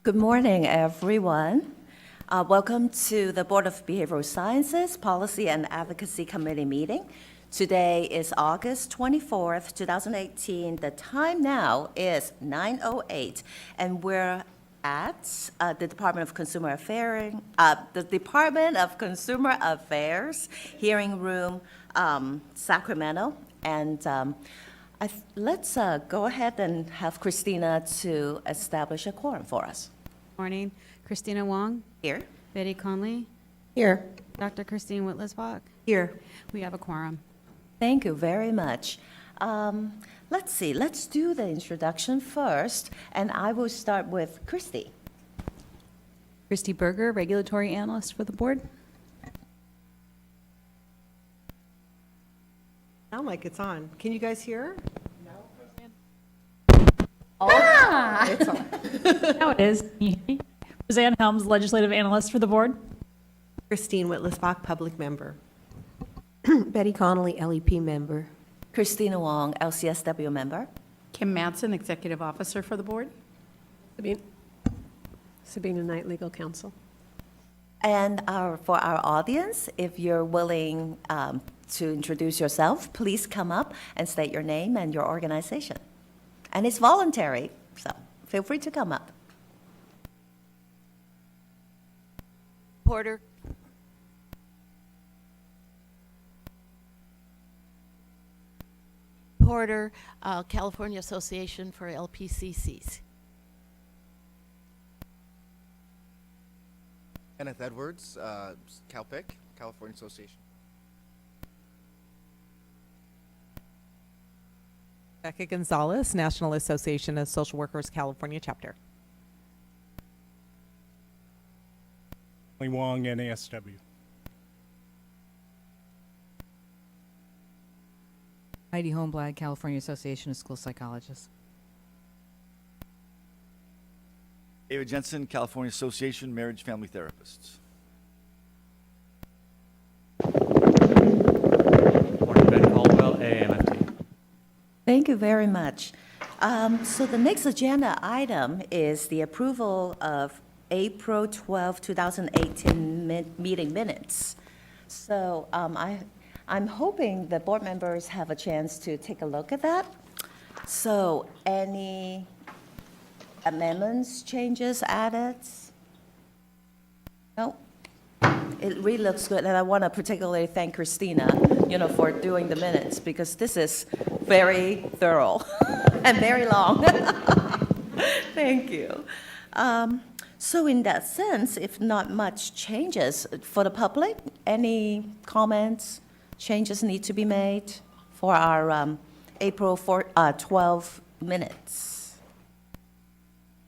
Good morning, everyone. Welcome to the Board of Behavioral Sciences Policy and Advocacy Committee meeting. Today is August 24th, 2018. The time now is 9:08, and we're at the Department of Consumer Affairs hearing room, Sacramento, and let's go ahead and have Christina to establish a quorum for us. Morning. Christina Wong. Here. Betty Conley. Here. Dr. Christine Whitlisbach. Here. We have a quorum. Thank you very much. Let's see, let's do the introduction first, and I will start with Christy. Christy Berger, Regulatory Analyst for the Board. Sound like it's on. Can you guys hear? It's on. Now it is. Can you hear me? Roseanne Helms, Legislative Analyst for the Board. Christine Whitlisbach, Public Member. Betty Connolly, LEP Member. Christina Wong, LCSW member. Kim Madsen, Executive Officer for the Board. Sabina Knight, Legal Counsel. And for our audience, if you're willing to introduce yourself, please come up and state your name and your organization. And it's voluntary, so feel free to come up. Porter. Porter, California Association for LPCCs. Kenneth Edwards, CalPIC, California Association. Becca Gonzalez, National Association of Social Workers, California Chapter. Wong, NASW. Heidi Holmblad, California Association of School Psychologists. David Jensen, California Association, Marriage Family Therapists. Ben Caldwell, AAMFT. Thank you very much. So the next agenda item is the approval of April 12, 2018 meeting minutes. So I'm hoping the board members have a chance to take a look at that. So any amendments, changes, added? No? It really looks good, and I want to particularly thank Christina, for doing the minutes, because this is very thorough and very long. Thank you. So in that sense, if not much changes for the public, any comments, changes need to be made for our April 12 minutes?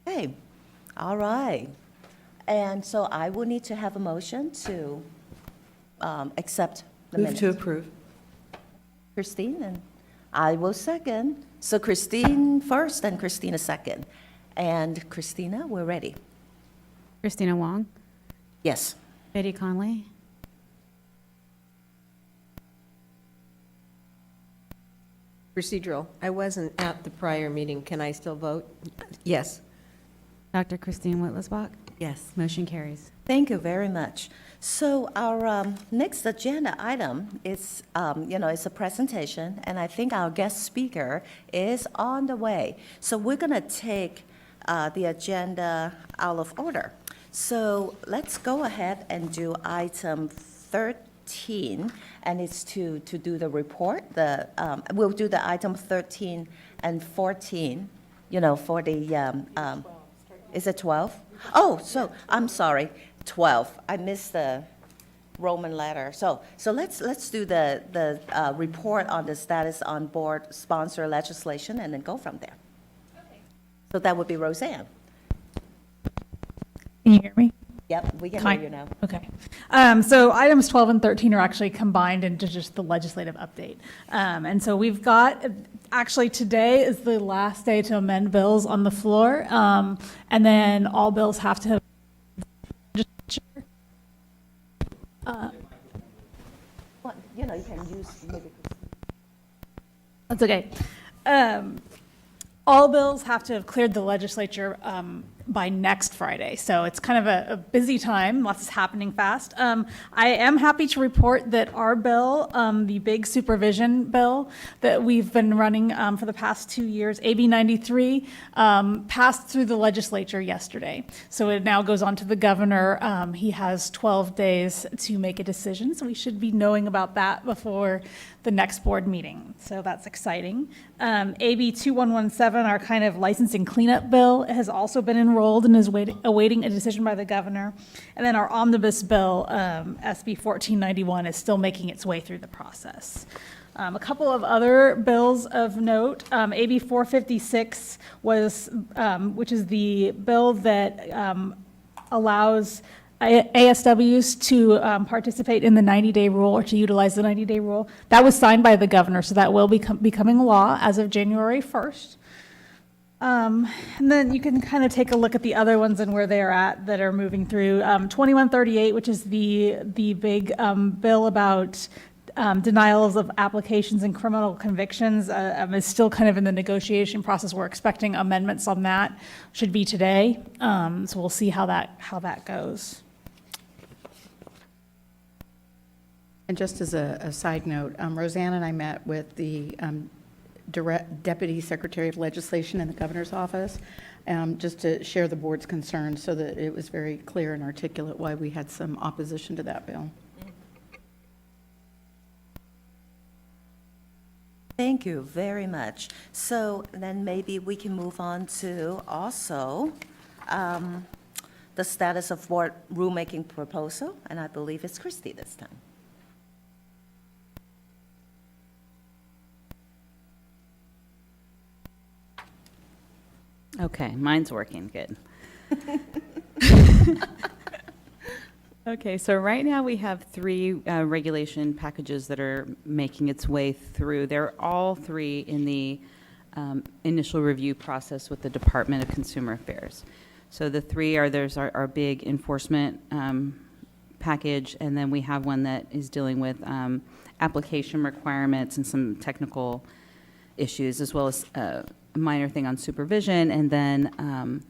Okay, all right. And so I will need to have a motion to accept the minutes. Move to approve. Christine, and I will second. So Christine first and Christina second. And Christina, we're ready. Christina Wong. Yes. Betty Conley. Procedural. I wasn't at the prior meeting. Can I still vote? Yes. Dr. Christine Whitlisbach. Yes. Motion carries. Thank you very much. So our next agenda item is, it's a presentation, and I think our guest speaker is on the way. So we're going to take the agenda out of order. So let's go ahead and do item 13, and it's to do the report. We'll do the item 13 and 14, for the, is it 12? Oh, so I'm sorry, 12. I missed the Roman letter. So let's do the report on the status on board sponsor legislation and then go from there. Okay. So that would be Roseanne. Can you hear me? Yep, we can hear you now. Okay. So items 12 and 13 are actually combined into just the legislative update. And so we've got, actually today is the last day to amend bills on the floor. And then all bills have to have Well, you can use maybe. That's okay. All bills have to have cleared the legislature by next Friday. So it's kind of a busy time, lots is happening fast. I am happy to report that our bill, the big supervision bill that we've been running for the past 2 years, AB 93, passed through the legislature yesterday. So it now goes on to the governor. He has 12 days to make a decision, so we should be knowing about that before the next board meeting. So that's exciting. AB 2117, our kind of licensing cleanup bill, has also been enrolled and is awaiting a decision by the governor. And then our omnibus bill, SB 1491, is still making its way through the process. A couple of other bills of note. AB 456 was, which is the bill that allows ASWs to participate in the 90-day rule or to utilize the 90-day rule. That was signed by the governor, so that will be becoming law as of January 1st. And then you can kind of take a look at the other ones and where they are at that are moving through. 2138, which is the big bill about denials of applications and criminal convictions, is still kind of in the negotiation process. We're expecting amendments on that. Should be today. So we'll see how that goes. And just as a side note, Roseanne and I met with the Deputy Secretary of Legislation in the governor's office, just to share the board's concerns so that it was very clear and articulate why we had some opposition to that bill. Thank you very much. So then maybe we can move on to also the status of board rulemaking proposal, and I believe it's Christy this time. Okay, mine's working good. Okay, so right now we have 3 regulation packages that are making its way through. They're all 3 in the initial review process with the Department of Consumer Affairs. So the 3 are, there's our big enforcement package, and then we have one that is dealing with application requirements and some technical issues, as well as a minor thing on supervision, and then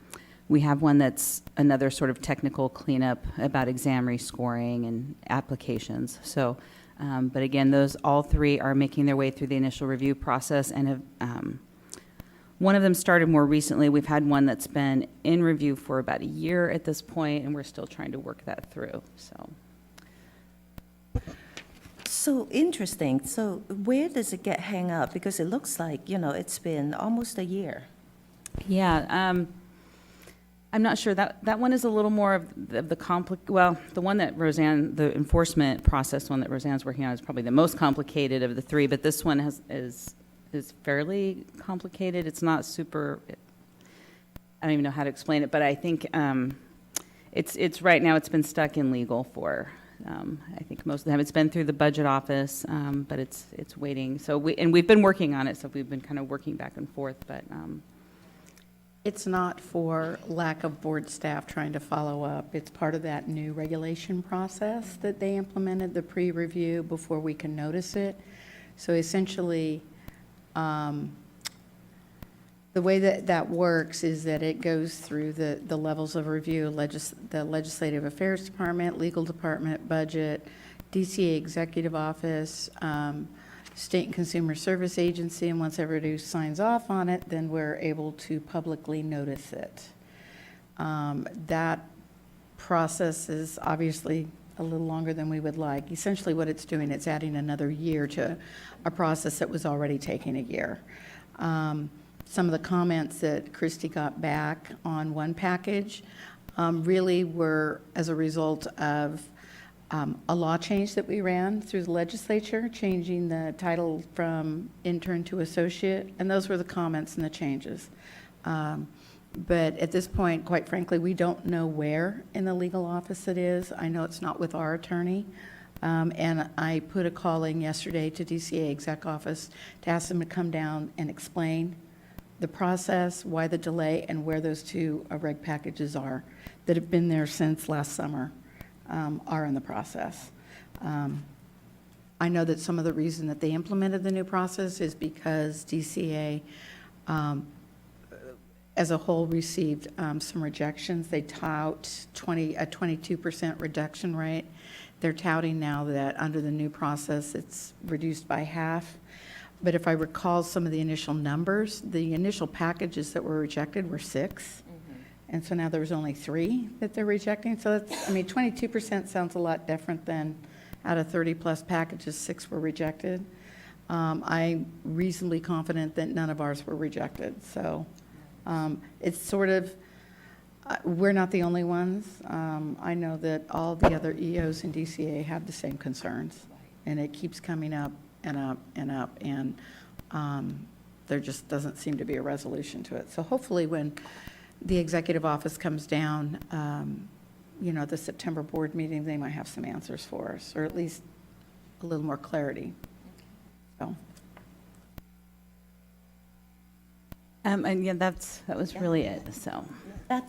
we have one that's another sort of technical cleanup about exam rescoring and applications. So, but again, those all 3 are making their way through the initial review process, and have one of them started more recently. We've had one that's been in review for about a year at this point, and we're still trying to work that through. So interesting. So where does it get hung up? Because it looks like, it's been almost a year. Yeah, I'm not sure. That one is a little more of the well, the one that Roseanne, the enforcement process one that Roseanne's working on is probably the most complicated of the 3, but this one is fairly complicated. It's not super, I don't even know how to explain it, but I think it's right now, it's been stuck in legal for, I think most of the time. It's been through the budget office, but it's waiting. So we've been working on it, so we've been kind of working back and forth, but It's not for lack of board staff trying to follow up. It's part of that new regulation process that they implemented, the pre-review before we can notice it. So essentially, the way that works is that it goes through the levels of review, the Legislative Affairs Department, Legal Department, Budget, DCA Executive Office, State and Consumer Service Agency, and once everybody signs off on it, then we're able to publicly notice it. That process is obviously a little longer than we would like. Essentially what it's doing, it's adding another year to a process that was already taking a year. Some of the comments that Christy got back on one package really were as a result of a law change that we ran through the legislature, changing the title from intern to associate, and those were the comments and the changes. But at this point, quite frankly, we don't know where in the legal office it is. I know it's not with our attorney. And I put a call in yesterday to DCA exec office to ask them to come down and explain the process, why the delay, and where those 2 reg packages are that have been there since last summer. Are in the process. I know that some of the reason that they implemented the new process is because DCA as a whole received some rejections. They tout a 22% reduction rate. They're touting now that under the new process, it's reduced by half. But if I recall some of the initial numbers, the initial packages that were rejected were 6. And so now there's only 3 that they're rejecting. So that's, 22% sounds a lot different than out of 30-plus packages, 6 were rejected. I'm reasonably confident that none of ours were rejected. So it's sort of, we're not the only ones. I know that all the other EOs and DCA have the same concerns, and it keeps coming up and up and up, and there just doesn't seem to be a resolution to it. So hopefully when the executive office comes down, the September board meeting, they might have some answers for us, or at least a little more clarity. So. And yeah, that was really it, so.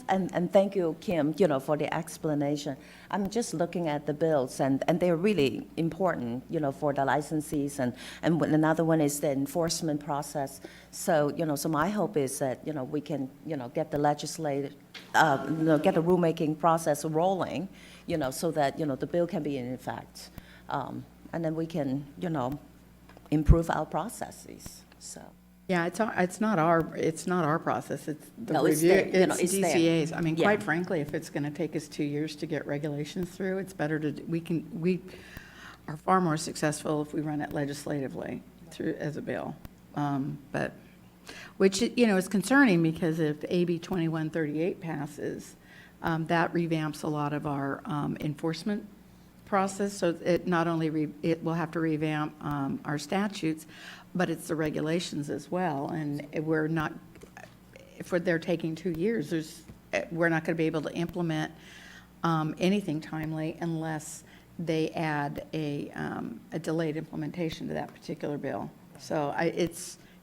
And thank you, Kim, for the explanation. I'm just looking at the bills, and they're really important, for the licensees, and another one is the enforcement process. So, so my hope is that, we can, get the legislative, get the rulemaking process rolling, so that, the bill can be in effect. And then we can, improve our processes, so. Yeah, it's not our process, it's the No, it's review, there, it's it's there. DCA's. Yeah. Quite frankly, if it's going to take us 2 years to get regulations through, it's better we are far more successful if we run it legislatively through as a bill. But, which, is concerning, because if AB 2138 passes, that revamps a lot of our enforcement process. So it not only, it will have to revamp our statutes, but it's the regulations as well. And we're not, if they're taking 2 years, we're not going to be able to implement anything timely unless they add a delayed implementation to that particular bill. So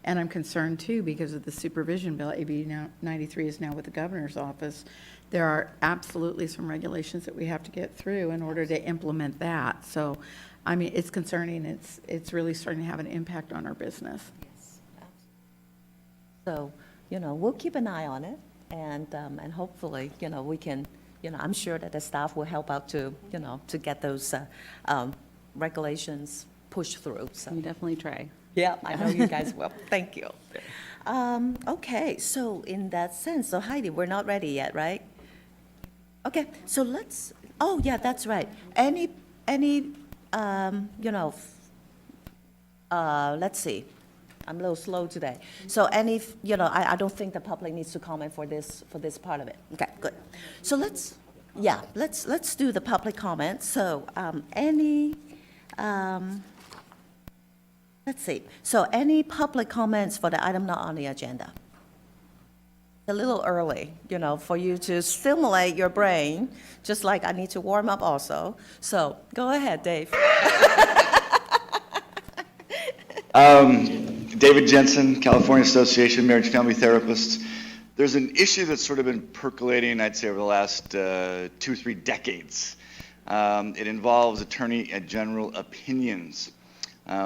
and I'm concerned too, because of the supervision bill, AB 93 is now with the governor's office. There are absolutely some regulations that we have to get through in order to implement that. So, it's concerning. It's really starting to have an impact on our business. Yes, absolutely. So, we'll keep an eye on it, and hopefully, we can, I'm sure that the staff will help out to, to get those regulations pushed through, so. We definitely try. Yeah, I know you guys will. Thank you. Okay, so in that sense, so Heidi, we're not ready yet, right? Okay, so let's, oh, yeah, that's right. Let's see. I'm a little slow today. So I don't think the public needs to comment for this part of it. Okay, good. So let's do the public comment. So let's see. So any public comments for the item not on the agenda? A little early, for you to stimulate your brain, just like I need to warm up also. So go ahead, Dave. David Jensen, California Association of Marriage Family Therapists. There's an issue that's sort of been percolating, I'd say, over the last 2 or 3 decades. It involves attorney general opinions.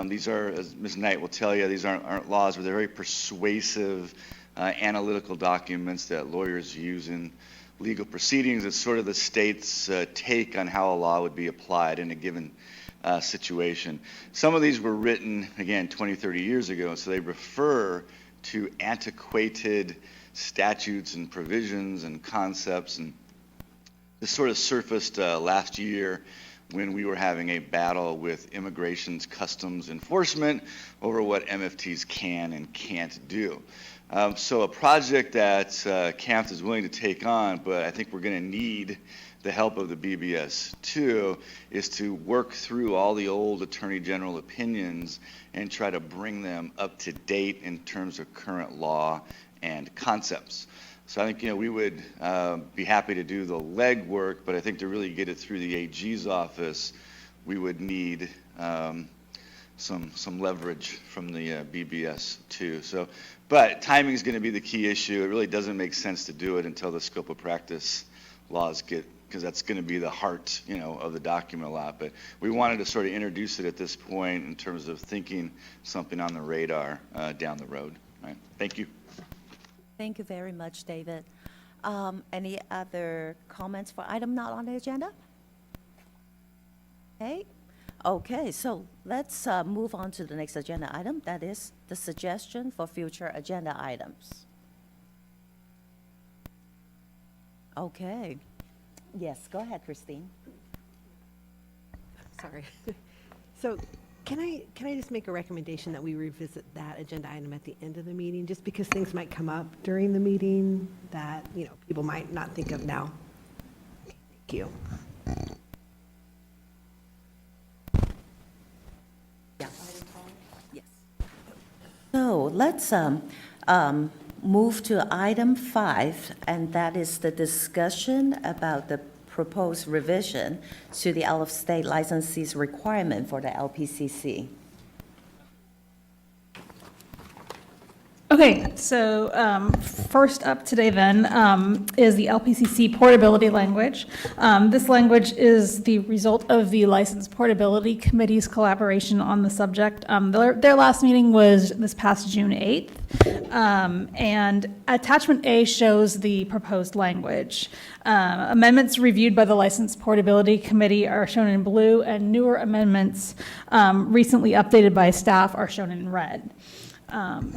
These are, as Ms. Knight will tell you, these aren't laws, but they're very persuasive analytical documents that lawyers use in legal proceedings. It's sort of the state's take on how a law would be applied in a given situation. Some of these were written, again, 20, 30 years ago, so they refer to antiquated statutes and provisions and concepts. And this sort of surfaced last year when we were having a battle with Immigration's Customs Enforcement over what MFTs can and can't do. So a project that CAMF is willing to take on, but I think we're going to need the help of the BBS too, is to work through all the old Attorney General opinions and try to bring them up to date in terms of current law and concepts. So I think, we would be happy to do the legwork, but I think to really get it through the AG's office, we would need some leverage from the BBS too. So, but timing is going to be the key issue. It really doesn't make sense to do it until the scope of practice laws get, because that's going to be the heart, of the document a lot. But we wanted to sort of introduce it at this point in terms of thinking something on the radar down the road. All right. Thank you. Thank you very much, David. Any other comments for item not on the agenda? Okay, so let's move on to the next agenda item. That is the suggestion for future agenda items. Okay. Yes, go ahead, Christine. Sorry. So can I just make a recommendation that we revisit that agenda item at the end of the meeting, just because things might come up during the meeting that, people might not think of now? Thank you. Yeah. Yes. So let's move to item 5, and that is the discussion about the proposed revision to the out-of-state licensee's requirement for the LPCC. Okay, so first up today then is the Lpc Si Portability Language. This language is the result of the License Portability Committee's collaboration on the subject. Their last meeting was this past June 8th, and attachment A shows the proposed language. Amendments reviewed by the License Portability Committee are shown in blue, and newer amendments recently updated by staff are shown in red.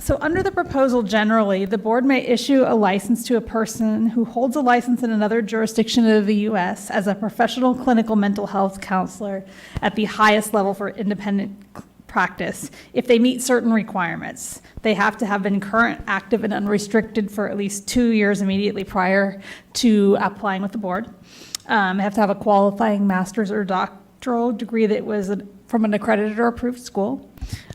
So under the proposal generally, the board may issue a license to a person who holds a license in another jurisdiction of the U.S. as a professional clinical mental health counselor at the highest level for independent practice if they meet certain requirements. They have to have been current, active, and unrestricted for at least 2 years immediately prior to applying with the board. They have to have a qualifying master's or doctoral degree that was from an accredited or approved school.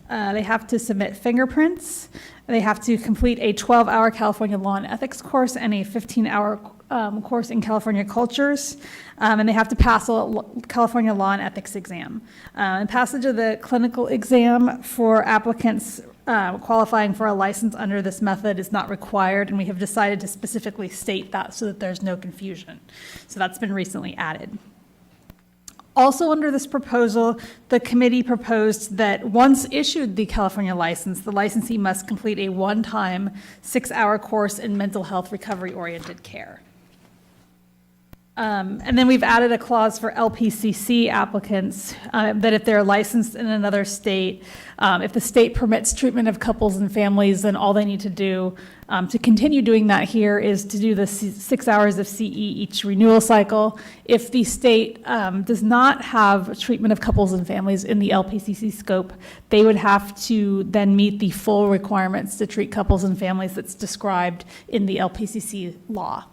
They have to submit fingerprints. They have to complete a 12-hour California Law and Ethics course and a 15-hour course in California cultures. And they have to pass a California Law and Ethics exam. And passage of the clinical exam for applicants qualifying for a license under this method is not required, and we have decided to specifically state that so that there's no confusion. So that's been recently added. Also under this proposal, the committee proposed that once issued the California license, the licensee must complete a one-time 6-hour course in mental health recovery-oriented care. And then we've added a clause for LPCC applicants that if they're licensed in another state, if the state permits treatment of couples and families, then all they need to do to continue doing that here is to do the 6 hours of CE each renewal cycle. If the state does not have treatment of couples and families in the LPCC scope, they would have to then meet the full requirements to treat couples and families that's described in the LPCC law.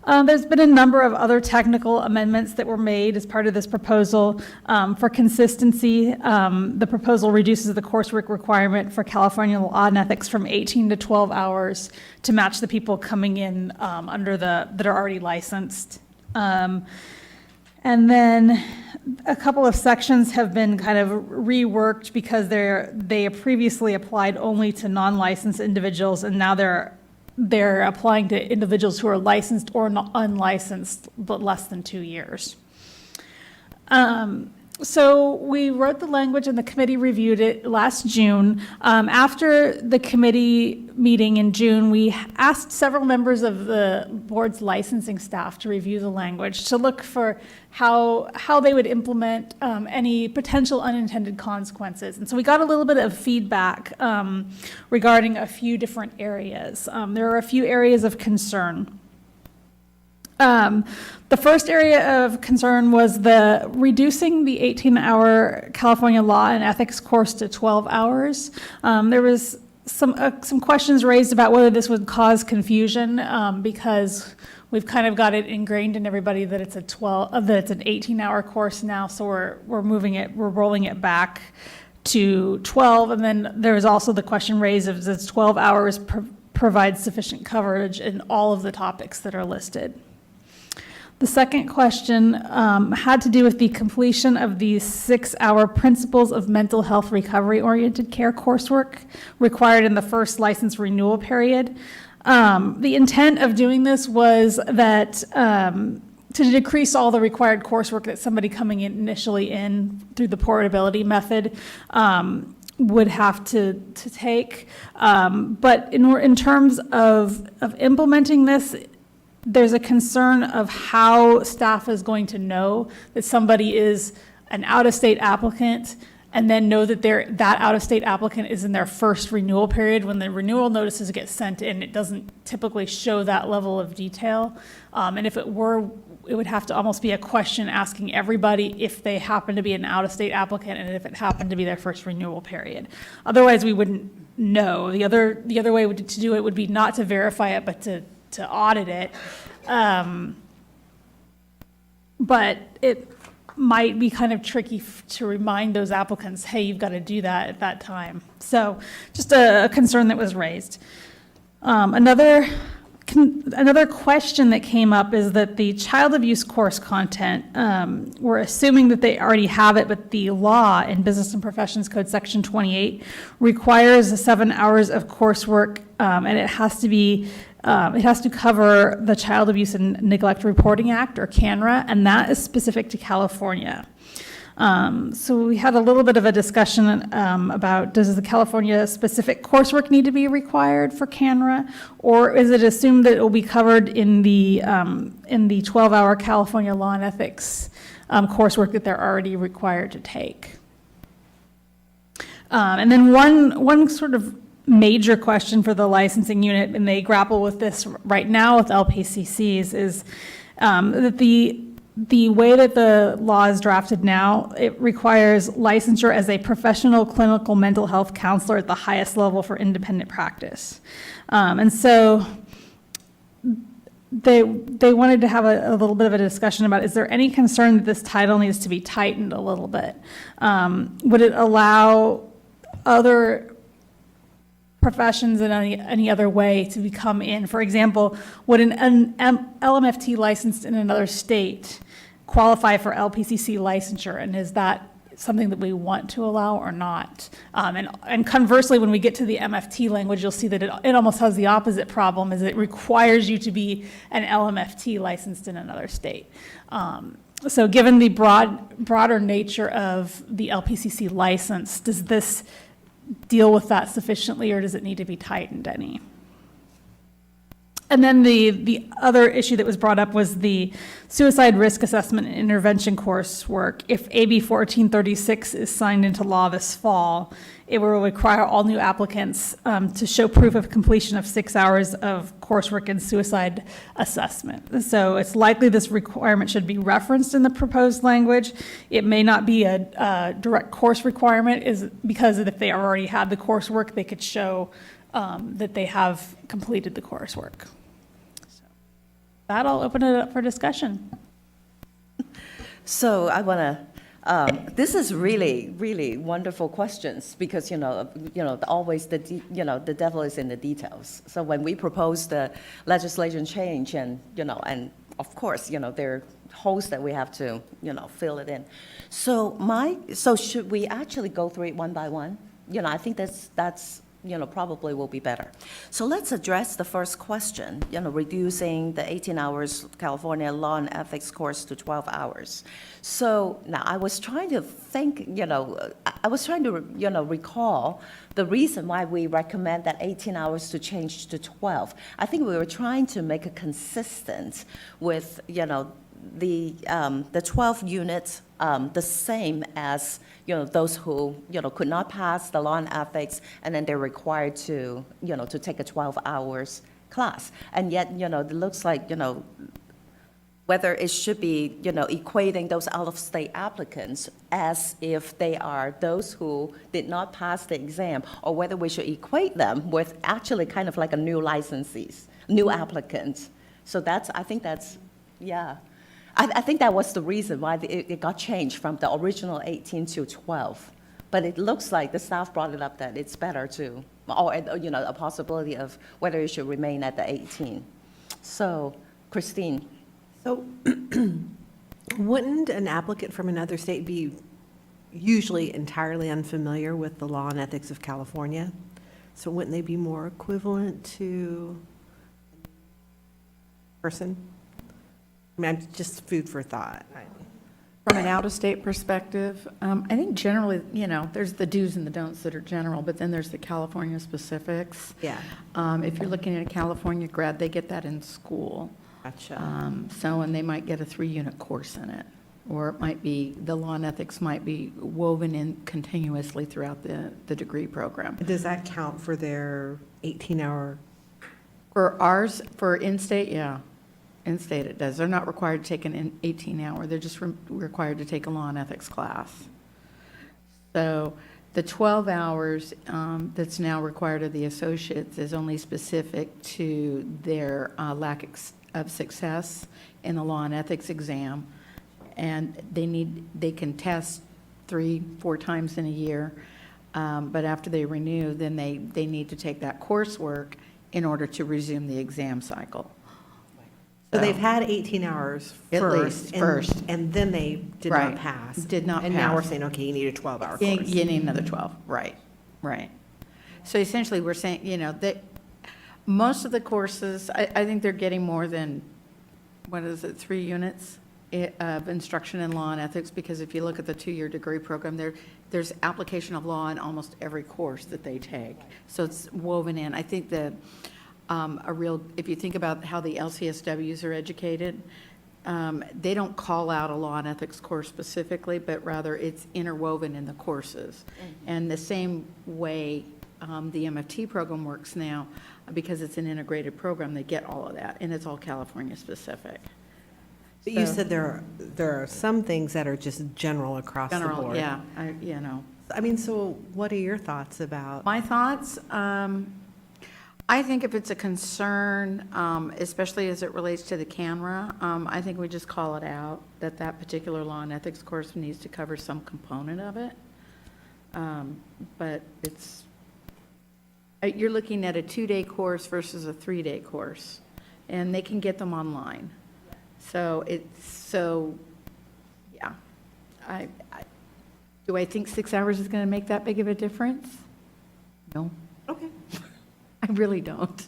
There's been a number of other technical amendments that were made as part of this proposal. For consistency, the proposal reduces the coursework requirement for California Law and Ethics from 18 to 12 hours to match the people coming in that are already licensed. And then a couple of sections have been kind of reworked because they previously applied only to non-licensed individuals, and now they're applying to individuals who are licensed or unlicensed, but less than 2 years. So we wrote the language and the committee reviewed it last June. After the committee meeting in June, we asked several members of the board's licensing staff to review the language to look for how they would implement any potential unintended consequences. And so we got a little bit of feedback regarding a few different areas. There are a few areas of concern. The first area of concern was reducing the 18-hour California Law and Ethics course to 12 hours. There was some questions raised about whether this would cause confusion because we've kind of got it ingrained in everybody that it's an 18-hour course now, so we're rolling it back to 12. And then there was also the question raised of does 12 hours provide sufficient coverage in all of the topics that are listed. The second question had to do with the completion of the 6-hour Principles of Mental Health Recovery-Oriented Care coursework required in the first license renewal period. The intent of doing this was that to decrease all the required coursework that somebody coming in initially through the portability method would have to take. But in terms of implementing this, there's a concern of how staff is going to know that somebody is an out-of-state applicant and then know that that out-of-state applicant is in their first renewal period. When the renewal notices get sent in, it doesn't typically show that level of detail. And if it were, it would have to almost be a question asking everybody if they happen to be an out-of-state applicant and if it happened to be their first renewal period. Otherwise, we wouldn't know. The other way to do it would be not to verify it, but to audit it. But it might be kind of tricky to remind those applicants, hey, you've got to do that at that time. So just a concern that was raised. Another question that came up is that the child abuse course content, we're assuming that they already have it, but the law in Business and Professions Code Section 28 requires 7 hours of coursework, and it has to cover the Child Abuse and Neglect Reporting Act, or CANRA, and that is specific to California. So we had a little bit of a discussion about, does the California-specific coursework need to be required for CANRA, or is it assumed that it will be covered in the 12-hour California Law and Ethics coursework that they're already required to take? And then one sort of major question for the licensing unit, and they grapple with this right now with LPCCs, is that the way that the law is drafted now, it requires licensure as a professional clinical mental health counselor at the highest level for independent practice. And so they wanted to have a little bit of a discussion about, is there any concern that this title needs to be tightened a little bit? Would it allow other professions in any other way to become in? For example, would an LMFT licensed in another state qualify for LPCC licensure, and is that something that we want to allow or not? And conversely, when we get to the MFT language, you'll see that it almost has the opposite problem, is it requires you to be an LMFT licensed in another state. So given the broader nature of the LPCC license, does this deal with that sufficiently, or does it need to be tightened any? And then the other issue that was brought up was the suicide risk assessment and intervention coursework. If AB 1436 is signed into law this fall, it will require all new applicants to show proof of completion of 6 hours of coursework in suicide assessment. So it's likely this requirement should be referenced in the proposed language. It may not be a direct course requirement, because if they already had the coursework, they could show that they have completed the coursework. So that, I'll open it up for discussion. So I want to, this is really, really wonderful questions, because, always the devil is in the details. So when we propose the legislation change, and of course, there are holes that we have to, fill it in. So should we actually go through it one by one? I think that's probably will be better. So let's address the first question, reducing the 18 hours California Law and Ethics course to 12 hours. So now I was trying to think, I was trying to, recall the reason why we recommend that 18 hours to change to 12. I think we were trying to make it consistent with, the 12 units, the same as, those who, could not pass the law and ethics, and then they're required to, to take a 12 hours class. And yet, it looks like, whether it should be, equating those out-of-state applicants as if they are those who did not pass the exam, or whether we should equate them with actually kind of like a new licensees, new applicants. So I think that's, yeah. I think that was the reason why it got changed from the original 18 to 12. But it looks like the staff brought it up that it's better to, or, a possibility of whether it should remain at the 18. So, Christine. So wouldn't an applicant from another state be usually entirely unfamiliar with the law and ethics of California? So wouldn't they be more equivalent to a person? I mean, I'm just food for thought. From an out-of-state perspective, I think generally, there's the do's and the don'ts that are general, but then there's the California specifics. Yeah. If you're looking at a California grad, they get that in school. Gotcha. And they might get a 3-unit course in it. Or it might be, the law and ethics might be woven in continuously throughout the degree program. Does that count for their 18-hour? For ours, for in-state, yeah. In-state it does. They're not required to take an 18-hour. They're just required to take a law and ethics class. So the 12 hours that's now required of the associates is only specific to their lack of success in the law and ethics exam. And they can test 3-4 times in a year. But after they renew, then they need to take that coursework in order to resume the exam cycle. So they've had 18 hours At first. least, first. And then they did Right. not pass. Did not And now we're pass. saying, okay, you need a 12-hour You course. you need another 12, right. So essentially, we're saying, that most of the courses, I think they're getting more than, 3 units of instruction in law and ethics, because if you look at the 2-year degree program, there's application of law in almost every course that they take. So it's woven in. I think if you think about how the LCSWs are educated, they don't call out a law and ethics course specifically, but rather it's interwoven in the courses. And the same way the MFT program works now, because it's an integrated program, they get all of that, and it's all California specific. But you So- said there are some things that are just general across the General, board. yeah, I mean, so what are your thoughts about? My thoughts, I think if it's a concern, especially as it relates to the camera, I think we just call it out, that particular law and ethics course needs to cover some component of it. But you're looking at a 2-day course versus a 3-day course, and they can get them online. So yeah. Do I think 6 hours is going to make that big of a difference? No. Okay. I really don't.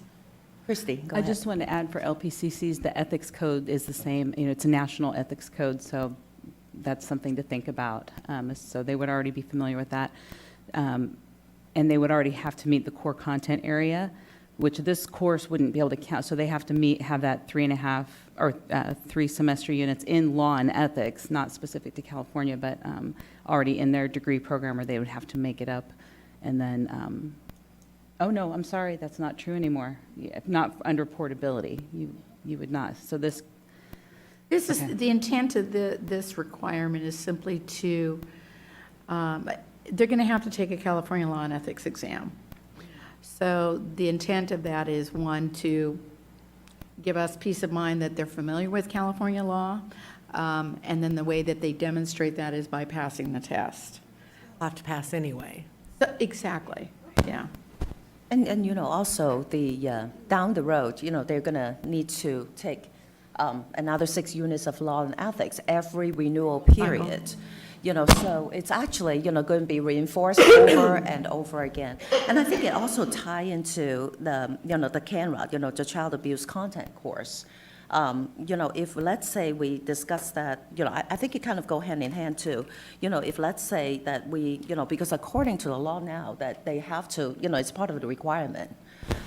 Christy, go I ahead. just want to add for LPCCs, the ethics code is the same, it's a national ethics code, so that's something to think about. So they would already be familiar with that. And they would already have to meet the core content area, which this course wouldn't be able to count. So they have to have that 3.5 or 3 semester units in law and ethics, not specific to California, but already in their degree program, or they would have to make it up. And then, oh no, I'm sorry, that's not true anymore. If not under portability, you would not. So this This is, Okay. the intent of this requirement is simply to, they're going to have to take a California law and ethics exam. So the intent of that is, one, to give us peace of mind that they're familiar with California law, and then the way that they demonstrate that is by passing the test. I'll have to pass anyway. So, exactly, yeah. And also the, down the road, they're going to need to take another 6 units of law and ethics every renewal period. So it's actually, going to be reinforced over and over again. And I think it also tie into the, the CANRA, the child abuse content course. If, let's say, we discuss that, I think it kind of go hand in hand too. If, let's say that we, because according to the law now, that they have to, it's part of the requirement.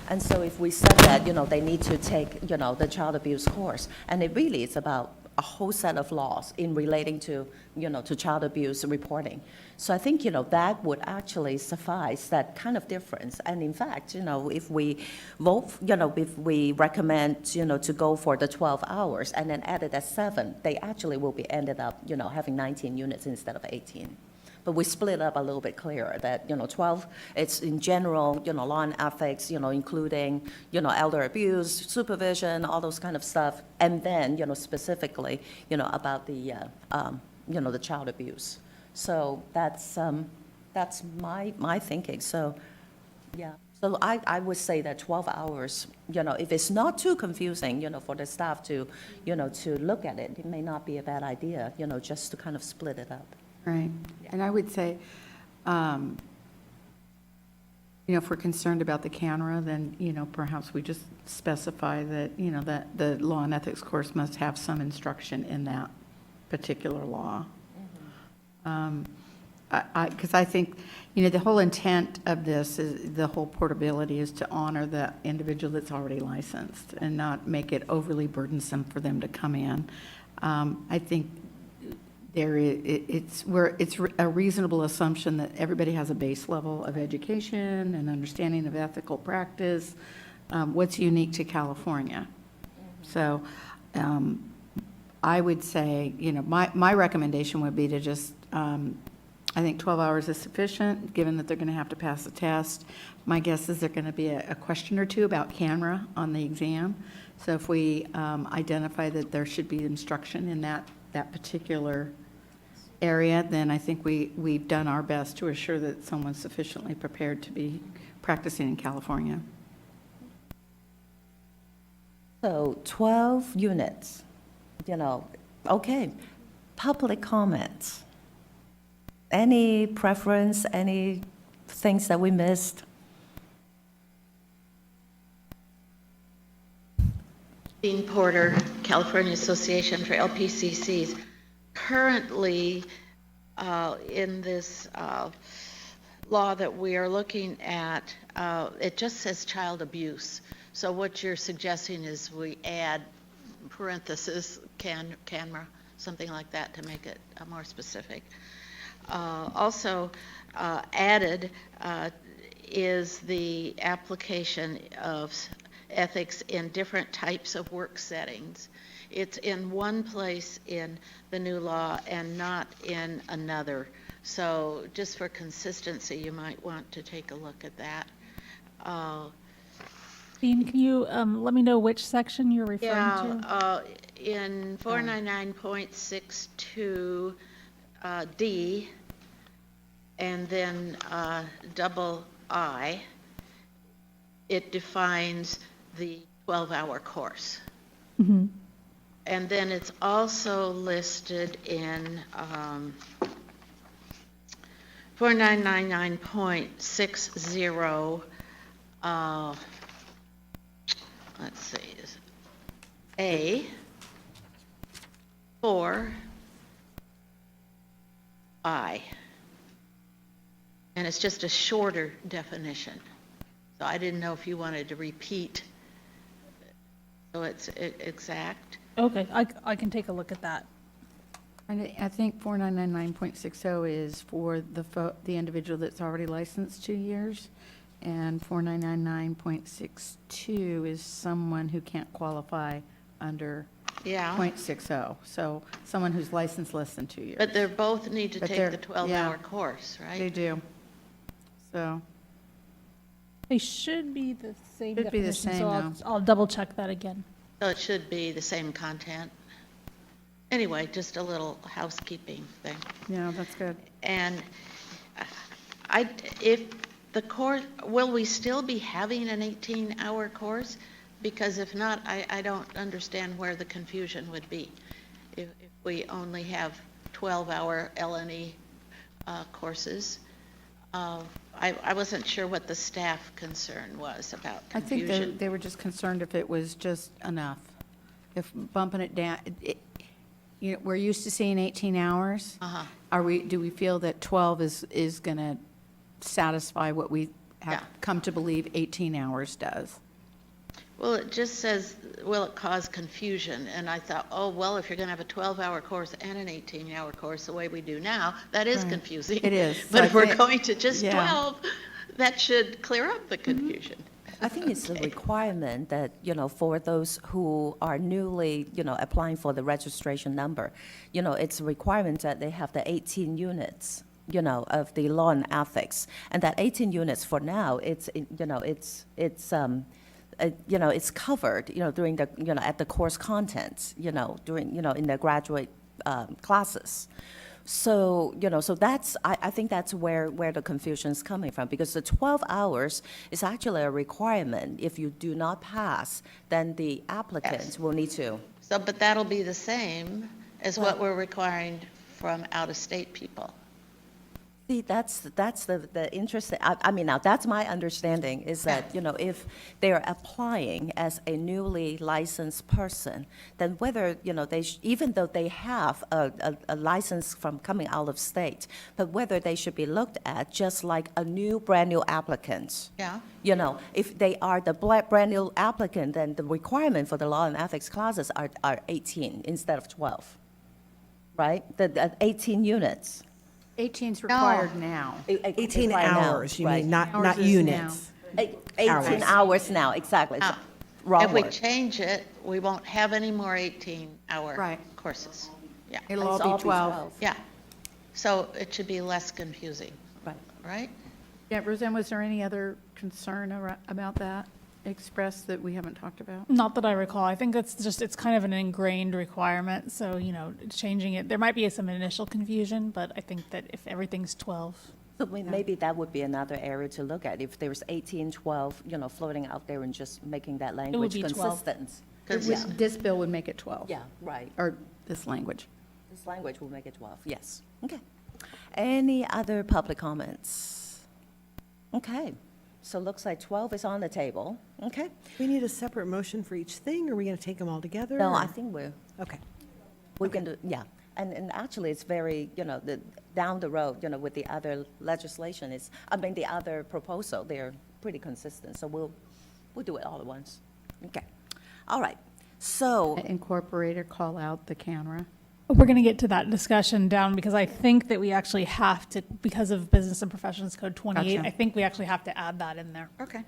And so if we said that, they need to take, the child abuse course, and it really is about a whole set of laws in relating to, to child abuse reporting. So I think, that would actually suffice, that kind of difference. And in fact, if we vote, if we recommend, to go for the 12 hours and then add it at 7, they actually will be ended up, having 19 units instead of 18. But we split up a little bit clearer that, 12, it's in general, law and ethics, including, elder abuse, supervision, all those kind of stuff. And then, specifically, about the, the child abuse. So that's my thinking. So, yeah. So I would say that 12 hours, if it's not too confusing, for the staff to, to look at it, it may not be a bad idea, just to kind of split it up. Right. And I would say, if we're concerned about the CANRA, then, perhaps we just specify that, that the law and ethics course must have some instruction in that particular law. Because I think, the whole intent of this is, the whole portability is to honor the individual that's already licensed and not make it overly burdensome for them to come in. I think it's a reasonable assumption that everybody has a base level of education and understanding of ethical practice, what's unique to California. So I would say, my recommendation would be to just, I think 12 hours is sufficient, given that they're going to have to pass the test. My guess is there's going to be a question or two about camera on the exam. So if we identify that there should be instruction in that particular area, then I think we've done our best to assure that someone's sufficiently prepared to be practicing in California. So 12 units, okay. Public comments. Any preference, any things that we missed? Dean Porter, California Association for LPCCs. Currently, in this law that we are looking at, it just says child abuse. So what you're suggesting is we add parenthesis, camera, something like that to make it more specific. Also added is the application of ethics in different types of work settings. It's in one place in the new law and not in another. So just for consistency, you might want to take a look at that. Dean, can you let me know which section you're referring to? In 499.62 D, and then double I, it defines the 12-hour course. Mhm. And then it's also listed in 4999.60, let's see, is A, 4, I. And it's just a shorter definition. So I didn't know if you wanted to repeat, so it's exact. Okay, I can take a look at that. I think 4999.60 is for the individual that's already licensed 2 years, and 4999.62 is someone who can't qualify under Yeah. .60. So someone who's licensed less than 2 years. But they both need to But take they're- the 12-hour course, right? They do. So, They should be the same Should be the definition, same, so though. I'll double check that again. So it should be the same content. Anyway, just a little housekeeping thing. yeah, that's good. And if the course, will we still be having an 18-hour course? Because if not, I don't understand where the confusion would be. If we only have 12-hour LNE courses. I wasn't sure what the staff concern was about I think confusion. they were just concerned if it was just enough. If bumping it down, we're used to seeing 18 hours. Uh-huh. Do we feel that 12 is going to satisfy what we have Yeah. come to believe 18 hours does? Well, it just says, will it cause confusion? And I thought, oh, well, if you're going to have a 12-hour course and an 18-hour course the way we do now, that is Right. confusing. It is. But So if I we're think- going to just yeah. 12, that should clear up the confusion. I think it's a requirement that, for those who are newly, applying for the registration number, it's a requirement that they have the 18 units, of the law and ethics. And that 18 units for now, it's covered, during the, at the course contents, during, in the graduate classes. So, so that's, I think that's where the confusion is coming from, because the 12 hours is actually a requirement. If you do not pass, then the applicants will need to. So, but that'll be the same as what we're requiring from out-of-state people. See, that's the interesting, I mean, now, that's my understanding, is that, if they're applying as a newly licensed person, then whether, even though they have a license from coming out of state, but whether they should be looked at just like a brand new applicant. Yeah. If they are the brand new applicant, then the requirement for the law and ethics classes are 18 instead of 12, right? The 18 units. 18's required now. 18 Right now, hours, you right. mean, not Hours is units. 18 hours now, exactly. Now, Wrong if we word. change it, we won't have any more 18-hour Right. courses. Yeah, It'll It's all be 12. yeah. So it should be less confusing, Right. right? Yeah, Roseanne, was there any other concern about that expressed that we haven't talked about? Not that I recall. I think it's kind of an ingrained requirement, so, changing it, there might be some initial confusion, but I think that if everything's 12. So maybe that would be another area to look at, if there's 18, 12, floating out there and just making that language be 12. consistent. This bill would make it 12. Yeah, right. Or this language. This language will make it 12, yes. Okay. Any other public comments? Okay, so looks like 12 is on the table, okay? We need a separate motion for each thing, or are we going to take them all together? No, or- I think Okay. we can do, yeah. And actually, it's very, down the road, with the other legislation the other proposal, they're pretty consistent, so we'll do it all at once. Okay, all right, so, Incorporate or call out the camera. We're going to get to that discussion down because I think that we actually have to, because of Business and Professions Code 28, Gotcha. I think we actually have to add that in there. Okay.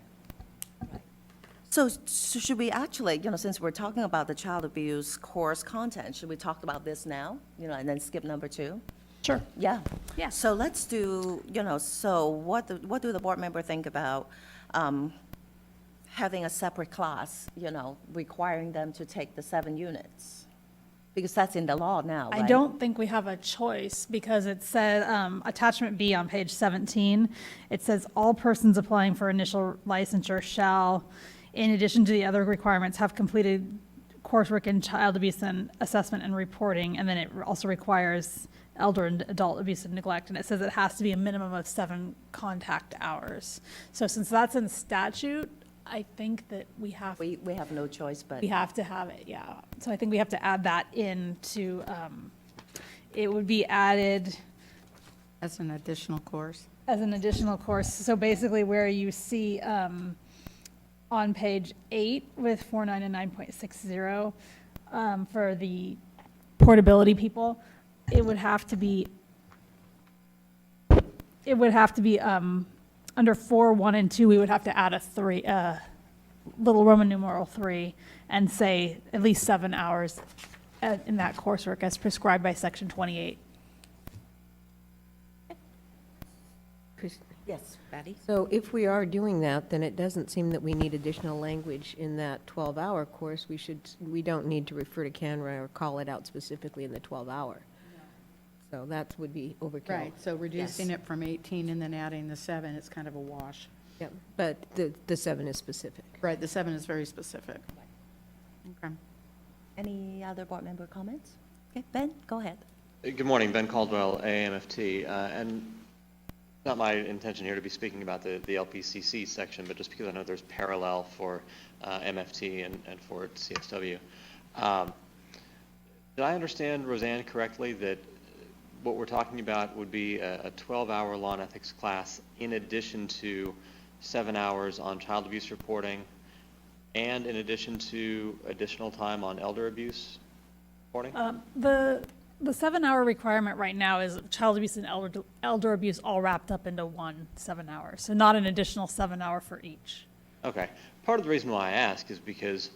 so should we actually, since we're talking about the child abuse course content, should we talk about this now, and then skip number 2? Sure. Yeah. Yeah. So let's do, so what do the board member think about having a separate class, requiring them to take the 7 units? Because that's in the law now, right? I don't think we have a choice because it said, attachment B on page 17, it says all persons applying for initial licensure shall, in addition to the other requirements, have completed coursework in child abuse and assessment and reporting. And then it also requires elder and adult abuse and neglect. And it says it has to be a minimum of 7 contact hours. So since that's in statute, I think that we have We have no choice, but. we have to have it, yeah. So I think we have to add that into, it would be added As an additional course. as an additional course. So basically where you see on page 8 with 49 and 9.60 for the portability people, it would have to be under 4, 1, and 2, we would have to add a 3, little Roman numeral 3, and say at least 7 hours in that coursework as prescribed by section 28. Yes, Patty? So if we are doing that, then it doesn't seem that we need additional language in that 12-hour course. We don't need to refer to CANRA or call it out specifically in the 12-hour. So that would be overkill. Right, so reducing it from 18 and then adding the 7, it's kind of a wash. Yep, but the 7 is specific. Right, the 7 is very specific. Okay. Any other board member comments? Okay, Ben, go ahead. Good morning, Ben Caldwell, AMFT. And not my intention here to be speaking about the LPCC section, but just because I know there's parallel for MFT and for CSW. Did I understand, Roseanne, correctly, that what we're talking about would be a 12-hour law and ethics class in addition to 7 hours on child abuse reporting and in addition to additional time on elder abuse reporting? The 7-hour requirement right now is child abuse and elder abuse all wrapped up into 1 7 hours, so not an additional 7 hour for each. Okay. Part of the reason why I ask is because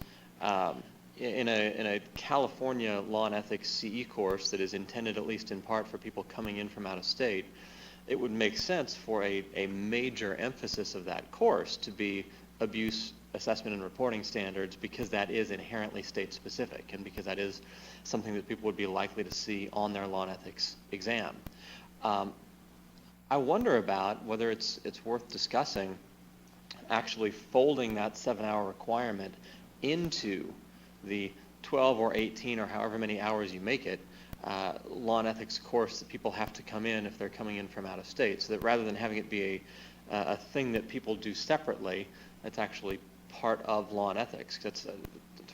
in a California law and ethics CE course that is intended at least in part for people coming in from out of state, it would make sense for a major emphasis of that course to be abuse assessment and reporting standards, because that is inherently state specific and because that is something that people would be likely to see on their law and ethics exam. I wonder about whether it's worth discussing actually folding that 7-hour requirement into the 12 or 18 or however many hours you make it law and ethics course that people have to come in if they're coming in from out of state, so that rather than having it be a thing that people do separately, it's actually part of law and ethics. That's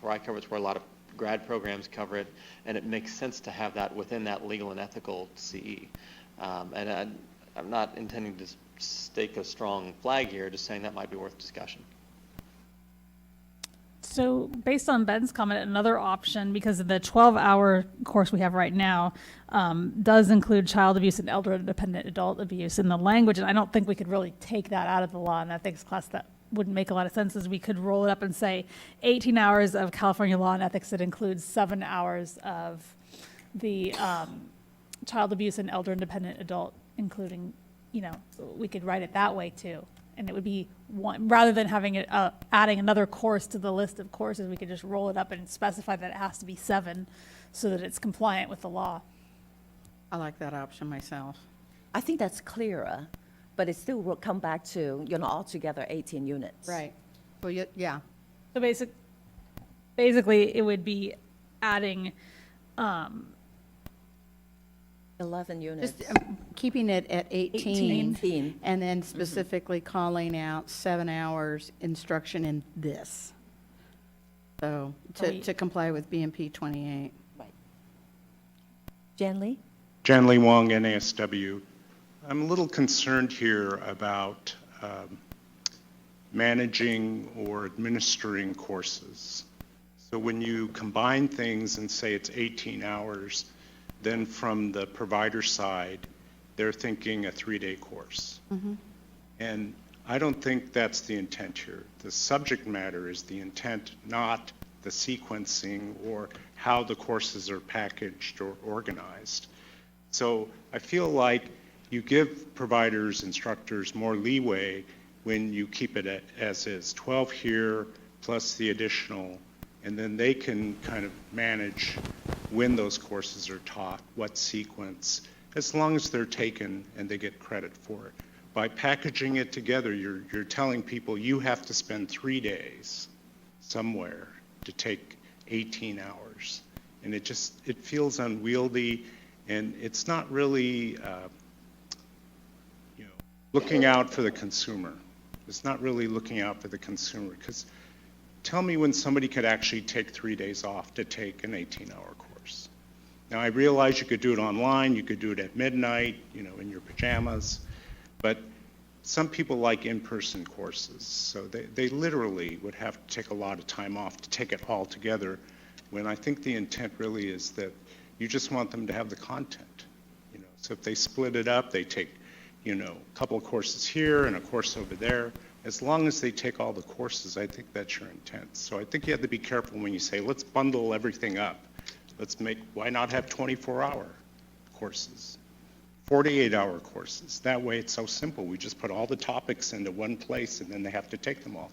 where I cover it. It's where a lot of grad programs cover it, and it makes sense to have that within that legal and ethical CE. And I'm not intending to stake a strong flag here, just saying that might be worth discussion. So based on Ben's comment, another option, because the 12-hour course we have right now does include child abuse and elder dependent adult abuse in the language, and I don't think we could really take that out of the law and ethics class. That wouldn't make a lot of sense, as we could roll it up and say 18 hours of California law and ethics that includes 7 hours of the child abuse and elder dependent adult, including, we could write it that way too. And it would be one, rather than having it, adding another course to the list of courses, we could just roll it up and specify that it has to be 7 so that it's compliant with the law. I like that option myself. I think that's clearer, but it still will come back to, altogether 18 units. Right. Well, yeah. So basically, it would be adding 11 units. Just keeping it at 18. 18. And then specifically calling out 7 hours instruction in this. So to comply with BMP 28. Right. Jan Lee? Jan Lee Wong, NASW. I'm a little concerned here about managing or administering courses. So when you combine things and say it's 18 hours, then from the provider side, they're thinking a 3-day course. Mm-hmm. And I don't think that's the intent here. The subject matter is the intent, not the sequencing or how the courses are packaged or organized. So I feel like you give providers, instructors more leeway when you keep it as is, 12 here plus the additional, and then they can kind of manage when those courses are taught, what sequence, as long as they're taken and they get credit for it. By packaging it together, you're telling people you have to spend 3 days somewhere to take 18 hours. And it feels unwieldy, and it's not really looking out for the consumer. It's not really looking out for the consumer, because tell me when somebody could actually take 3 days off to take an 18-hour course. Now, I realize you could do it online, you could do it at midnight, in your pajamas, but some people like in-person courses, so they literally would have to take a lot of time off to take it all together, when I think the intent really is that you just want them to have the content. So if they split it up, they take, a couple of courses here and a course over there. As long as they take all the courses, I think that's your intent. So I think you have to be careful when you say, let's bundle everything up. Why not have 24-hour courses, 48-hour courses? That way it's so simple. We just put all the topics into one place and then they have to take them all.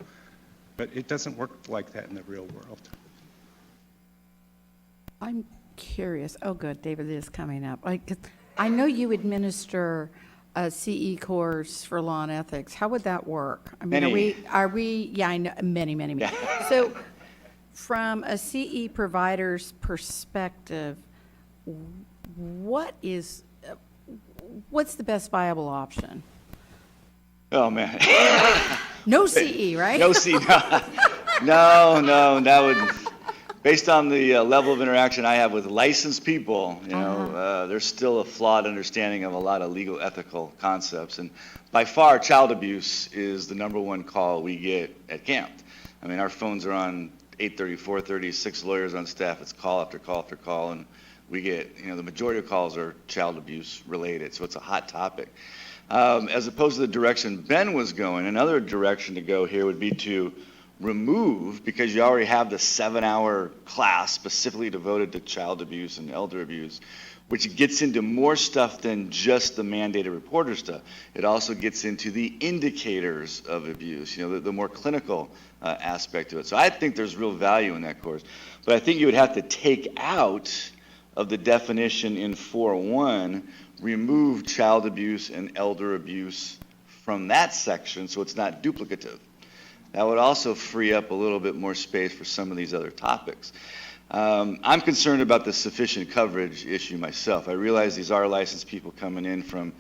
But it doesn't work like that in the real world. I'm curious. Oh, good. David is coming up. I know you administer a CE course for law and ethics. How would that work? I mean, are we, yeah, I know, many. Yeah. So from a CE provider's perspective, what's the best viable option? Oh, man. No CE, right? No CE. No, that would, based on the level of interaction I have with licensed people, there's still a flawed understanding of a lot of legal ethical concepts. And by far, child abuse is the #1 call we get at camp. I mean, our phones are on 8:30, 4:30, 6 lawyers on staff. It's call after call after call, and we get, the majority of calls are child abuse related, so it's a hot topic. As opposed to the direction Ben was going, another direction to go here would be to remove, because you already have the 7-hour class specifically devoted to child abuse and elder abuse, which gets into more stuff than just the mandated reporter stuff. It also gets into the indicators of abuse, the more clinical aspect to it. So I think there's real value in that course. But I think you would have to take out of the definition in 4.1, remove child abuse and elder abuse from that section so it's not duplicative. That would also free up a little bit more space for some of these other topics. I'm concerned about the sufficient coverage issue myself. I realize these are licensed people coming in from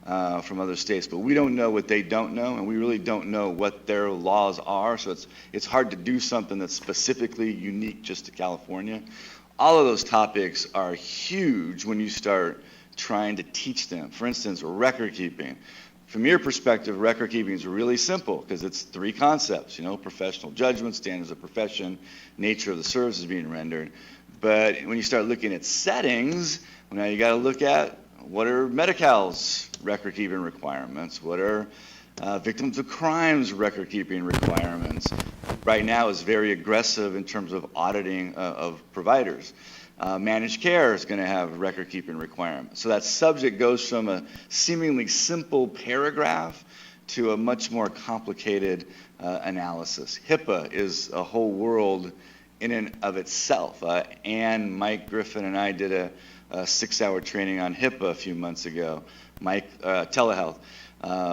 other states, but we don't know what they don't know, and we really don't know what their laws are, so it's hard to do something that's specifically unique just to California. All of those topics are huge when you start trying to teach them. For instance, record keeping. From your perspective, record keeping is really simple because it's 3 concepts, professional judgment, standards of profession, nature of the services being rendered. But when you start looking at settings, now you got to look at what are Medi-Cal's record keeping requirements, what are victims of crimes record keeping requirements. Right now is very aggressive in terms of auditing of providers. Managed care is going to have record-keeping requirements. So that subject goes from a seemingly simple paragraph to a much more complicated analysis. HIPAA is a whole world in and of itself. Ann, Mike Griffin, and I did a 6-hour training on HIPAA a few months ago. Telehealth.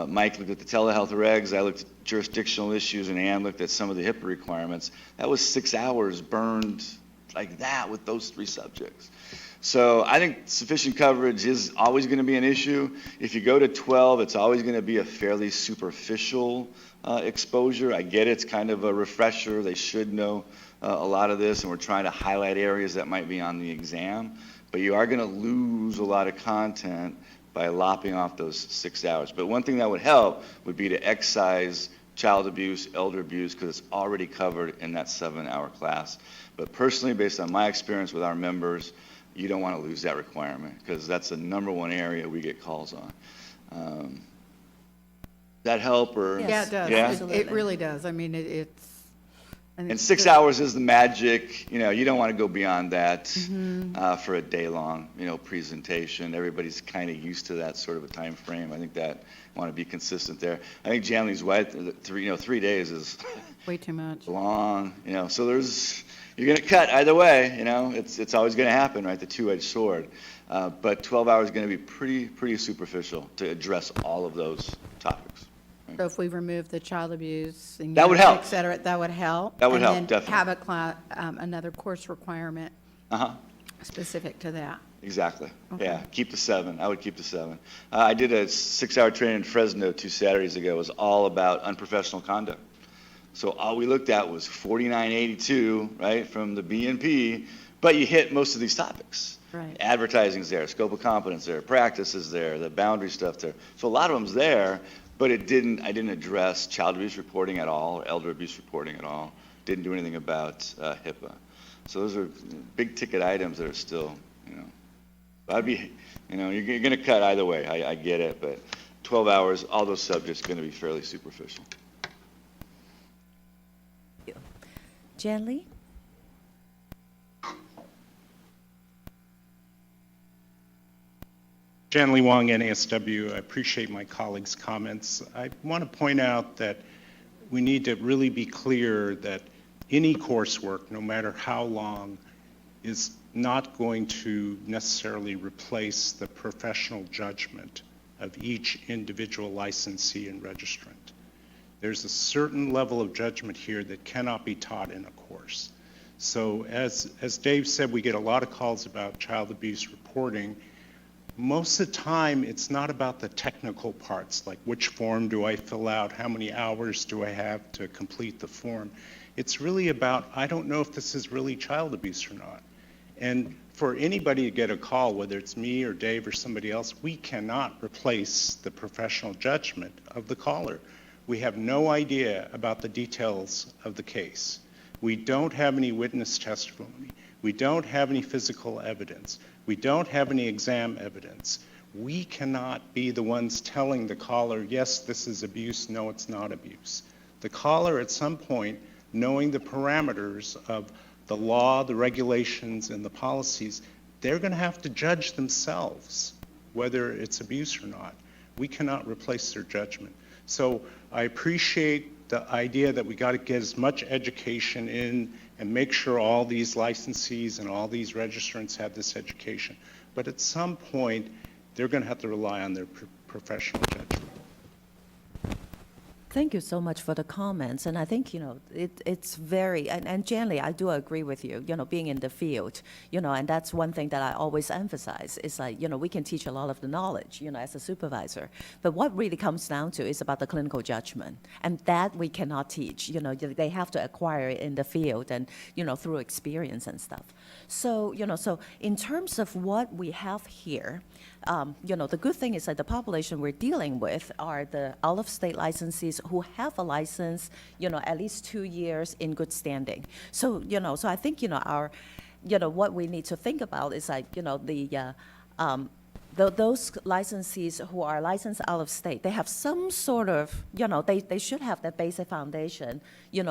Mike looked at the telehealth regs, I looked at jurisdictional issues, and Ann looked at some of the HIPAA requirements. That was 6 hours burned like that with those 3 subjects. So I think sufficient coverage is always going to be an issue. If you go to 12, it's always going to be a fairly superficial exposure. I get it's kind of a refresher. They should know a lot of this, and we're trying to highlight areas that might be on the exam. But you are going to lose a lot of content by lopping off those 6 hours. But one thing that would help would be to excise child abuse, elder abuse, because it's already covered in that 7-hour class. But personally, based on my experience with our members, you don't want to lose that requirement because that's the #1 area we get calls on. That help or? Yes. Yeah, it does. Yeah? It really does. I mean, it's. And 6 hours is the magic. You don't want to go beyond that for a day-long, presentation. Everybody's kind of used to that sort of a time frame. I think that I want to be consistent there. I think Janley's right. 3 days is Way too much. long. So you're going to cut either way. It's always going to happen, right? The two-edged sword. But 12 hours is going to be pretty superficial to address all of those topics. So if we remove the child abuse and That would help. et cetera, that would help. That would help, And then definitely. have another course requirement specific to that. Exactly. Okay. Yeah, keep the 7. I would keep the 7. I did a 6-hour training in Fresno 2 Saturdays ago. It was all about unprofessional conduct. So all we looked at was 4982, right, from the BNP, but you hit most of these topics. Right. Advertising's there, scope of competence there, practice is there, the boundary stuff there. So a lot of them's there, but I didn't address child abuse reporting at all, or elder abuse reporting at all. Didn't do anything about HIPAA. So those are big ticket items that are still, I'd be, you're going to cut either way. I get it, but 12 hours, all those subjects are going to be fairly superficial. Janley? Janley Wong, NASW. I appreciate my colleagues' comments. I want to point out that we need to really be clear that any coursework, no matter how long, is not going to necessarily replace the professional judgment of each individual licensee and registrant. There's a certain level of judgment here that cannot be taught in a course. So as Dave said, we get a lot of calls about child abuse reporting. Most of the time, it's not about the technical parts, like which form do I fill out, how many hours do I have to complete the form. It's really about, I don't know if this is really child abuse or not. And for anybody to get a call, whether it's me or Dave or somebody else, we cannot replace the professional judgment of the caller. We have no idea about the details of the case. We don't have any witness testimony. We don't have any physical evidence. We don't have any exam evidence. We cannot be the ones telling the caller, yes, this is abuse, no, it's not abuse. The caller at some point, knowing the parameters of the law, the regulations, and the policies, they're going to have to judge themselves whether it's abuse or not. We cannot replace their judgment. So I appreciate the idea that we got to get as much education in and make sure all these licensees and all these registrants have this education. But at some point, they're going to have to rely on their professional judgment. Thank you so much for the comments, and I think, it's very, and generally, I do agree with you, being in the field, and that's one thing that I always emphasize, is like, we can teach a lot of the knowledge, as a supervisor, but what really comes down to is about the clinical judgment, and that we cannot teach, they have to acquire it in the field and, through experience and stuff. So, so in terms of what we have here, the good thing is that the population we're dealing with are the out-of-state licensees who have a license, at least 2 years in good standing. So, so I think, what we need to think about is like, those licensees who are licensed out of state, they have some sort of, they should have that basic foundation,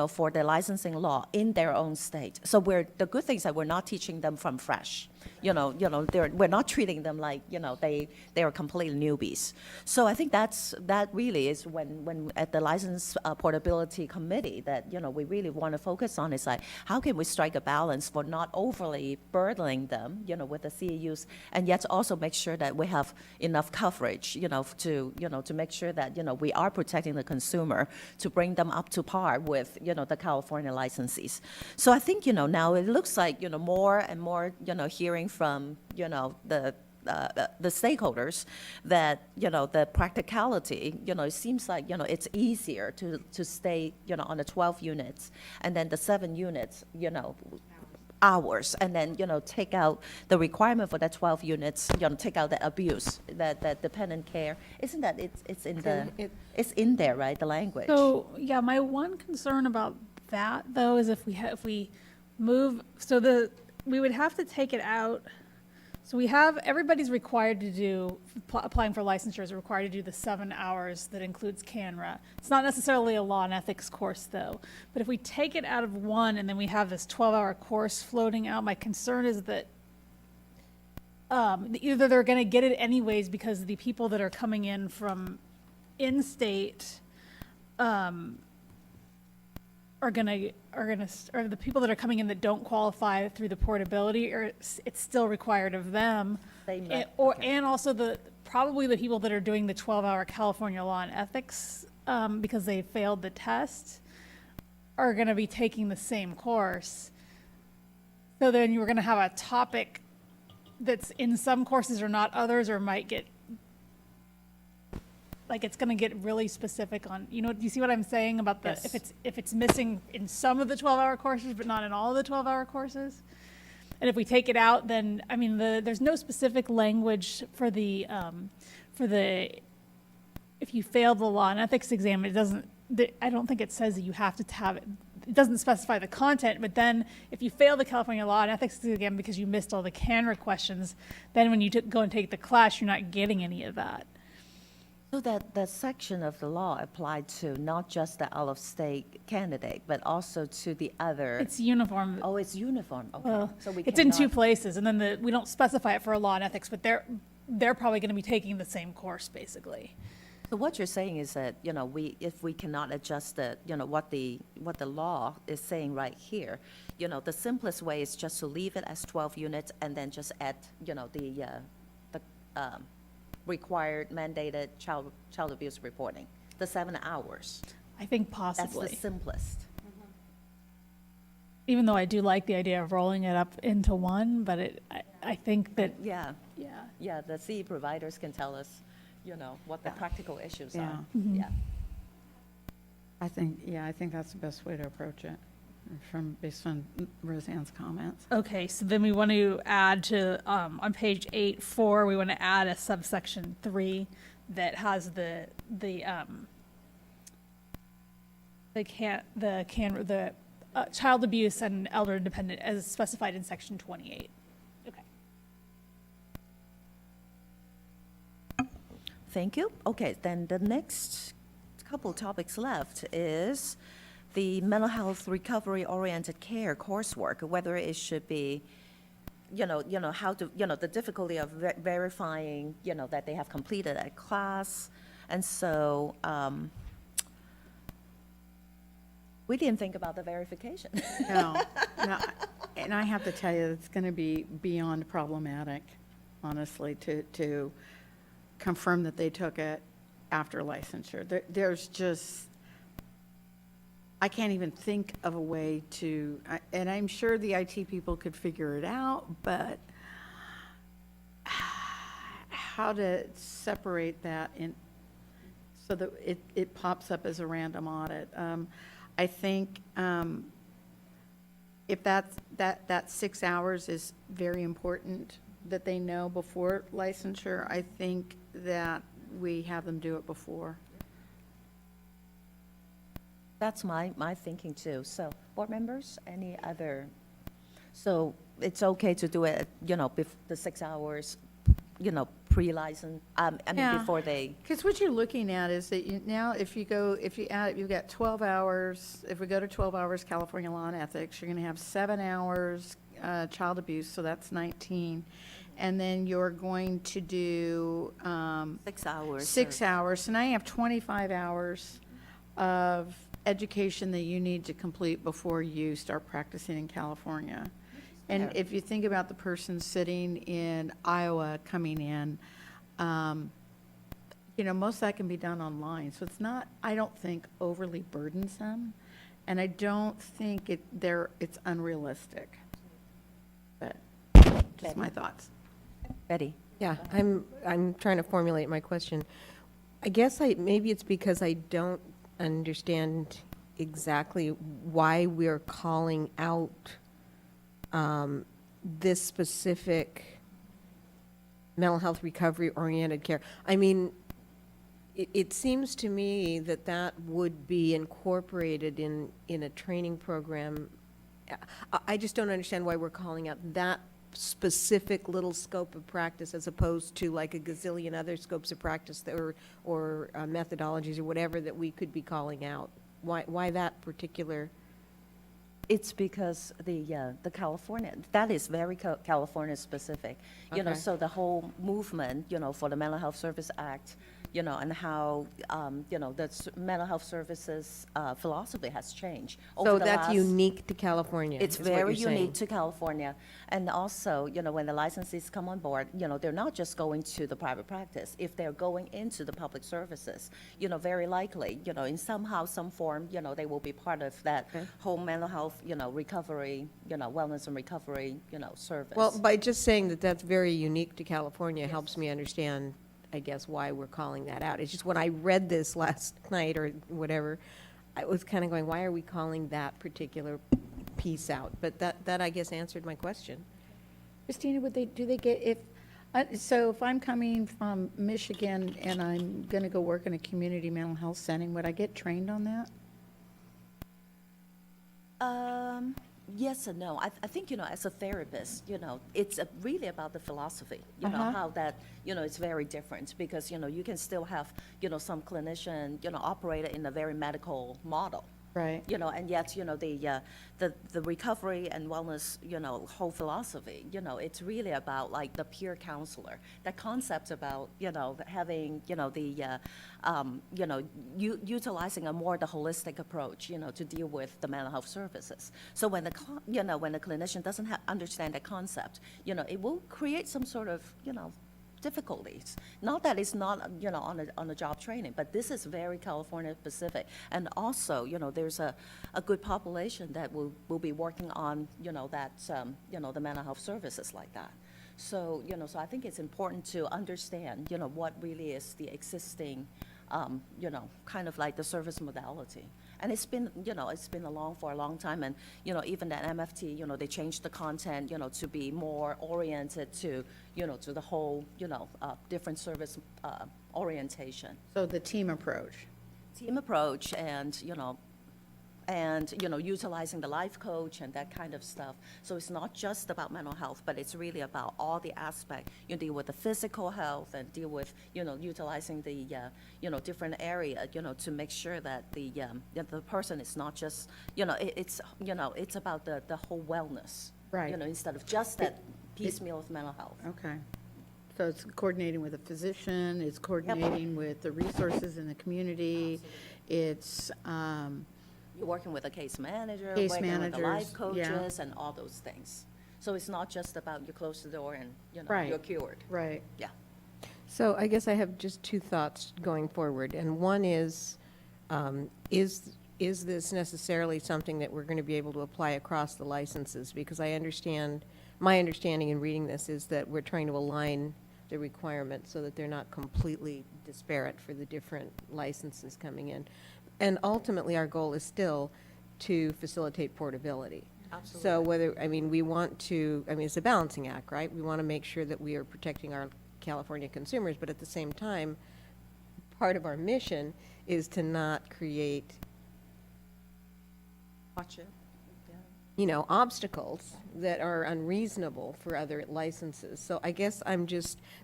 for their licensing law in their own state. So the good thing is that we're not teaching them from fresh. We're not treating them like, they are completely newbies. So I think that really is when at the License Portability Committee that, we really want to focus on is like, how can we strike a balance for not overly burdening them, with the CEUs, and yet also make sure that we have enough coverage, to make sure that, we are protecting the consumer to bring them up to par with, the California licensees. So I think, now it looks like, more and more, hearing from, the stakeholders that, the practicality, it seems like, it's easier to stay, on the 12 units and then the 7 units, hours, and then, take out the requirement for that 12 units, take out the abuse, that dependent care. Isn't that, it's in there, right, the language? So, yeah, my one concern about that, though, is if we move, so we would have to take it out. So we have, everybody's required to do, applying for licensure is required to do the 7 hours that includes CANRA. It's not necessarily a law and ethics course, though. But if we take it out of one and then we have this 12-hour course floating out, my concern is that either they're going to get it anyways because the people that are coming in from in-state or the people that are coming in that don't qualify through the portability, or it's still required of them, and also probably the people that are doing the 12-hour California law and ethics because they failed the test are going to be taking the same course. So then you're going to have a topic that's in some courses or not others, or might get like it's going to get really specific on, do you see what I'm saying about the, Yes. if it's missing in some of the 12-hour courses, but not in all of the 12-hour courses? And if we take it out, then, I mean, there's no specific language for the, if you fail the law and ethics exam, I don't think it says that you have to have it. It doesn't specify the content, but then if you fail the California law and ethics exam because you missed all the CANRA questions, then when you go and take the class, you're not getting any of that. So that section of the law applied to not just the out-of-state candidate, but also to the other. It's uniform. Oh, it's uniform, okay. Well, So we it's in 2 cannot- places, and then we don't specify it for a law and ethics, but they're probably going to be taking the same course, basically. So what you're saying is that, if we cannot adjust what the law is saying right here, the simplest way is just to leave it as 12 units and then just add, the required mandated child abuse reporting, the 7 hours. I think possibly. That's the simplest. Even though I do like the idea of rolling it up into one, but I think that, Yeah, yeah. the CE providers can tell us, what the practical issues Yeah. are. Mhm. Yeah. I think that's the best way to approach it, based on Roseanne's comments. Okay, so then we want to add to, on page 8.4, we want to add a subsection 3 that has the child abuse and elder dependent as specified in section 28. Okay. Thank you. Okay, then the next couple topics left is the mental health recovery-oriented care coursework, whether it should be, how to, the difficulty of verifying, that they have completed a class. And so we didn't think about the verification. No, and I have to tell you, it's going to be beyond problematic, honestly, to confirm that they took it after licensure. There's just I can't even think of a way to, and I'm sure the IT people could figure it out, but how to separate that in, so that it pops up as a random audit. I think if that 6 hours is very important that they know before licensure, I think that we have them do it before. That's my thinking too. So, board members, any other? So it's okay to do it, the 6 hours, pre-license, Yeah. before they, Because what you're looking at is that now, if you add, you've got 12 hours, if we go to 12 hours California law and ethics, you're going to have 7 hours child abuse, so that's 19. And then you're going to do 6 hours. 6 hours. So now you have 25 hours of education that you need to complete before you start practicing in California. And if you think about the person sitting in Iowa coming in, most of that can be done online. So it's not, I don't think, overly burdensome, and I don't think it's unrealistic. But just my thoughts. Betty? Yeah, I'm trying to formulate my question. I guess maybe it's because I don't understand exactly why we're calling out this specific mental health recovery-oriented care. I mean, it seems to me that would be incorporated in a training program. I just don't understand why we're calling out that specific little scope of practice as opposed to like a gazillion other scopes of practice or methodologies or whatever that we could be calling out. Why that particular? It's because the California, that is very California specific. Okay. So the whole movement, for the Mental Health Service Act, and how, the mental health services philosophy has changed. So that's unique to California. It's is what very you're saying. unique to California. And also, when the licensees come on board, they're not just going to the private practice. If they're going into the public services, very likely, in somehow, some form, they will be part of that whole mental health, recovery, wellness and recovery, service. Well, by just saying that that's very unique to California helps me understand, I guess, why we're calling that out. It's just when I read this last night or whatever, I was kind of going, why are we calling that particular piece out? But that I guess answered my question. Christina, do they get, so if I'm coming from Michigan and I'm going to go work in a community mental health setting, would I get trained on that? Yes and no. I think, as a therapist, it's really about the philosophy, how that, it's very different because, you can still have, some clinician, operate in a very medical model. Right. And yet, the recovery and wellness, whole philosophy, it's really about like the peer counselor. That concept about, having, utilizing a more the holistic approach, to deal with the mental health services. So when when the clinician doesn't understand that concept, it will create some sort of, difficulties. Not that it's not, on the job training, but this is very California specific. And also, there's a good population that will be working on, that, the mental health services like that. So, so I think it's important to understand, what really is the existing, kind of like the service modality. And it's been, it's been for a long time. And, even that MFT, they changed the content, to be more oriented to, to the whole, different service orientation. So the team approach. Team approach and, utilizing the life coach and that kind of stuff. So it's not just about mental health, but it's really about all the aspects. You deal with the physical health and deal with, utilizing the, different area, to make sure that the person is not just, it's about the whole wellness. Right. Instead of just that piecemeal of mental health. Okay. So it's coordinating with a physician, it's coordinating with the resources in the community, it's, You're working with a case manager, Case working with the life managers, yeah. coaches, and all those things. So it's not just about you close the door and, Right. you're cured. right. Yeah. So I guess I have just two thoughts going forward. And one is is this necessarily something that we're going to be able to apply across the licenses? Because my understanding in reading this is that we're trying to align the requirements so that they're not completely disparate for the different licenses coming in. And ultimately, our goal is still to facilitate portability. Absolutely. So we want to, it's a balancing act, right? We want to make sure that we are protecting our California consumers, but at the same time, part of our mission is to not create, Watch it. obstacles that are unreasonable for other licenses. So I guess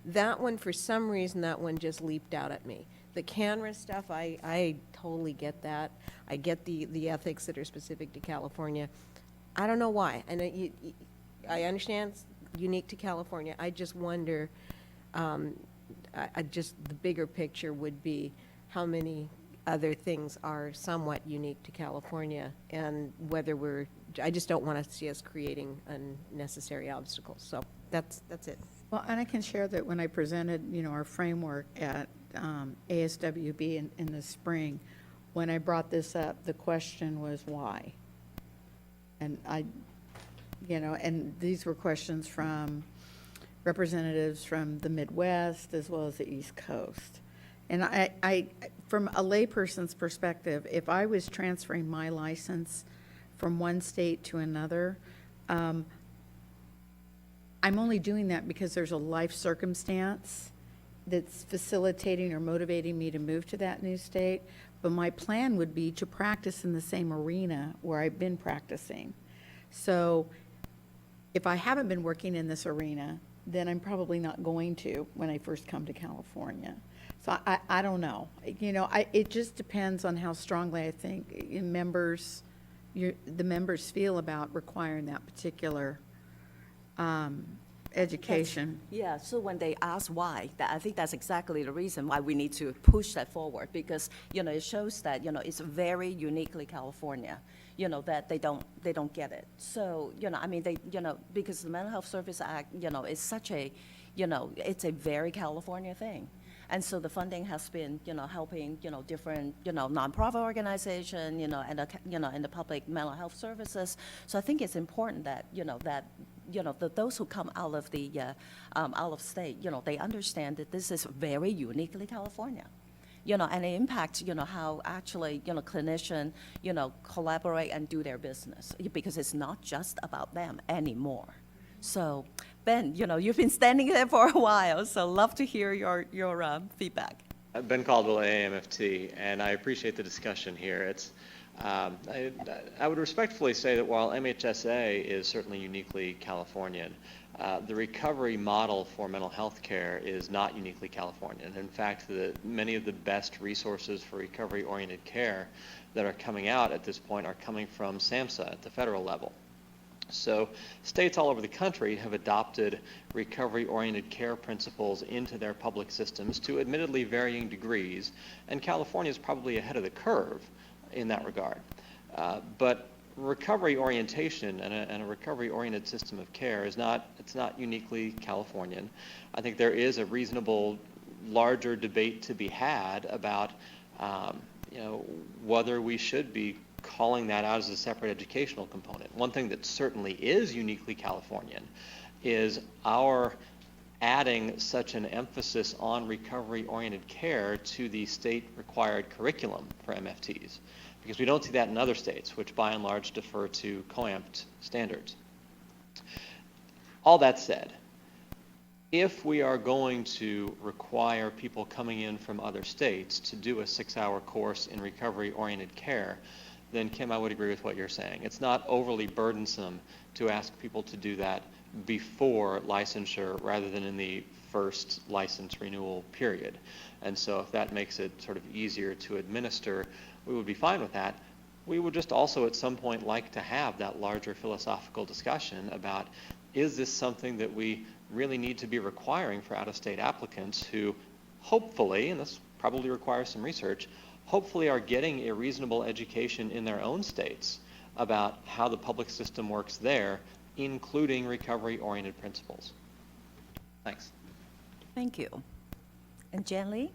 that one, for some reason, that one just leaped out at me. The CANRA stuff, I totally get that. I get the ethics that are specific to California. I don't know why. And I understand it's unique to California. I just wonder, the bigger picture would be how many other things are somewhat unique to California, and whether I just don't want to see us creating unnecessary obstacles. So that's it. Well, and I can share that when I presented, our framework at ASWB in the spring, when I brought this up, the question was why? And and these were questions from representatives from the Midwest as well as the East Coast. And I from a layperson's perspective, if I was transferring my license from one state to another, I'm only doing that because there's a life circumstance that's facilitating or motivating me to move to that new state. But my plan would be to practice in the same arena where I've been practicing. So if I haven't been working in this arena, then I'm probably not going to when I first come to California. So I don't know. It just depends on how strongly I think the members feel about requiring that particular education. Yeah, so when they ask why, I think that's exactly the reason why we need to push that forward, because, it shows that, it's very uniquely California, that they don't get it. So, because the Mental Health Service Act, is such a, it's a very California thing. And so the funding has been, helping, different, nonprofit organization, and the public mental health services. So I think it's important that, those who come out of the, out of state, they understand that this is very uniquely California. And it impacts, how actually, clinicians, collaborate and do their business, because it's not just about them anymore. So, Ben, you've been standing there for a while, so love to hear your feedback. Ben Caldwell, AAMFT, and I appreciate the discussion here. It's, I would respectfully say that while MHSA is certainly uniquely Californian, the recovery model for mental health care is not uniquely Californian. In fact, many of the best resources for recovery-oriented care that are coming out at this point are coming from SAMHSA at the federal level. So states all over the country have adopted recovery-oriented care principles into their public systems to admittedly varying degrees, and California is probably ahead of the curve in that regard. But recovery orientation and a recovery-oriented system of care it's not uniquely Californian. I think there is a reasonable, larger debate to be had about, whether we should be calling that out as a separate educational component. One thing that certainly is uniquely Californian is our adding such an emphasis on recovery-oriented care to the state-required curriculum for MFTs, because we don't see that in other states, which by and large defer to COAMPT standards. All that said, if we are going to require people coming in from other states to do a 6-hour course in recovery-oriented care, then Kim, I would agree with what you're saying. It's not overly burdensome to ask people to do that before licensure rather than in the first license renewal period. And so if that makes it sort of easier to administer, we would be fine with that. We would just also at some point like to have that larger philosophical discussion about, is this something that we really need to be requiring for out-of-state applicants who hopefully, and this probably requires some research, hopefully are getting a reasonable education in their own states about how the public system works there, including recovery-oriented principles. Thanks. Thank you. And Jan Lee?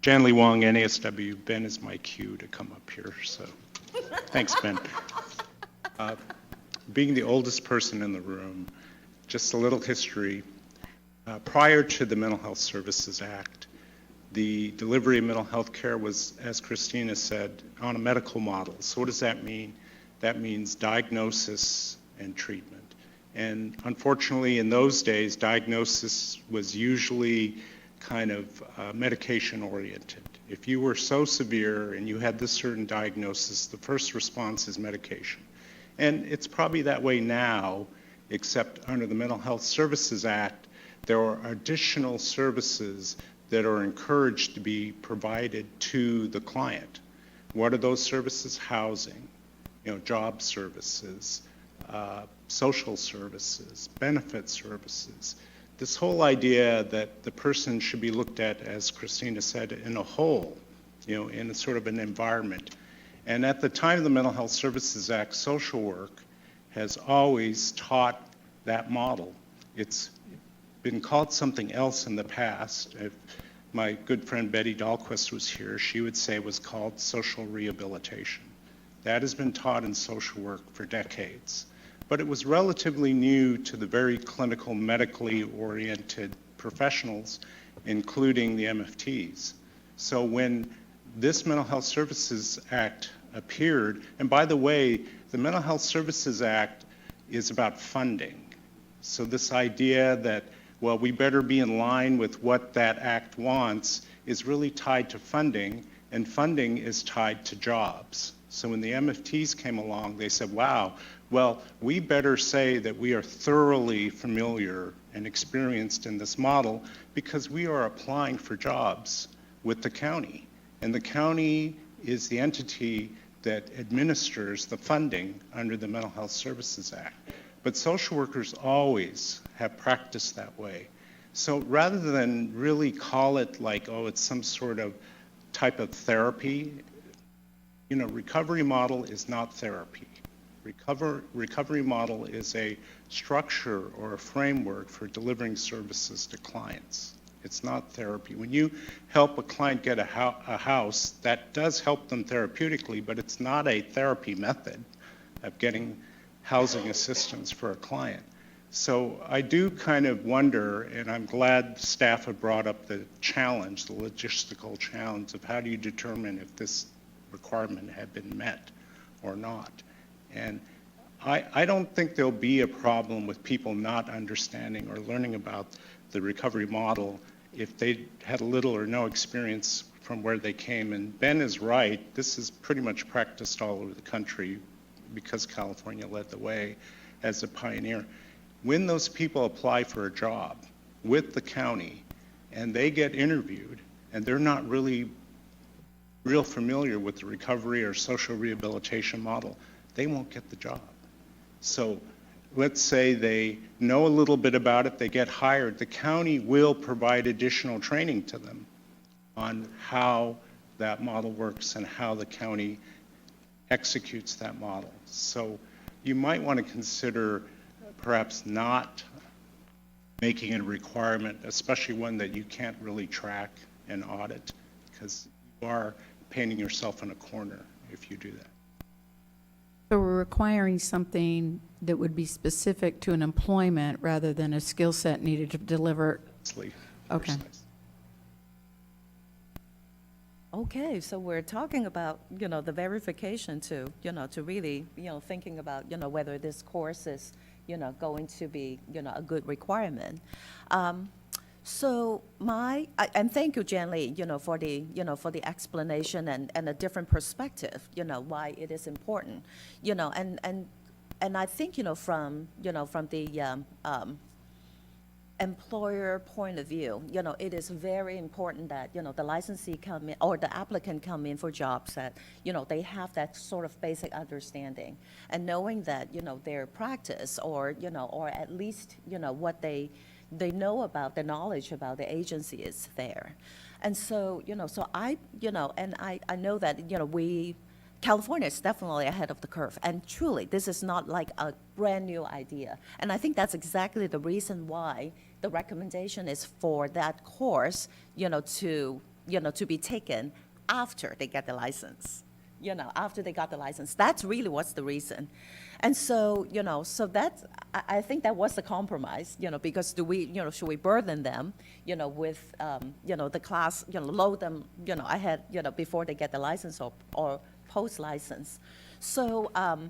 Janley Wong, NASW. Ben is my cue to come up here, so thanks, Ben. Being the oldest person in the room, just a little history. Prior to the Mental Health Services Act, the delivery of mental health care was, as Christina said, on a medical model. So what does that mean? That means diagnosis and treatment. And unfortunately, in those days, diagnosis was usually kind of medication oriented. If you were so severe and you had this certain diagnosis, the first response is medication. And it's probably that way now, except under the Mental Health Services Act, there are additional services that are encouraged to be provided to the client. What are those services? Housing, job services, social services, benefit services. This whole idea that the person should be looked at, as Christina said, in a whole, in a sort of an environment. And at the time of the Mental Health Services Act, social work has always taught that model. It's been called something else in the past. If my good friend Betty Dahlquist was here, she would say it was called social rehabilitation. That has been taught in social work for decades. But it was relatively new to the very clinical, medically oriented professionals, including the MFTs. So when this Mental Health Services Act appeared, and by the way, the Mental Health Services Act is about funding. So this idea that, well, we better be in line with what that act wants is really tied to funding, and funding is tied to jobs. So when the MFTs came along, they said, wow, well, we better say that we are thoroughly familiar and experienced in this model because we are applying for jobs with the county. And the county is the entity that administers the funding under the Mental Health Services Act. But social workers always have practiced that way. So rather than really call it like, oh, it's some sort of type of therapy, recovery model is not therapy. Recovery model is a structure or a framework for delivering services to clients. It's not therapy. When you help a client get a house, that does help them therapeutically, but it's not a therapy method of getting housing assistance for a client. So I do kind of wonder, and I'm glad staff have brought up the challenge, the logistical challenge of how do you determine if this requirement had been met or not. And I don't think there'll be a problem with people not understanding or learning about the recovery model if they had little or no experience from where they came. And Ben is right, this is pretty much practiced all over the country because California led the way as a pioneer. When those people apply for a job with the county and they get interviewed and they're not really real familiar with the recovery or social rehabilitation model, they won't get the job. So let's say they know a little bit about it, they get hired, the county will provide additional training to them on how that model works and how the county executes that model. So you might want to consider perhaps not making it a requirement, especially one that you can't really track and audit, because you are painting yourself in a corner if you do that. So we're requiring something that would be specific to an employment rather than a skill set needed to deliver. Okay. Okay, so we're talking about, the verification to really, thinking about, whether this course is, going to be, a good requirement. So and thank you, Janley, for the explanation and a different perspective, why it is important, and I think, from the employer point of view, it is very important that, the licensee come in or the applicant come in for jobs that, they have that sort of basic understanding and knowing that, their practice or at least, what they know about, the knowledge about the agency is there. And so, so I know that, California is definitely ahead of the curve. And truly, this is not like a brand new idea. And I think that's exactly the reason why the recommendation is for that course, to to be taken after they get the license. After they got the license. That's really what's the reason. And so, so that's, I think that was the compromise, because should we burden them, with, the class, load them, ahead, before they get the license or post-license. So I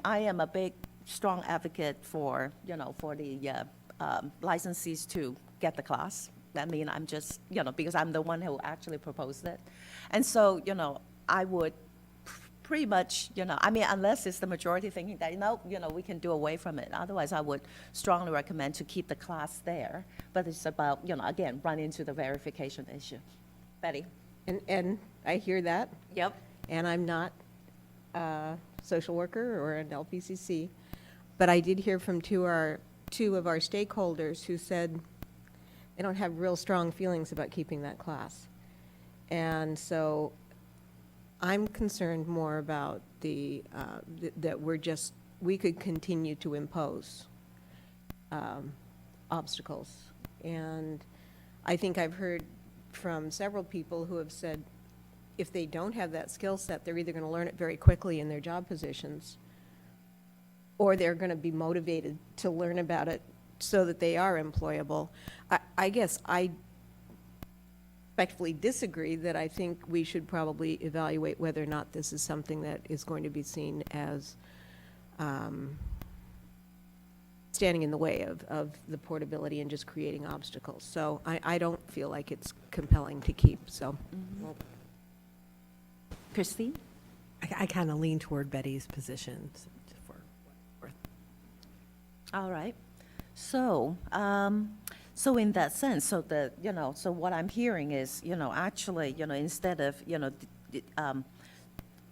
am a big, strong advocate for, for the licensees to get the class. I mean, I'm just, because I'm the one who actually proposed it. And so, I would pretty much, I mean, unless it's the majority thinking that, we can do away from it. Otherwise, I would strongly recommend to keep the class there. But it's about, again, run into the verification issue. Betty? And I hear that. Yep. And I'm not a social worker or an LPCC, but I did hear from two of our stakeholders who said they don't have real strong feelings about keeping that class. And so I'm concerned more about that we could continue to impose obstacles. And I think I've heard from several people who have said if they don't have that skill set, they're either going to learn it very quickly in their job positions, or they're going to be motivated to learn about it so that they are employable. I guess I respectfully disagree that I think we should probably evaluate whether or not this is something that is going to be seen as standing in the way of the portability and just creating obstacles. So I don't feel like it's compelling to keep, so. Mm-hmm. Christine? I kind of lean toward Betty's position for what it's worth. All right. So, so in that sense, so so what I'm hearing is, actually,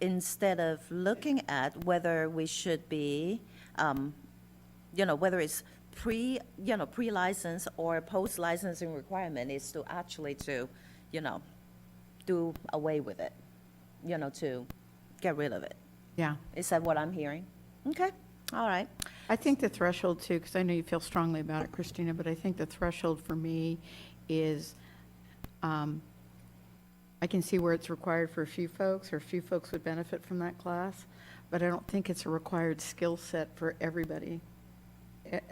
instead of looking at whether we should be, whether it's pre-license or post-licensing requirement, is to actually do away with it, to get rid of it. Yeah. Is that what I'm hearing? Okay. All right. I think the threshold too, because I know you feel strongly about it, Christina, but I think the threshold for me is, I can see where it's required for a few folks, or a few folks would benefit from that class, but I don't think it's a required skill set for everybody,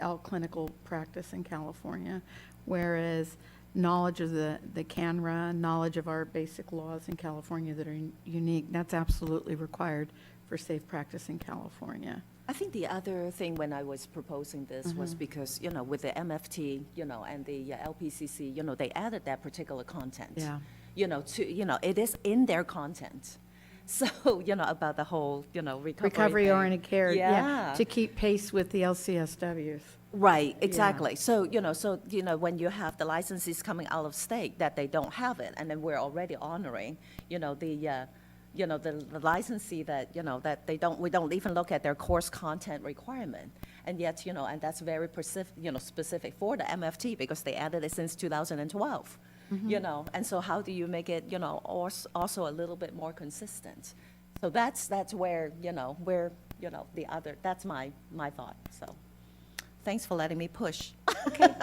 all clinical practice in California, whereas knowledge of the CANRA, knowledge of our basic laws in California that are unique, that's absolutely required for safe practice in California. I think the other thing when I was proposing this was because, with the MFT, and the LPCC, they added that particular content. Yeah. It is in their content. So, about the whole, Recovery-oriented care, Yeah. to keep pace with the LCSWs. Right, exactly. So, when you have the licensees coming out of state that they don't have it, and then we're already honoring, the licensee that, that we don't even look at their course content requirement. And yet, and that's very specific for the MFT because they added it since 2012. And so how do you make it, also a little bit more consistent? So that's where, the other, that's my thought, so. Thanks for letting me push. Okay.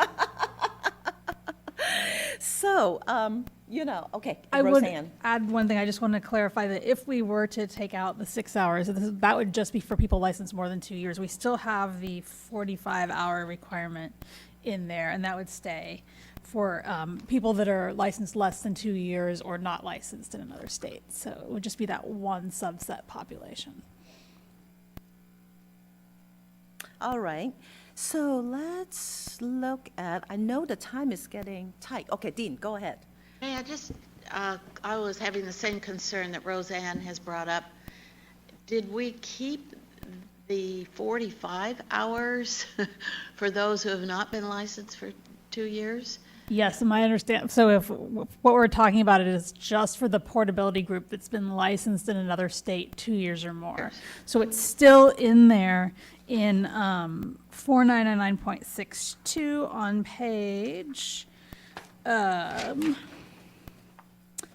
So, okay, I would Roseanne. add one thing. I just want to clarify that if we were to take out the 6 hours, that would just be for people licensed more than 2 years. We still have the 45-hour requirement in there, and that would stay for people that are licensed less than 2 years or not licensed in another state. So it would just be that one subset population. All right. So let's look at, I know the time is getting tight. Okay, Dean, go ahead. Hey, I was having the same concern that Roseanne has brought up. Did we keep the 45 hours for those who have not been licensed for 2 years? Yes, and my understand. So if what we're talking about it is just for the portability group that's been licensed in another state 2 years or more. So it's still in there in 499.62 on page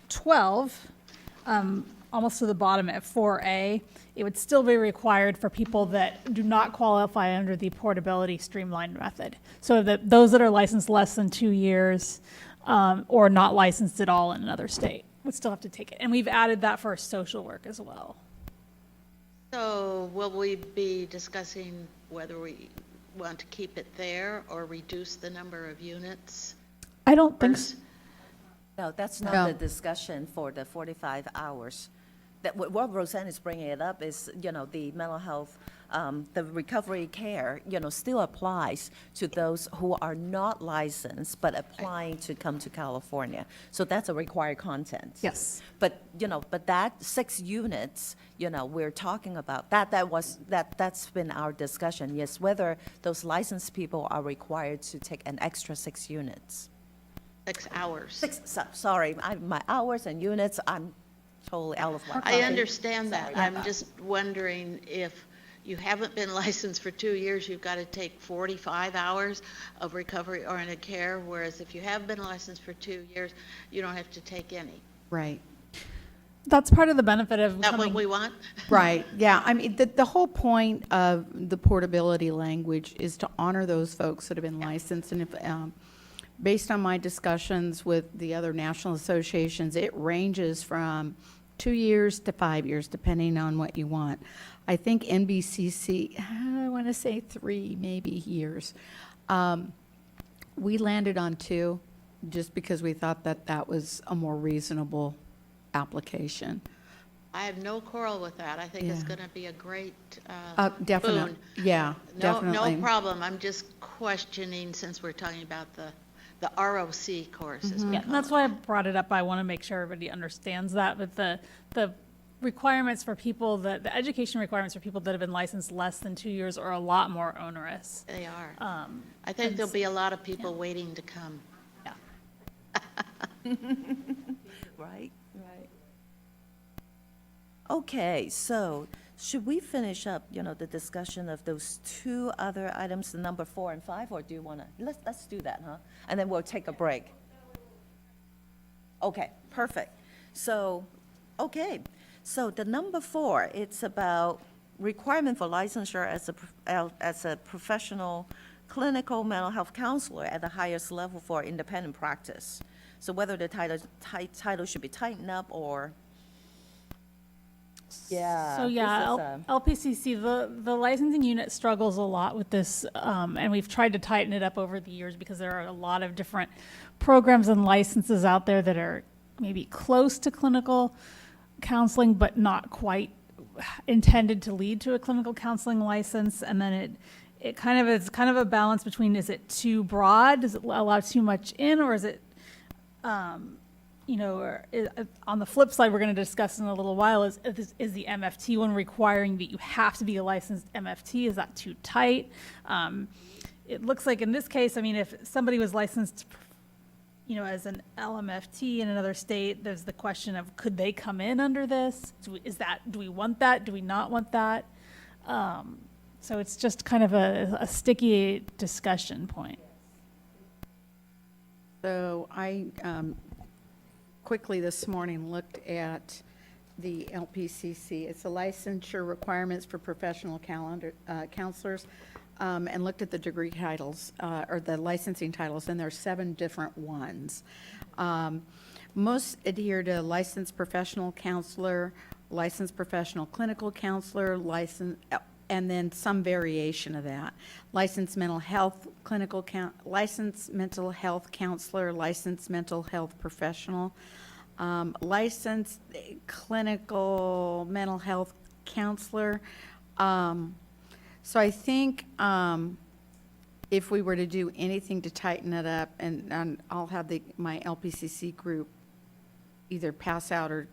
12, almost to the bottom at 4A. It would still be required for people that do not qualify under the portability streamlined method. So that those that are licensed less than 2 years, or not licensed at all in another state would still have to take it. And we've added that for social work as well. So will we be discussing whether we want to keep it there or reduce the number of units? I don't think so. No, that's not No. the discussion for the 45 hours. That, what Roseanne is bringing it up is, the mental health, the recovery care, still applies to those who are not licensed but applying to come to California. So that's a required content. Yes. But, but that 6 units, we're talking about, that's been our discussion. Yes, whether those licensed people are required to take an extra 6 units. 6 hours. Sorry, my hours and units, I'm totally out of whack. I understand that. Sorry. I'm just wondering if you haven't been licensed for 2 years, you've got to take 45 hours of recovery-oriented care, whereas if you have been licensed for 2 years, you don't have to take any. Right. That's part of the benefit of Is that what coming. we want? Right, yeah, I mean, the whole point of the portability language is to honor those folks that have been licensed, and if, based on my discussions with the other national associations, it ranges from 2 years to 5 years, depending on what you want. I think NBCC, I want to say 3, maybe years. We landed on 2, just because we thought that that was a more reasonable application. I have no quarrel with that. I think it's Yeah. going to be a great Definitely, boon. yeah, definitely. No problem. I'm just questioning, since we're talking about the ROC course. As we Yeah, call and that's it. why I brought it up. I want to make sure everybody understands that. But the requirements for people, the education requirements for people that have been licensed less than 2 years are a lot more onerous. They are. Um, I think and there'll be a lot of people waiting to come. Right, right. Okay, so should we finish up, the discussion of those 2 other items, the number 4 and 5, or do you want to, let's do that, huh? And then we'll take a break. Okay, perfect. So, okay, so the number 4, it's about requirement for licensure as a professional clinical mental health counselor at the highest level for independent practice. So whether the title should be tightened up or, yeah. So this yeah, is a- LPCC, the licensing unit struggles a lot with this, and we've tried to tighten it up over the years because there are a lot of different programs and licenses out there that are maybe close to clinical counseling, but not quite intended to lead to a clinical counseling license. And then it's kind of a balance between, is it too broad? Does it allow too much in, or is it, on the flip side, we're going to discuss in a little while, is the MFT one requiring that you have to be a licensed MFT? Is that too tight? It looks like in this case, I mean, if somebody was licensed, as an LMFT in another state, there's the question of, could they come in under this? Do we want that? Do we not want that? So it's just kind of a sticky discussion point. So I quickly this morning looked at the LPCC. It's the licensure requirements for professional counselors, and looked at the degree titles, or the licensing titles, and there are 7 different ones. Most adhere to licensed professional counselor, licensed professional clinical counselor, and then some variation of that. Licensed mental health licensed mental health counselor, licensed mental health professional, licensed clinical mental health counselor. So I think if we were to do anything to tighten it up, and I'll have my LPCC group either pass out or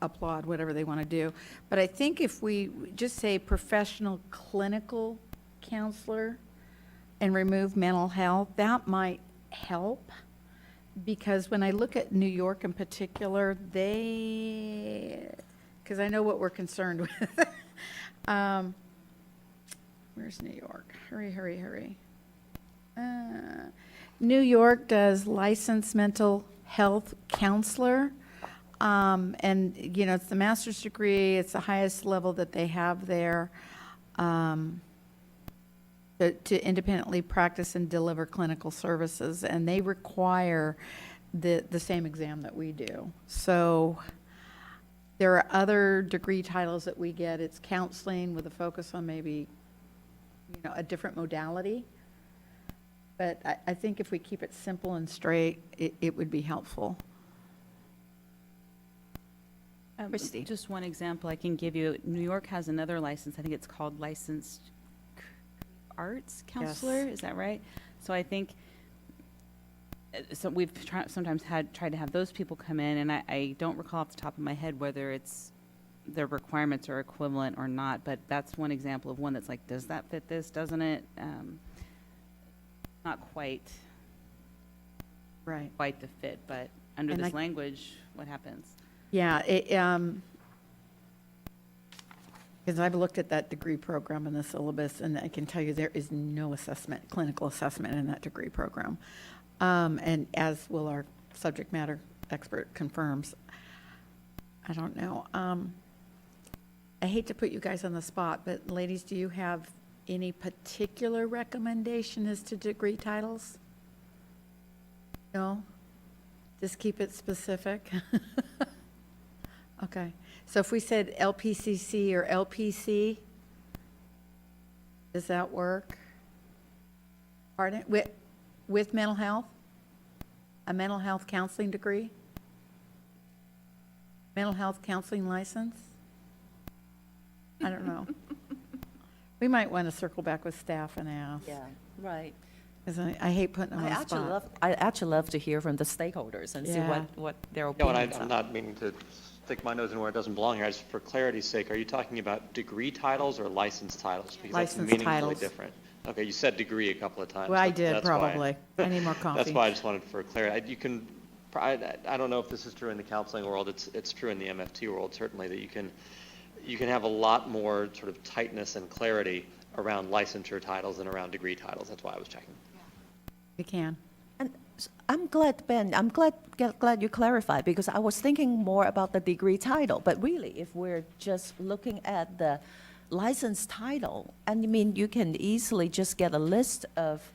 applaud, whatever they want to do. But I think if we just say professional clinical counselor and remove mental health, that might help. Because when I look at New York in particular, because I know what we're concerned with. Where's New York? Hurry. New York does licensed mental health counselor. And, it's the master's degree, it's the highest level that they have there, to independently practice and deliver clinical services. And they require the same exam that we do. So there are other degree titles that we get. It's counseling with a focus on maybe, a different modality. But I think if we keep it simple and straight, it would be helpful. Christy. Just one example I can give you. New York has another license. I think it's called Licensed Arts Counselor. Is that right? So I think, so we've sometimes tried to have those people come in, and I don't recall off the top of my head whether it's their requirements are equivalent or not, but that's one example of one that's like, does that fit this? Doesn't it? Not quite the fit, but under And this language, what happens? Yeah, because I've looked at that degree program in the syllabus, and I can tell you there is no assessment, clinical assessment in that degree program. And as will our subject matter expert confirms. I don't know. I hate to put you guys on the spot, but ladies, do you have any particular recommendation as to degree titles? No? Just keep it specific? Okay. So if we said LPCC or LPC, does that work? Pardon? With mental health? A mental health counseling degree? Mental health counseling license? I don't know. We might want to circle back with staff and ask. Yeah, right. Because I hate putting them on the spot. I actually love to hear from the stakeholders and see Yeah. what their No, opinions and are. I'm not meaning to stick my nose in where it doesn't belong here. Just for clarity's sake, are you talking about degree titles or license titles? Because License that's meaningfully titles. different. Okay, you said degree a couple of times. Well, I That- did, that's why- probably. I need more coffee. That's why I just wanted for clarity. You can, I don't know if this is true in the counseling world. It's true in the MFT world, certainly, that you can have a lot more sort of tightness and clarity around licensure titles than around degree titles. That's why I was checking. We can. And I'm glad, Ben, I'm glad you clarified, because I was thinking more about the degree title. But really, if we're just looking at the license title, and I mean, you can easily just get a list of,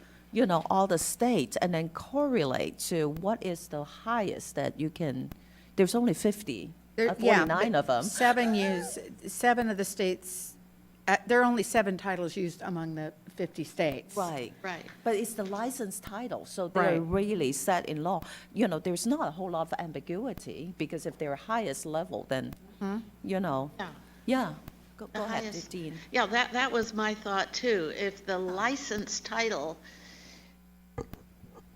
all the states and then correlate to what is the highest that you can, there's only 50, 49 of them. 7 of the states, there are only 7 titles used among the 50 states. Right. Right. But it's the license title, so they're Right. really set in law. There's not a whole lot of ambiguity, because if they're highest level, then, Yeah. yeah. Go The ahead, highest- Dean. Yeah, that was my thought too. If the license title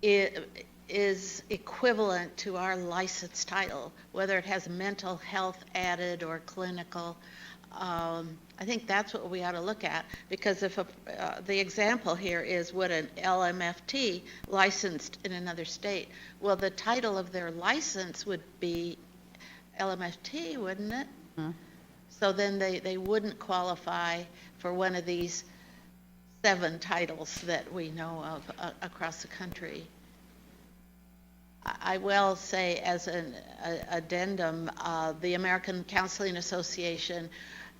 is equivalent to our license title, whether it has mental health added or clinical, I think that's what we ought to look at, because if the example here is would an LMFT licensed in another state, well, the title of their license would be LMFT, wouldn't it? So then they wouldn't qualify for one of these 7 titles that we know of across the country. I will say, as an addendum, the American Counseling Association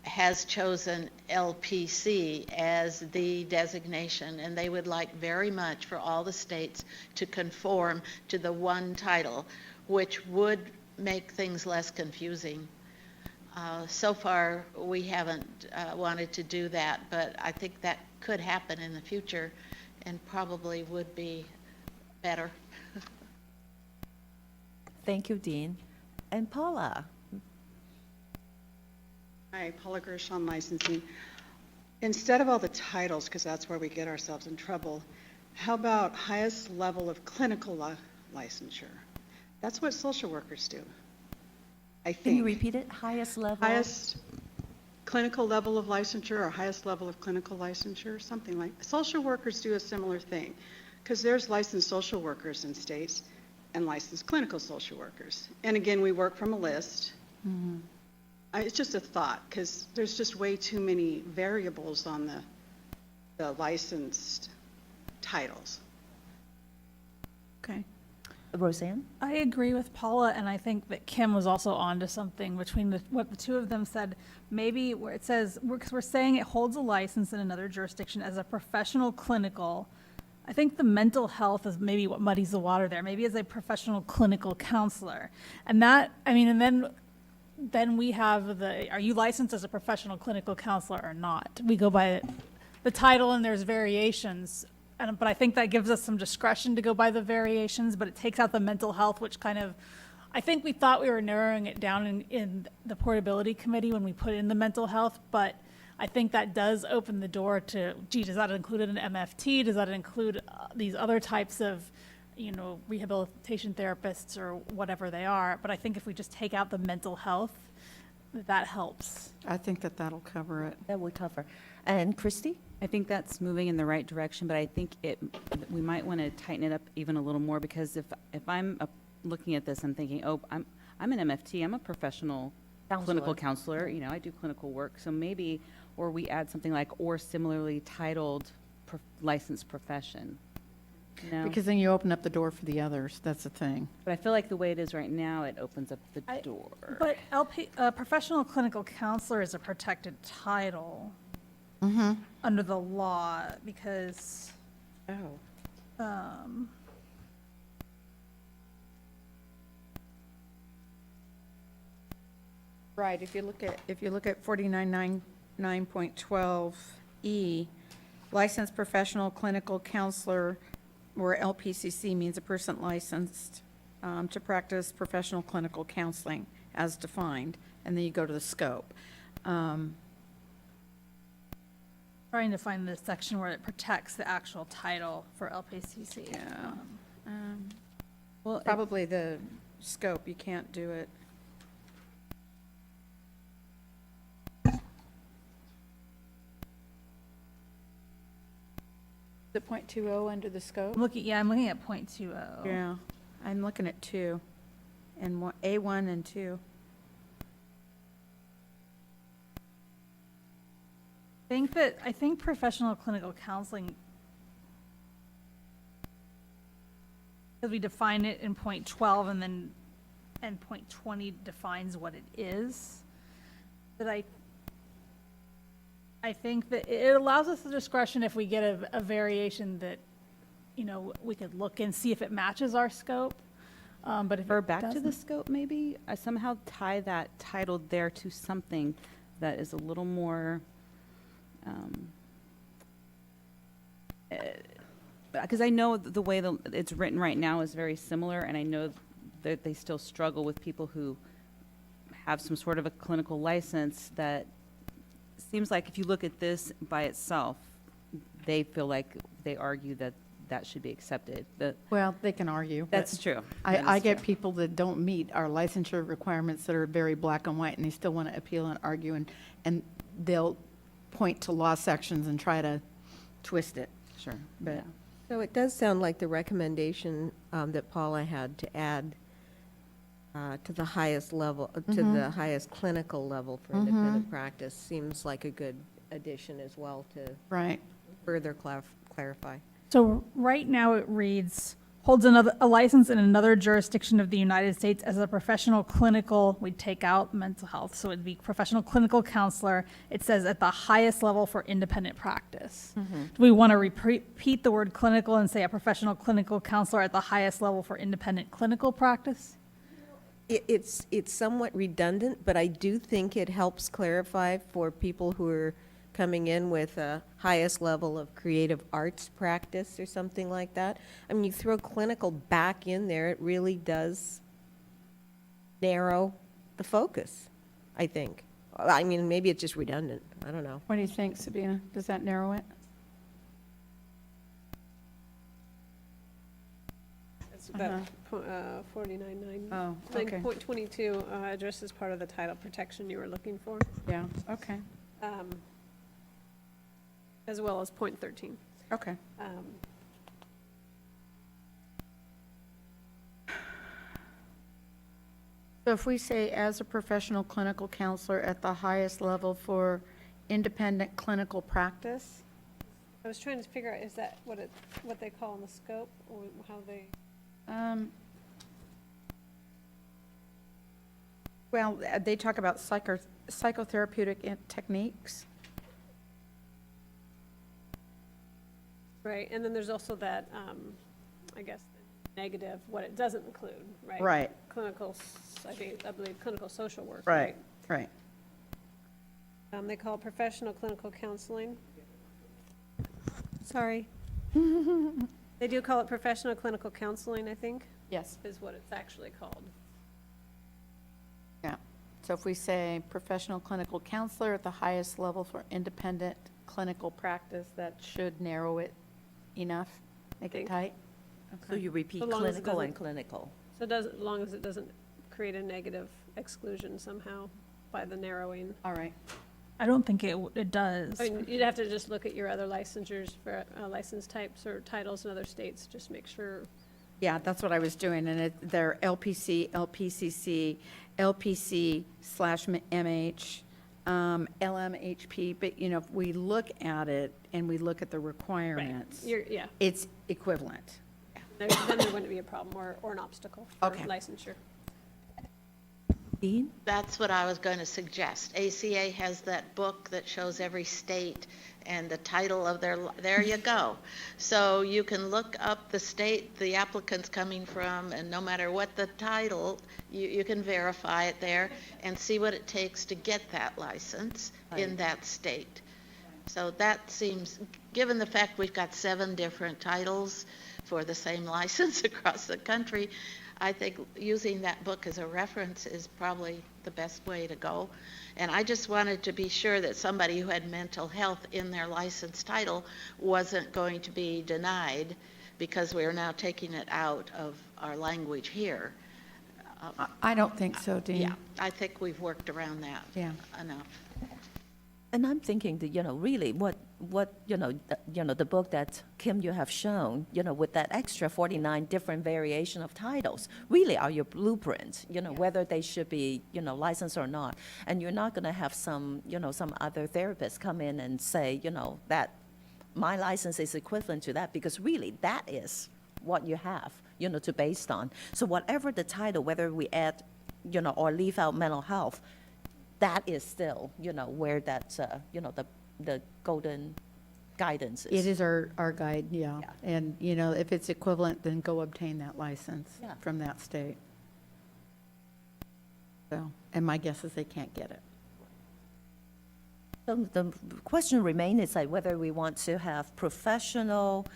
has chosen LPC as the designation, and they would like very much for all the states to conform to the one title, which would make things less confusing. So far, we haven't wanted to do that, but I think that could happen in the future and probably would be better. Thank you, Dean. And Paula? Hi, Paula Gershon, licensing. Instead of all the titles, because that's where we get ourselves in trouble, how about highest level of clinical licensure? That's what social workers do, I think. Can you repeat it? Highest level? Highest clinical level of licensure or highest level of clinical licensure, something like. Social workers do a similar thing, because there's licensed social workers in states and licensed clinical social workers. And again, we work from a list. It's just a thought, because there's just way too many variables on the licensed titles. Okay. Roseanne? I agree with Paula, and I think that Kim was also onto something between what the two of them said. Maybe where it says, because we're saying it holds a license in another jurisdiction as a professional clinical. I think the mental health is maybe what muddies the water there, maybe as a professional clinical counselor. And that, I mean, and then we have are you licensed as a professional clinical counselor or not? We go by the title and there's variations. But I think that gives us some discretion to go by the variations, but it takes out the mental health, which kind of, I think we thought we were narrowing it down in the portability committee when we put in the mental health, but I think that does open the door to, gee, does that include an MFT? Does that include these other types of, rehabilitation therapists or whatever they are? But I think if we just take out the mental health, that helps. I think that'll cover it. That would cover. And Christy? I think that's moving in the right direction, but I think we might want to tighten it up even a little more, because if I'm looking at this, I'm thinking, oh, I'm an MFT, I'm a professional clinical counselor, I do clinical work, so maybe, or we add something like, or similarly titled licensed profession. Because then you open up the door for the others, that's the thing. But I feel like the way it is right now, it opens up the door. But professional clinical counselor is a protected title under the law because. Right, if you look at 49.9.12E, licensed professional clinical counselor, or LPCC, means a person licensed to practice professional clinical counseling as defined, and then you go to the scope. Trying to find the section where it protects the actual title for LPCC. Yeah. Well, probably the scope, you can't do it. The .20 under the scope? I'm looking at .20. Yeah, I'm looking at 2, and A1 and 2. I think professional clinical counseling, because we define it in .12 and .20 defines what it is, that I think that it allows us the discretion if we get a variation that, we could look and see if it matches our scope. But if Or it back to the doesn't- scope, maybe? I somehow tie that title there to something that is a little more, because I know the way it's written right now is very similar, and I know that they still struggle with people who have some sort of a clinical license that seems like if you look at this by itself, they feel like they argue that should be accepted. Well, they can argue. That's true. I get people that don't meet our licensure requirements that are very black and white, and they still want to appeal and argue, and they'll point to law sections and try to twist it. Sure. But So it does sound like the recommendation that Paula had to add to the highest level, to the highest clinical level for independent practice seems like a good addition as well to right. further clarify. So right now it reads, holds a license in another jurisdiction of the United States as a professional clinical, we'd take out mental health, so it'd be professional clinical counselor. It says at the highest level for independent practice. Do we want to repeat the word clinical and say a professional clinical counselor at the highest level for independent clinical practice? It's somewhat redundant, but I do think it helps clarify for people who are coming in with a highest level of creative arts practice or something like that. I mean, you throw clinical back in there, it really does narrow the focus, I think. I mean, maybe it's just redundant. I don't know. What do you think, Sabina? Does that narrow it? That 49.9. Oh, I think okay. point 22 addresses part of the title protection you were looking for, Yeah, okay, as well as point 13. okay. So if we say as a professional clinical counselor at the highest level for independent clinical practice? I was trying to figure out, is that what they call in the scope, or how they? Well, they talk about psychotherapeutic techniques. Right, and then there's also that, I guess, negative, what it doesn't include, right? Right. Clinical, I believe clinical social work, Right, right? right. They call it professional clinical counseling. Sorry. They do call it professional clinical counseling, I think, Yes. is what it's actually called. Yeah. So if we say professional clinical counselor at the highest level for independent clinical practice, that should narrow it enough, make it tight? So you repeat So long as it clinical and doesn't- clinical. So it does, as long as it doesn't create a negative exclusion somehow by the narrowing. All right. I don't think it does. I mean, you'd have to just look at your other licensures for license types or titles in other states, just make sure. Yeah, that's what I was doing, and they're LPC, LPCC, LPC/MH, LMHP, but, if we look at it and we look at the requirements, Yeah, it's equivalent. then there wouldn't be a problem or an obstacle for Okay. licensure. Dean? That's what I was going to suggest. ACA has that book that shows every state and the title of there you go. So you can look up the state the applicant's coming from, and no matter what the title, you can verify it there and see what it takes to get that license in that state. So that seems, given the fact we've got 7 different titles for the same license across the country, I think using that book as a reference is probably the best way to go. And I just wanted to be sure that somebody who had mental health in their license title wasn't going to be denied because we are now taking it out of our language here. I don't think so, Dean. Yeah, I think we've worked around that enough. And I'm thinking that, really what the book that Kim, you have shown, with that extra 49 different variation of titles, really are your blueprint, whether they should be, licensed or not. And you're not going to have some other therapist come in and say, that my license is equivalent to that, because really that is what you have, to based on. So whatever the title, whether we add, or leave out mental health, that is still, where that, the golden guidance is. It is our guide, yeah. And, if it's equivalent, then go obtain that license from that state. So, and my guess is they can't get it. So the question remains is like whether we want to have professional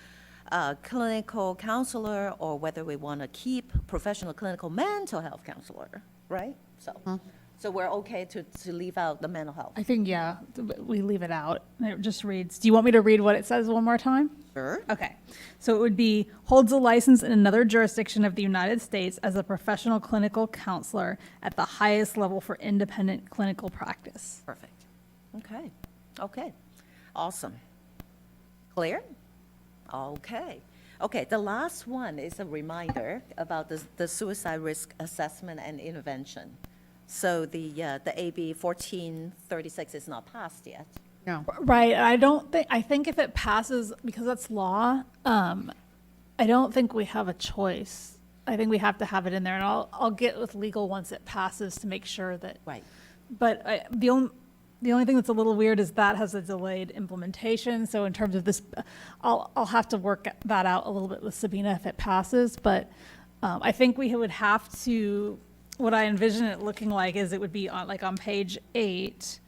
clinical counselor, or whether we want to keep professional clinical mental health counselor, right? So we're okay to leave out the mental health. I think, we leave it out. It just reads, do you want me to read what it says one more time? Sure. Okay. So it would be, holds a license in another jurisdiction of the United States as a professional clinical counselor at the highest level for independent clinical practice. Perfect. Okay. Awesome. Clear? Okay. Okay, the last one is a reminder about the suicide risk assessment and intervention. So the AB 1436 is not passed yet. No. Right. I think if it passes, because that's law, I don't think we have a choice. I think we have to have it in there, and I'll get with legal once it passes to make sure that. Right. But the only thing that's a little weird is that has a delayed implementation. So in terms of this, I'll have to work that out a little bit with Sabina if it passes. But I think we would have to. What I envision it looking like is it would be on page 8.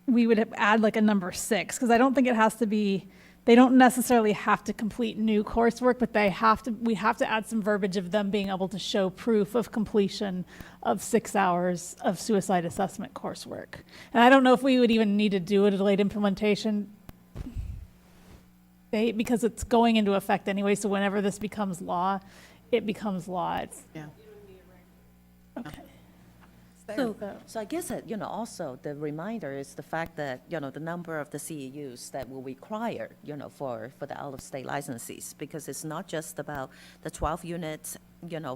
We would add a number 6, because I don't think it has to be. They don't necessarily have to complete new coursework, but we have to add some verbiage of them being able to show proof of completion of 6 hours of suicide assessment coursework. And I don't know if we would even need to do a delayed implementation date, because it's going into effect anyway. So whenever this becomes law, it becomes law. Okay. So I guess that, also the reminder is the fact that, the number of the CEUs that will require, for the out-of-state licensees, because it's not just about the 12 units,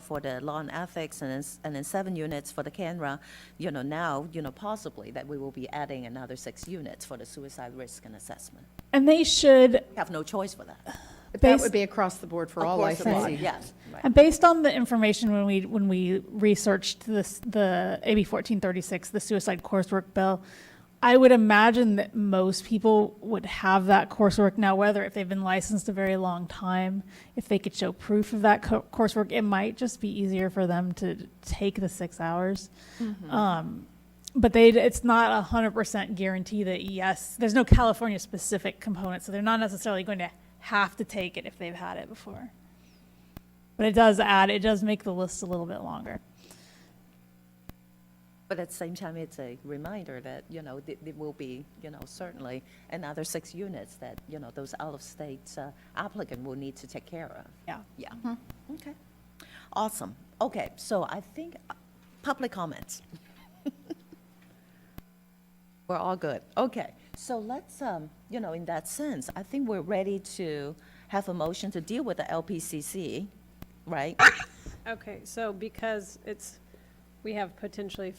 for the law and ethics, and then 7 units for the CANRA, now, possibly that we will be adding another 6 units for the suicide risk and assessment. And they should have no choice for that. That would be across the board for all Across the board, licensees. yes. Right. And based on the information when we researched the AB 1436, the suicide coursework bill, I would imagine that most people would have that coursework now, whether if they've been licensed a very long time, if they could show proof of that coursework, it might just be easier for them to take the 6 hours. But it's not 100% guarantee that, yes, there's no California specific component, so they're not necessarily going to have to take it if they've had it before. But it does make the list a little bit longer. But at the same time, it's a reminder that, there will be, certainly another 6 units that, those out-of-state applicant will need to take care of. Yeah. Yeah. Okay. Awesome. Okay, so I think public comments. We're all good. Okay, so let's, in that sense, I think we're ready to have a motion to deal with the LPCC, right? Okay, so because we have potentially,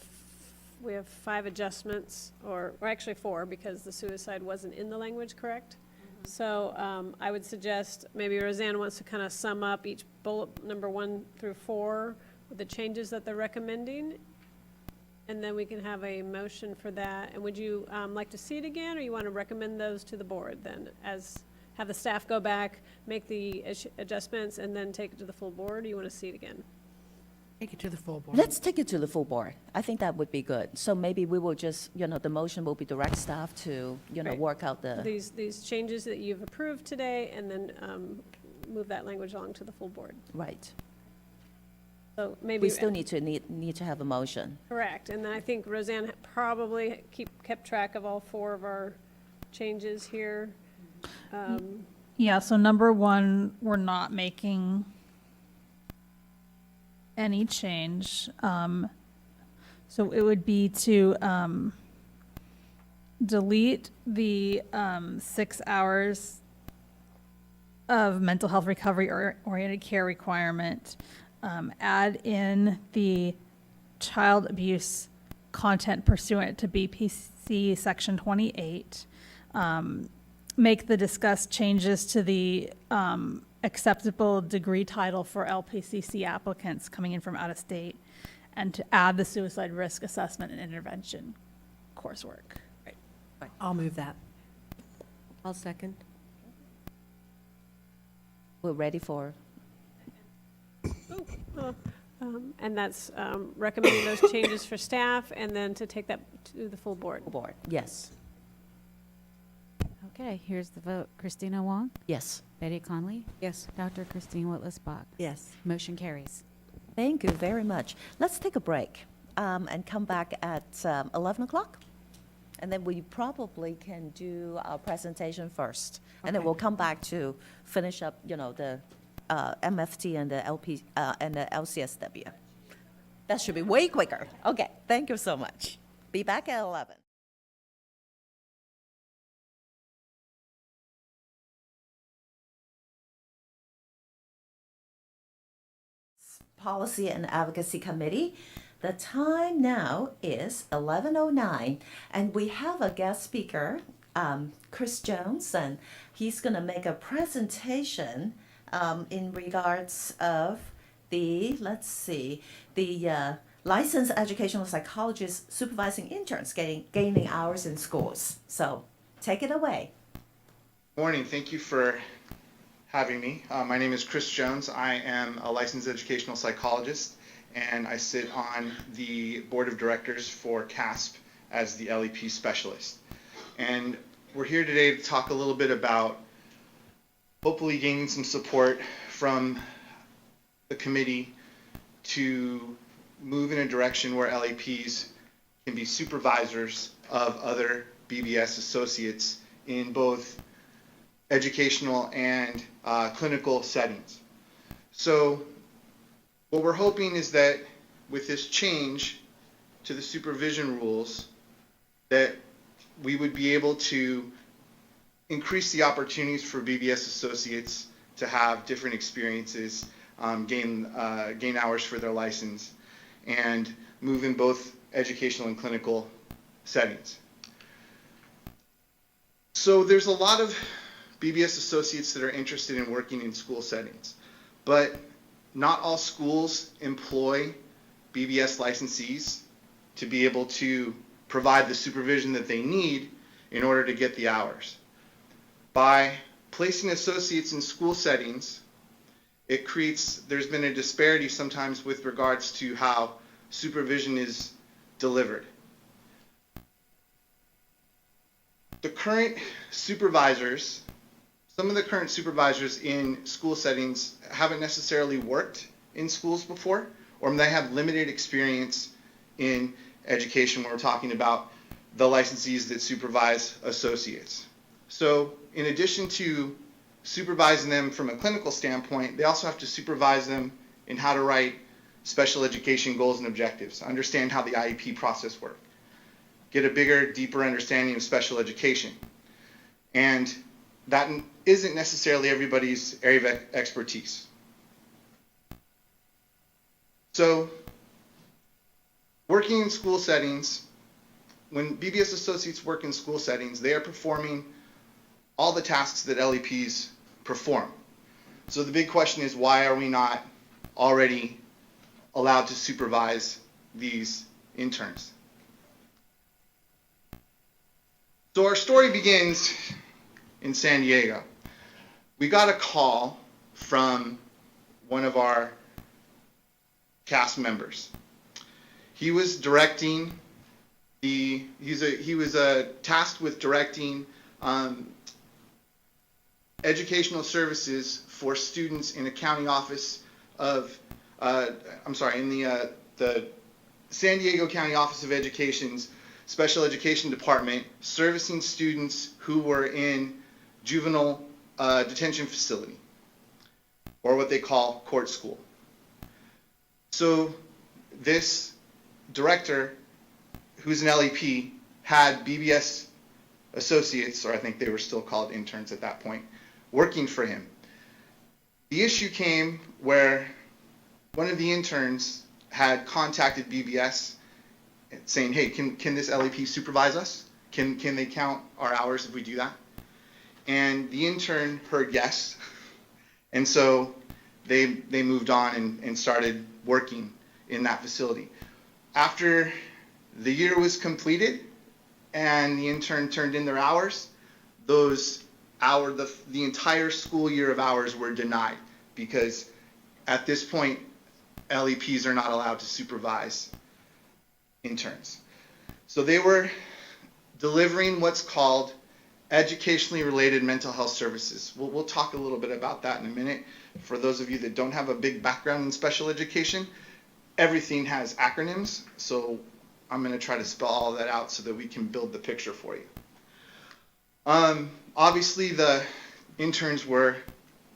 we have 5 adjustments, or actually 4, because the suicide wasn't in the language, correct? So I would suggest maybe Roseanne wants to kind of sum up each bullet, number 1 through 4, with the changes that they're recommending, and then we can have a motion for that. And would you like to see it again, or you want to recommend those to the board then, have the staff go back, make the adjustments, and then take it to the full board, or you want to see it again? Take it to the full board. Let's take it to the full board. I think that would be good. So maybe we will just, the motion will be direct staff to, Right. work out the, These changes that you've approved today, and then move that language along to the full board. right. So maybe. We still need to have a motion. Correct, and then I think Roseanne probably kept track of all 4 of our changes here. Yeah, so number 1, we're not making any change. So it would be to delete the 6 hours of mental health recovery oriented care requirement, add in the child abuse content pursuant to BPC Section 28, make the discussed changes to the acceptable degree title for LPCC applicants coming in from out of state, and to add the suicide risk assessment and intervention coursework. I'll move that. I'll second. We're ready for, And that's recommending those changes for staff, and then to take that to the full board. yes, Okay, here's the vote. Christina Wong, yes. Betty Conley, Yes. Dr. Christine Whitlis-Bach. Yes. Motion carries. Thank you very much. Let's take a break and come back at 11 o'clock. And then we probably can do our presentation first. And then Okay. we'll come back to finish up, the MFT and the and the LCSW. That should be way quicker. Okay, thank you so much. Be back at 11. Policy and Advocacy Committee. The time now is 11:09, and we have a guest speaker, Chris Jones, and he's going to make a presentation in regards of the, licensed educational psychologist supervising interns gaining hours in schools. So take it away. Morning. Thank you for having me. My name is Chris Jones. I am a licensed educational psychologist, and I sit on the board of directors for CASP as the LEP specialist. And we're here today to talk a little bit about hopefully gaining some support from the committee to move in a direction where LEPs can be supervisors of other BBS associates in both educational and clinical settings. So what we're hoping is that with this change to the supervision rules, that we would be able to increase the opportunities for BBS associates to have different experiences, gain hours for their license, and move in both educational and clinical settings. So there's a lot of BBS associates that are interested in working in school settings, but not all schools employ BBS licensees to be able to provide the supervision that they need in order to get the hours. By placing associates in school settings, there's been a disparity sometimes with regards to how supervision is delivered. The current supervisors, some of the current supervisors in school settings haven't necessarily worked in schools before, or they have limited experience in education when we're talking about the licensees that supervise associates. So in addition to supervising them from a clinical standpoint, they also have to supervise them in how to write special education goals and objectives, understand how the IEP process works, get a bigger, deeper understanding of special education. And that isn't necessarily everybody's area of expertise. So, working in school settings, when BBS associates work in school settings, they are performing all the tasks that LEPs perform. So the big question is, why are we not already allowed to supervise these interns? So our story begins in San Diego. We got a call from one of our cast members. He was directing he was tasked with directing educational services for students in a county office of, in the San Diego County Office of Education's Special Education Department, servicing students who were in juvenile detention facility, or what they call court school. So this director, who's an LEP, had BBS associates, or I think they were still called interns at that point, working for him. The issue came where one of the interns had contacted BBS saying, hey, can this LEP supervise us? Can they count our hours if we do that? And the intern heard yes, and so they moved on and started working in that facility. After the year was completed and the intern turned in their hours, the entire school year of hours were denied, because at this point, LEPs are not allowed to supervise interns. So they were delivering what's called educationally related mental health services. We'll talk a little bit about that in a minute. For those of you that don't have a big background in special education, everything has acronyms, so I'm going to try to spell all that out so that we can build the picture for you. Obviously, the interns were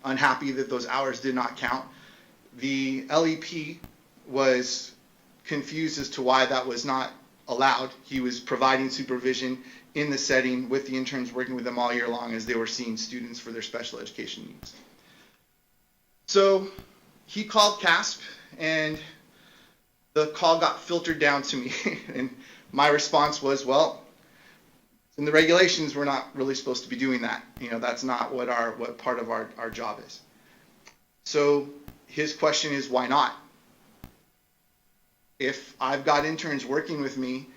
unhappy that those hours did not count. The LEP was confused as to why that was not allowed. He was providing supervision in the setting with the interns, working with them all year long as they were seeing students for their special education needs. So he called CASP, and the call got filtered down to me. And my response was, well, in the regulations, we're not really supposed to be doing that. That's not what part of our job is. So his question is, why not? If I've got interns working with me,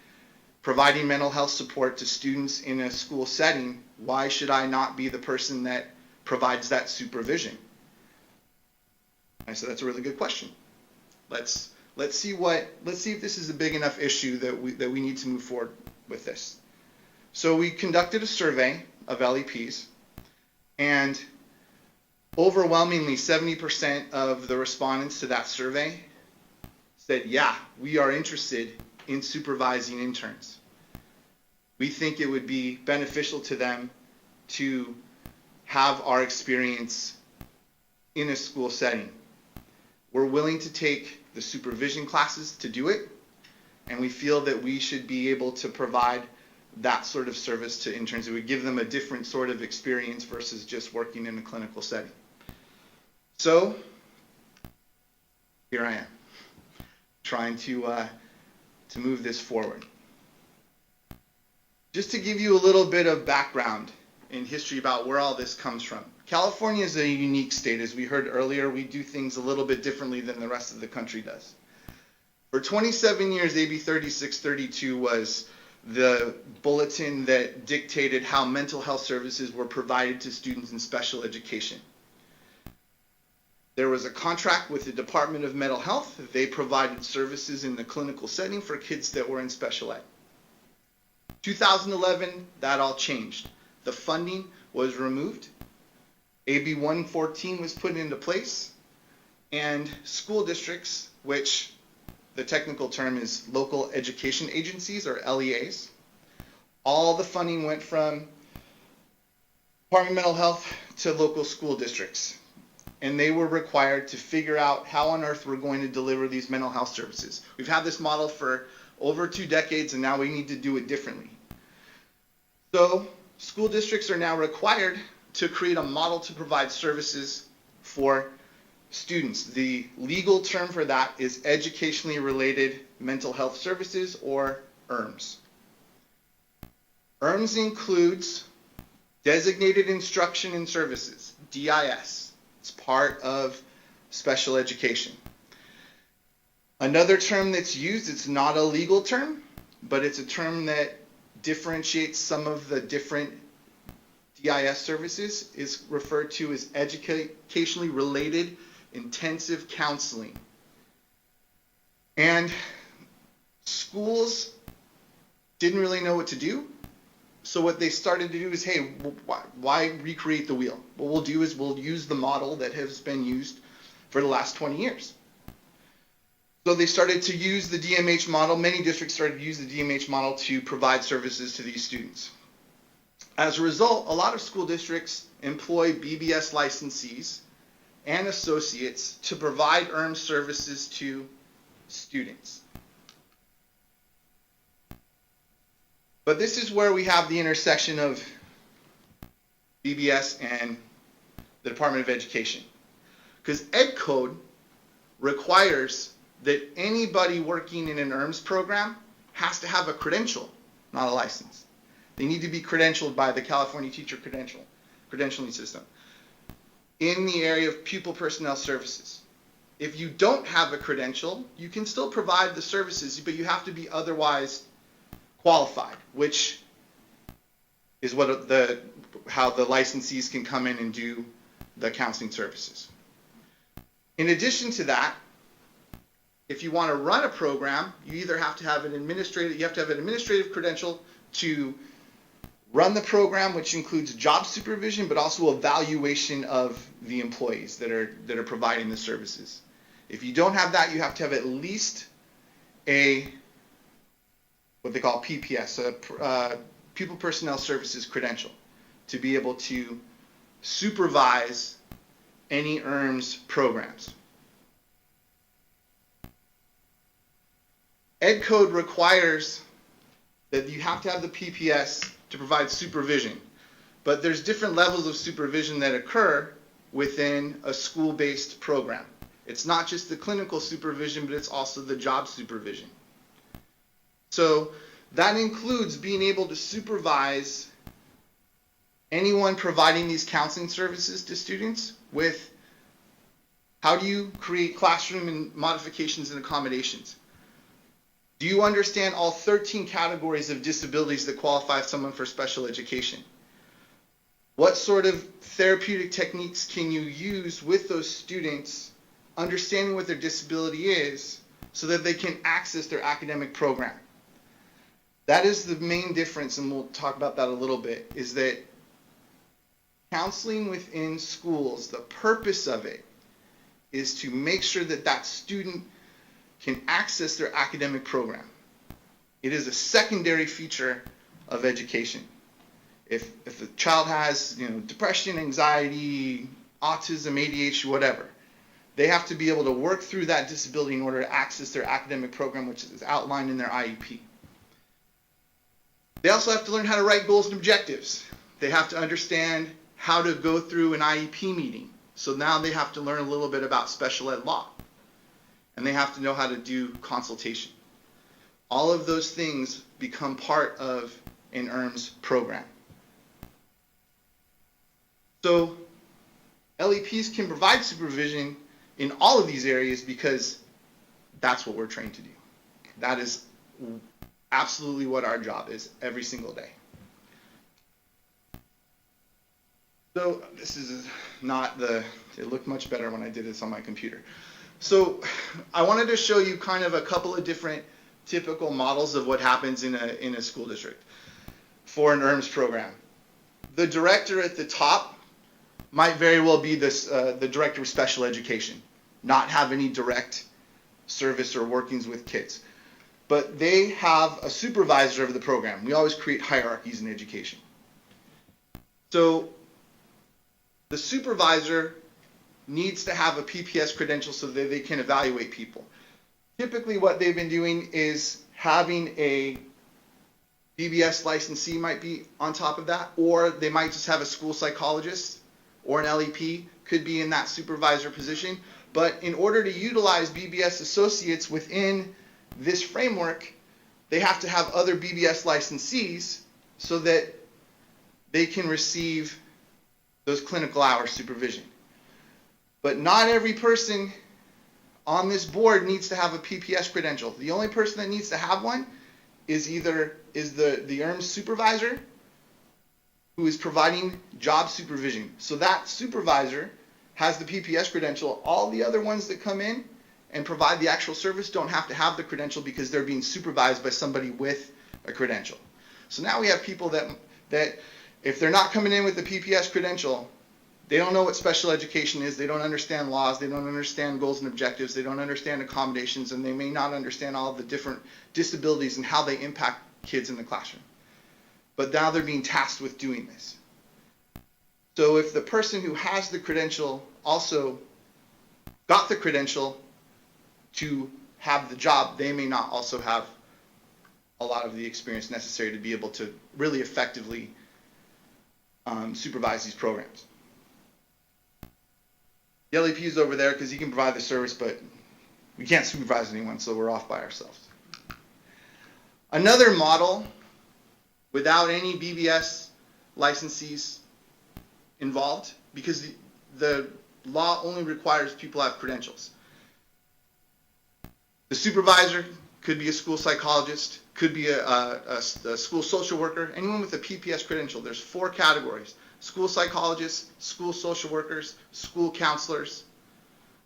providing mental health support to students in a school setting, why should I not be the person that provides that supervision? I said, that's a really good question. Let's see if this is a big enough issue that we need to move forward with this. So we conducted a survey of LEPs, and overwhelmingly 70% of the respondents to that survey said, yeah, we are interested in supervising interns. We think it would be beneficial to them to have our experience in a school setting. We're willing to take the supervision classes to do it, and we feel that we should be able to provide that sort of service to interns. It would give them a different sort of experience versus just working in a clinical setting. So here I am, trying to move this forward. Just to give you a little bit of background in history about where all this comes from. California is a unique state. As we heard earlier, we do things a little bit differently than the rest of the country does. For 27 years, AB 3632 was the bulletin that dictated how mental health services were provided to students in special education. There was a contract with the Department of Mental Health. They provided services in the clinical setting for kids that were in special ed. 2011, that all changed. The funding was removed. AB 114 was put into place, and school districts, which the technical term is local education agencies, or LEAs, all the funding went from Department of Mental Health to local school districts. And they were required to figure out how on earth we're going to deliver these mental health services. We've had this model for over 2 decades, and now we need to do it differently. So school districts are now required to create a model to provide services for students. The legal term for that is Educationally Related Mental Health Services, or ERMS. ERMS includes Designated Instruction and Services, DIS. It's part of special education. Another term that's used, it's not a legal term, but it's a term that differentiates some of the different DIS services, is referred to as Educationally Related Intensive Counseling. And schools didn't really know what to do. So what they started to do is, hey, why recreate the wheel? What we'll do is we'll use the model that has been used for the last 20 years. So they started to use the DMH model. Many districts started to use the DMH model to provide services to these students. As a result, a lot of school districts employ BBS licensees and associates to provide ERM services to students. But this is where we have the intersection of BBS and the Department of Education. Because Ed Code requires that anybody working in an ERMS program has to have a credential, not a license. They need to be credentialed by the California Teacher Credentialing System in the area of pupil personnel services. If you don't have a credential, you can still provide the services, but you have to be otherwise qualified, which is what how the licensees can come in and do the counseling services. In addition to that, if you want to run a program, you either have to have an administrative credential to run the program, which includes job supervision, but also evaluation of the employees that are providing the services. If you don't have that, you have to have at least what they call PPS, a Pupil Personnel Services credential, to be able to supervise any ERMS programs. Ed Code requires that you have to have the PPS to provide supervision, but there's different levels of supervision that occur within a school-based program. It's not just the clinical supervision, but it's also the job supervision. So that includes being able to supervise anyone providing these counseling services to students with how do you create classroom and modifications and accommodations? Do you understand all 13 categories of disabilities that qualify someone for special education? What sort of therapeutic techniques can you use with those students, understanding what their disability is, so that they can access their academic program? That is the main difference, and we'll talk about that a little bit, is that counseling within schools, the purpose of it is to make sure that that student can access their academic program. It is a secondary feature of education. If a child has, depression, anxiety, autism, ADHD, whatever, they have to be able to work through that disability in order to access their academic program, which is outlined in their IEP. They also have to learn how to write goals and objectives. They have to understand how to go through an IEP meeting. So now they have to learn a little bit about special ed law. And they have to know how to do consultation. All of those things become part of an ERMS program. So LEPs can provide supervision in all of these areas because that's what we're trained to do. That is absolutely what our job is every single day. So this is not it looked much better when I did this on my computer. So I wanted to show you kind of a couple of different typical models of what happens in a school district for an ERMS program. The director at the top might very well be the director of special education, not have any direct service or workings with kids. But they have a supervisor of the program. We always create hierarchies in education. So the supervisor needs to have a PPS credential so that they can evaluate people. Typically what they've been doing is having a BBS licensee might be on top of that, or they might just have a school psychologist or an LEP could be in that supervisor position. But in order to utilize BBS associates within this framework, they have to have other BBS licensees so that they can receive those clinical hour supervision. But not every person on this board needs to have a PPS credential. The only person that needs to have one is either the ERMS supervisor who is providing job supervision. So that supervisor has the PPS credential. All the other ones that come in and provide the actual service don't have to have the credential because they're being supervised by somebody with a credential. So now we have people that if they're not coming in with the PPS credential, they don't know what special education is, they don't understand laws, they don't understand goals and objectives, they don't understand accommodations, and they may not understand all of the different disabilities and how they impact kids in the classroom. But now they're being tasked with doing this. So if the person who has the credential also got the credential to have the job, they may not also have a lot of the experience necessary to be able to really effectively supervise these programs. The LEP is over there because he can provide the service, but we can't supervise anyone, so we're off by ourselves. Another model without any BBS licensees involved, because the law only requires people to have credentials. The supervisor could be a school psychologist, could be a school social worker, anyone with a PPS credential. There's 4 categories: school psychologists, school social workers, school counselors,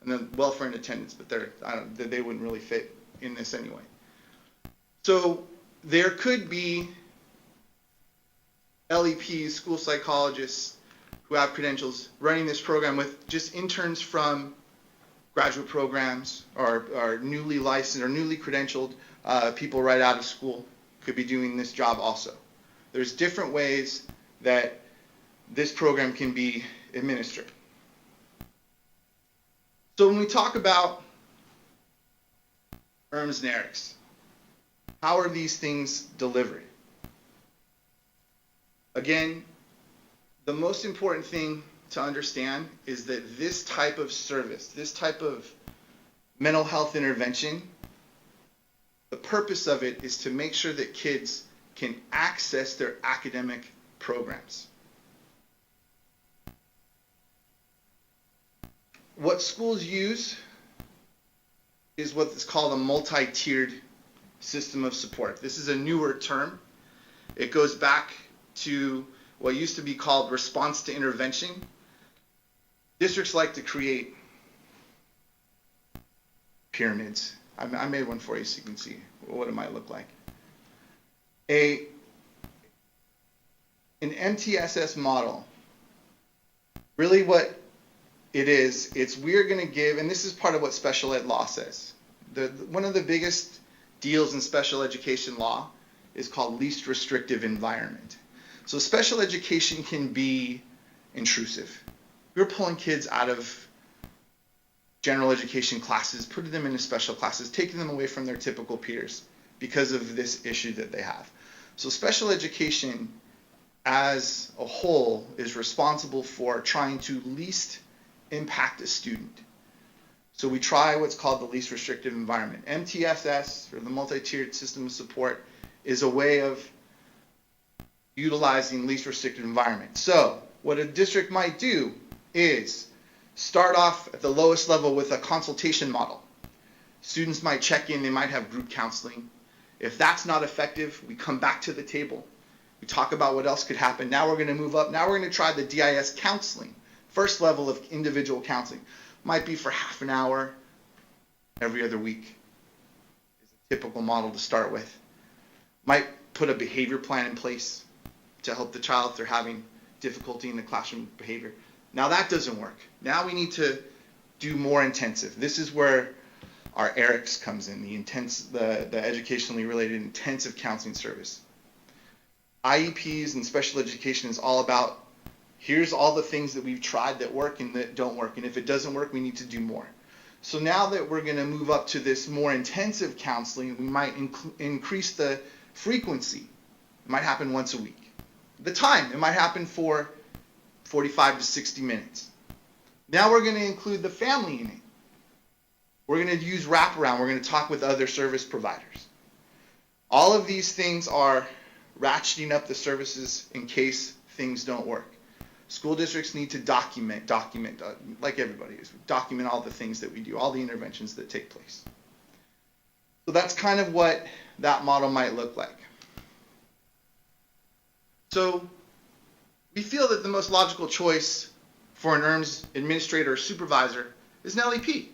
and then welfare and attendants, but they wouldn't really fit in this anyway. So there could be LEPs, school psychologists, who have credentials running this program with just interns from graduate programs or newly licensed or newly credentialed people right out of school could be doing this job also. There's different ways that this program can be administered. So when we talk about ERMS and ERICs, how are these things delivered? Again, the most important thing to understand is that this type of service, this type of mental health intervention, the purpose of it is to make sure that kids can access their academic programs. What schools use is what is called a multi-tiered system of support. This is a newer term. It goes back to what used to be called response to intervention. Districts like to create pyramids. I made one for you so you can see what it might look like. An MTSS model, really what it is, we're going to give, and this is part of what special ed law says. One of the biggest deals in special education law is called least restrictive environment. So special education can be intrusive. We're pulling kids out of general education classes, putting them into special classes, taking them away from their typical peers because of this issue that they have. So special education as a whole is responsible for trying to least impact a student. So we try what's called the least restrictive environment. MTSS, or the multi-tiered system of support, is a way of utilizing least restrictive environment. So what a district might do is start off at the lowest level with a consultation model. Students might check in, they might have group counseling, If that's not effective, we come back to the table. We talk about what else could happen. Now we're going to move up. Now we're going to try the DIS counseling. First level of individual counseling. Might be for half an hour every other week. Is a typical model to start with. Might put a behavior plan in place to help the child if they're having difficulty in the classroom behavior. Now that doesn't work. Now we need to do more intensive. This is where our ERICS comes in, the educationally related intensive counseling service. IEPs and special education is all about, here's all the things that we've tried that work and that don't work, and if it doesn't work, we need to do more. So now that we're going to move up to this more intensive counseling, we might increase the frequency. It might happen once a week. The time, it might happen for 45 to 60 minutes. Now we're going to include the family in it. We're going to use wraparound. We're going to talk with other service providers. All of these things are ratcheting up the services in case things don't work. School districts need to document, like everybody is, document all the things that we do, all the interventions that take place. So that's kind of what that model might look like. So we feel that the most logical choice for an ERMS administrator or supervisor is an LEP,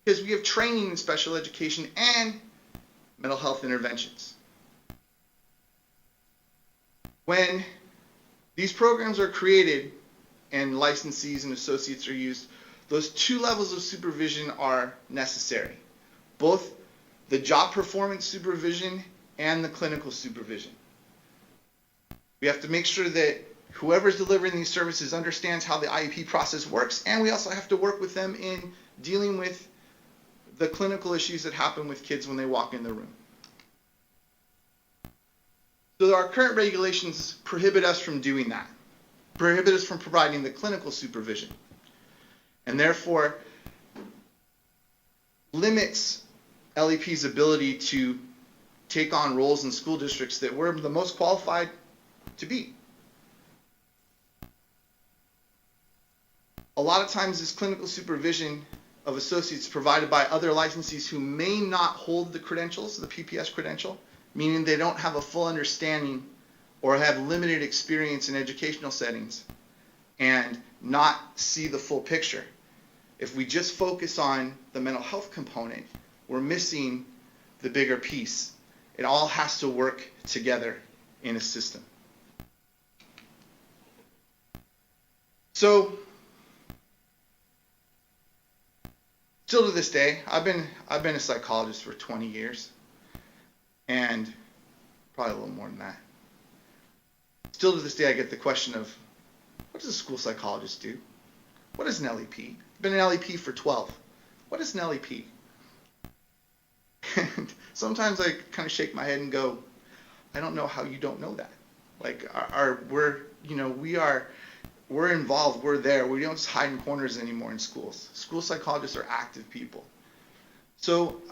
because we have training in special education and mental health interventions. When these programs are created and licensees and associates are used, those two levels of supervision are necessary, both the job performance supervision and the clinical supervision. We have to make sure that whoever's delivering these services understands how the IEP process works, and we also have to work with them in dealing with the clinical issues that happen with kids when they walk in the room. So our current regulations prohibit us from doing that, prohibit us from providing the clinical supervision, and therefore limits LEP's ability to take on roles in school districts that we're the most qualified to be. A lot of times this clinical supervision of associates provided by other licensees who may not hold the credentials, the PPS credential, meaning they don't have a full understanding or have limited experience in educational settings and not see the full picture. If we just focus on the mental health component, we're missing the bigger piece. It all has to work together in a system. So, still to this day, I've been a psychologist for 20 years, and probably a little more than that. Still to this day, I get the question of, what does a school psychologist do? What is an LEP? I've been an LEP for 12. What is an LEP? And sometimes I kind of shake my head and go, I don't know how you don't know that. Like, we're involved, we're there. We don't just hide in corners anymore in schools. School psychologists are active people. So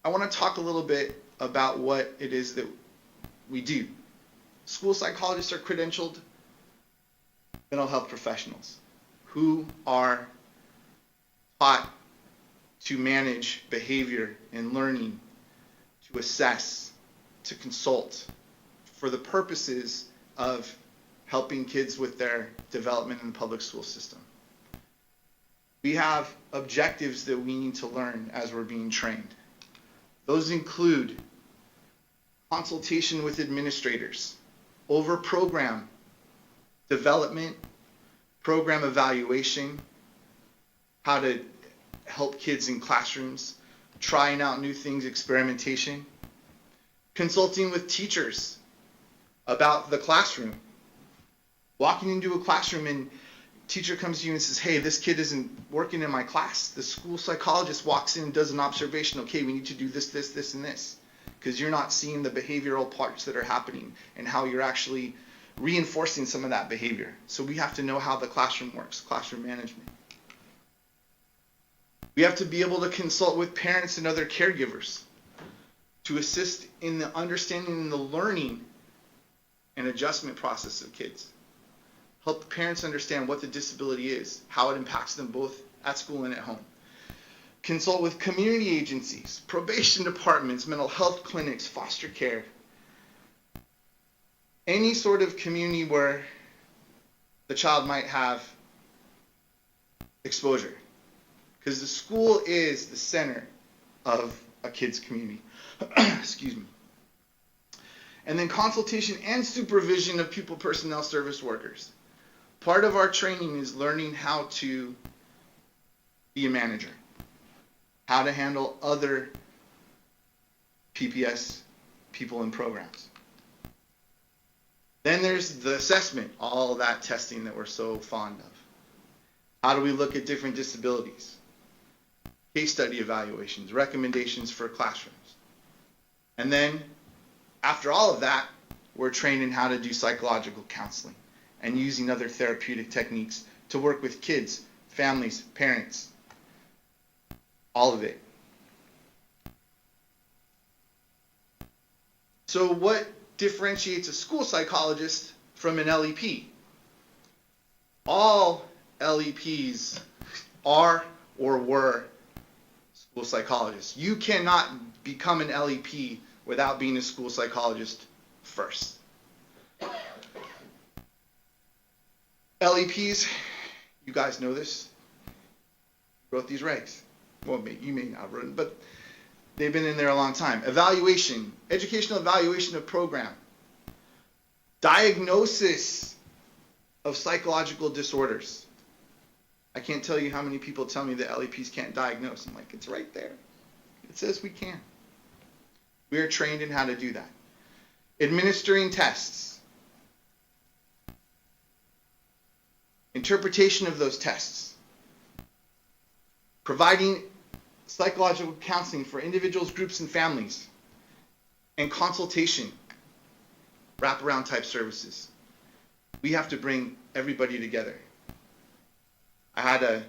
I want to talk a little bit about what it is that we do. School psychologists are credentialed mental health professionals who are taught to manage behavior and learning, to assess, to consult for the purposes of helping kids with their development in the public school system. We have objectives that we need to learn as we're being trained. Those include consultation with administrators, over program development, program evaluation, how to help kids in classrooms, trying out new things, experimentation, consulting with teachers about the classroom. Walking into a classroom and teacher comes to you and says, hey, this kid isn't working in my class. The school psychologist walks in and does an observation. Okay, we need to do this, this, this, and this. Because you're not seeing the behavioral parts that are happening and how you're actually reinforcing some of that behavior. So we have to know how the classroom works, classroom management. We have to be able to consult with parents and other caregivers to assist in the understanding and the learning and adjustment process of kids. Help the parents understand what the disability is, how it impacts them both at school and at home. consult with community agencies, probation departments, mental health clinics, foster care, any sort of community where the child might have exposure. Because the school is the center of a kid's community. Excuse me. And then consultation and supervision of pupil personnel service workers. Part of our training is learning how to be a manager, how to handle other PPS people in programs. Then there's the assessment, all that testing that we're so fond of. How do we look at different disabilities? Case study evaluations, recommendations for classrooms. And then, after all of that, we're trained in how to do psychological counseling and using other therapeutic techniques to work with kids, families, parents, all of it. So what differentiates a school psychologist from an LEP? All LEPs are or were school psychologists. You cannot become an LEP without being a school psychologist first. LEPs, you guys know this, wrote these regs. Well, you may not have written, but they've been in there a long time. Evaluation, educational evaluation of program. Diagnosis of psychological disorders. I can't tell you how many people tell me that LEPs can't diagnose. I'm like, it's right there. It says we can. We are trained in how to do that. Administering tests. Interpretation of those tests. Providing psychological counseling for individuals, groups, and families. And consultation. Wraparound type services. We have to bring everybody together. I had a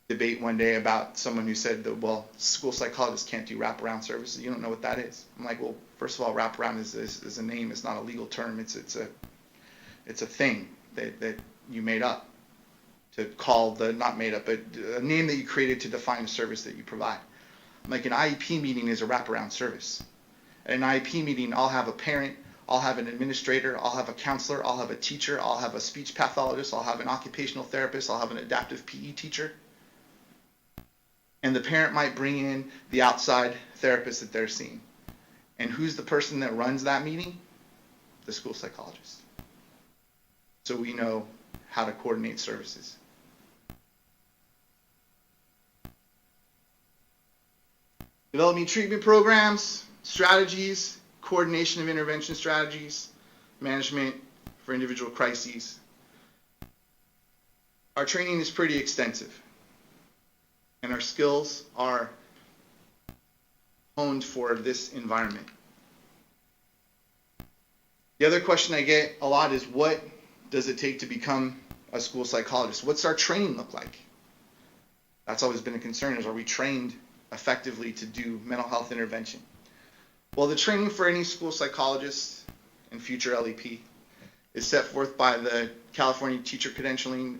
debate one day about someone who said that, well, school psychologists can't do wraparound services. You don't know what that is. I'm like, well, first of all, wraparound is a name. It's not a legal term. It's a thing that you made up to call the, not made up, but a name that you created to define a service that you provide. I'm like, an IEP meeting is a wraparound service. At an IEP meeting, I'll have a parent, I'll have an administrator, I'll have a counselor, I'll have a teacher, I'll have a speech pathologist, I'll have an occupational therapist, I'll have an adaptive PE teacher. And the parent might bring in the outside therapist that they're seeing. And who's the person that runs that meeting? The school psychologist. So we know how to coordinate services. Developing treatment programs, strategies, coordination of intervention strategies, management for individual crises. Our training is pretty extensive, and our skills are honed for this environment. The other question I get a lot is, what does it take to become a school psychologist? What's our training look like? That's always been a concern, is are we trained effectively to do mental health intervention? Well, the training for any school psychologist and future LEP is set forth by the California Teacher Credentialing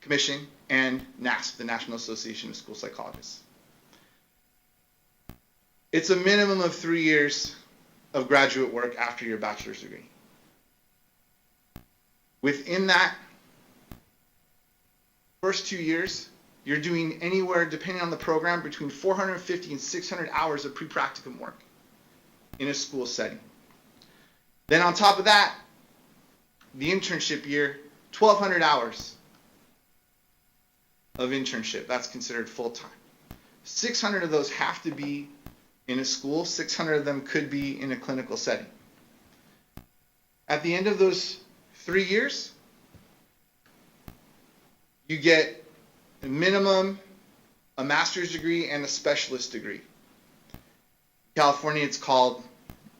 Commission and NASP, the National Association of School Psychologists. It's a minimum of 3 years of graduate work after your bachelor's degree. Within that first 2 years, you're doing anywhere, depending on the program, between 450 and 600 hours of pre-practicum work in a school setting. Then on top of that, the internship year, 1,200 hours of internship. That's considered full-time. 600 of those have to be in a school. 600 of them could be in a clinical setting. At the end of those 3 years, you get a minimum, a master's degree, and a specialist degree. In California, it's called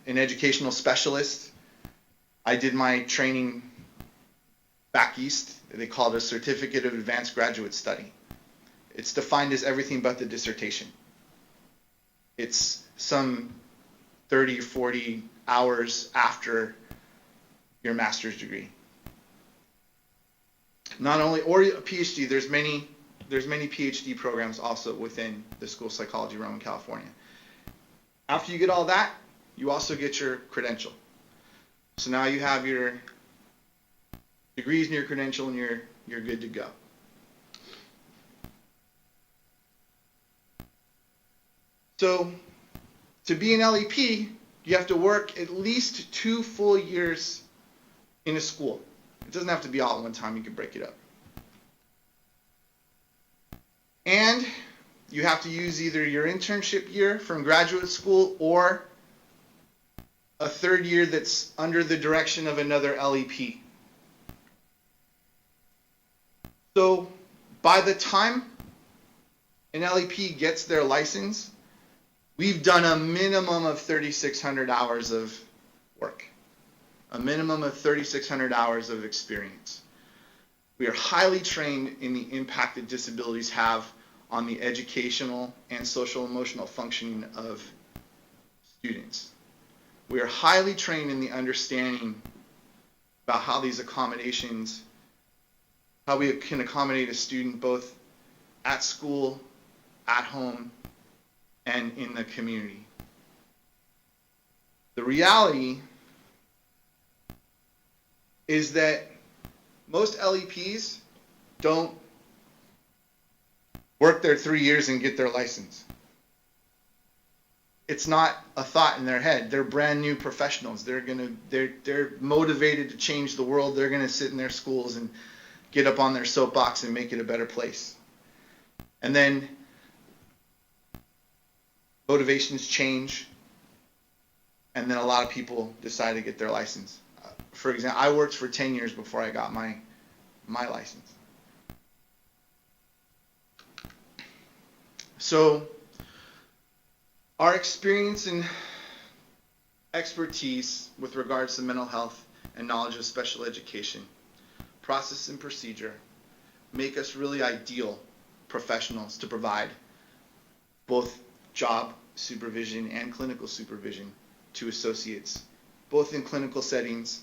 an educational specialist. I did my training back east. They call it a Certificate of Advanced Graduate Study. It's defined as everything but the dissertation. It's some 30 or 40 hours after your master's degree. Not only, or a PhD, there's many there's many PhD programs also within the school psychology realm in California. After you get all that, you also get your credential. So now you have your degrees and your credential, and you're good to go. So to be an LEP, you have to work at least 2 full years in a school. It doesn't have to be all at one time, you can break it up. And you have to use either your internship year from graduate school or a 3rd year that's under the direction of another LEP. So by the time an LEP gets their license, we've done a minimum of 3,600 hours of work, a minimum of 3,600 hours of experience. We are highly trained in the impact that disabilities have on the educational and social emotional functioning of students. We are highly trained in the understanding about how these accommodations, how we can accommodate a student both at school, at home, and in the community. The reality is that most LEPs don't work their 3 years and get their license. It's not a thought in their head. They're brand new professionals. They're motivated to change the world. They're gonna sit in their schools and get up on their soapbox and make it a better place. And then motivations change, and then a lot of people decide to get their license. For example, I worked for 10 years before I got my license. So our experience and expertise with regards to mental health and knowledge of special education, process and procedure, make us really ideal professionals to provide both job supervision and clinical supervision to associates, both in clinical settings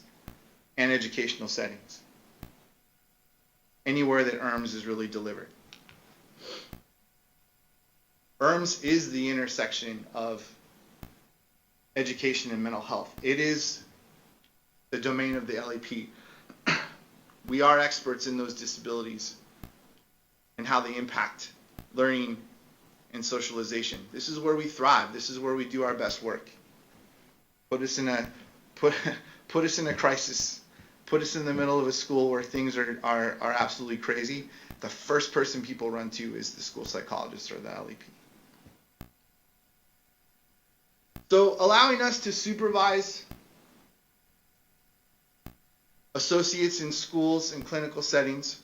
and educational settings, anywhere that ERMS is really delivered. ERMS is the intersection of education and mental health. It is the domain of the LEP. We are experts in those disabilities and how they impact learning and socialization. This is where we thrive. This is where we do our best work. Put us in a crisis. Put us in the middle of a school where things are absolutely crazy. The first person people run to is the school psychologist or the LEP. So allowing us to supervise associates in schools and clinical settings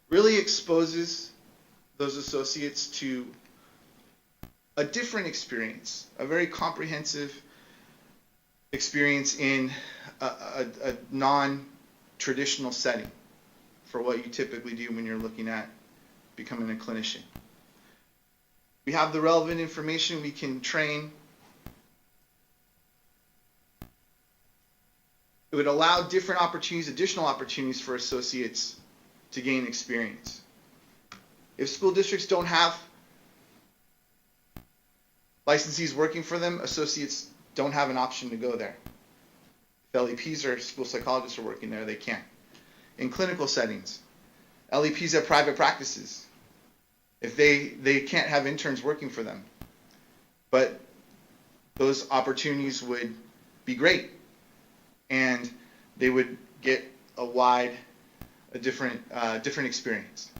really exposes those associates to a different experience, a very comprehensive experience in a non-traditional setting for what you typically do when you're looking at becoming a clinician. We have the relevant information, we can train. It would allow different opportunities, additional opportunities for associates to gain experience. If school districts don't have licensees working for them, associates don't have an option to go there. If LEPs or school psychologists are working there, they can't. In clinical settings, LEPs have private practices. If they can't have interns working for them, but those opportunities would be great, and they would get a different experience.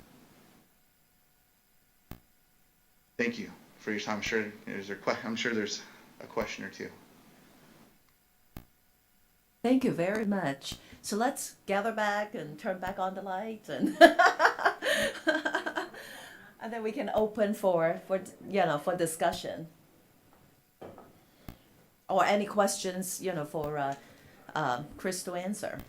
Thank you for your time. I'm sure there's a question or two. Thank you very much. So let's gather back and turn back on the lights, and and then we can open for discussion or any questions for Chris to answer.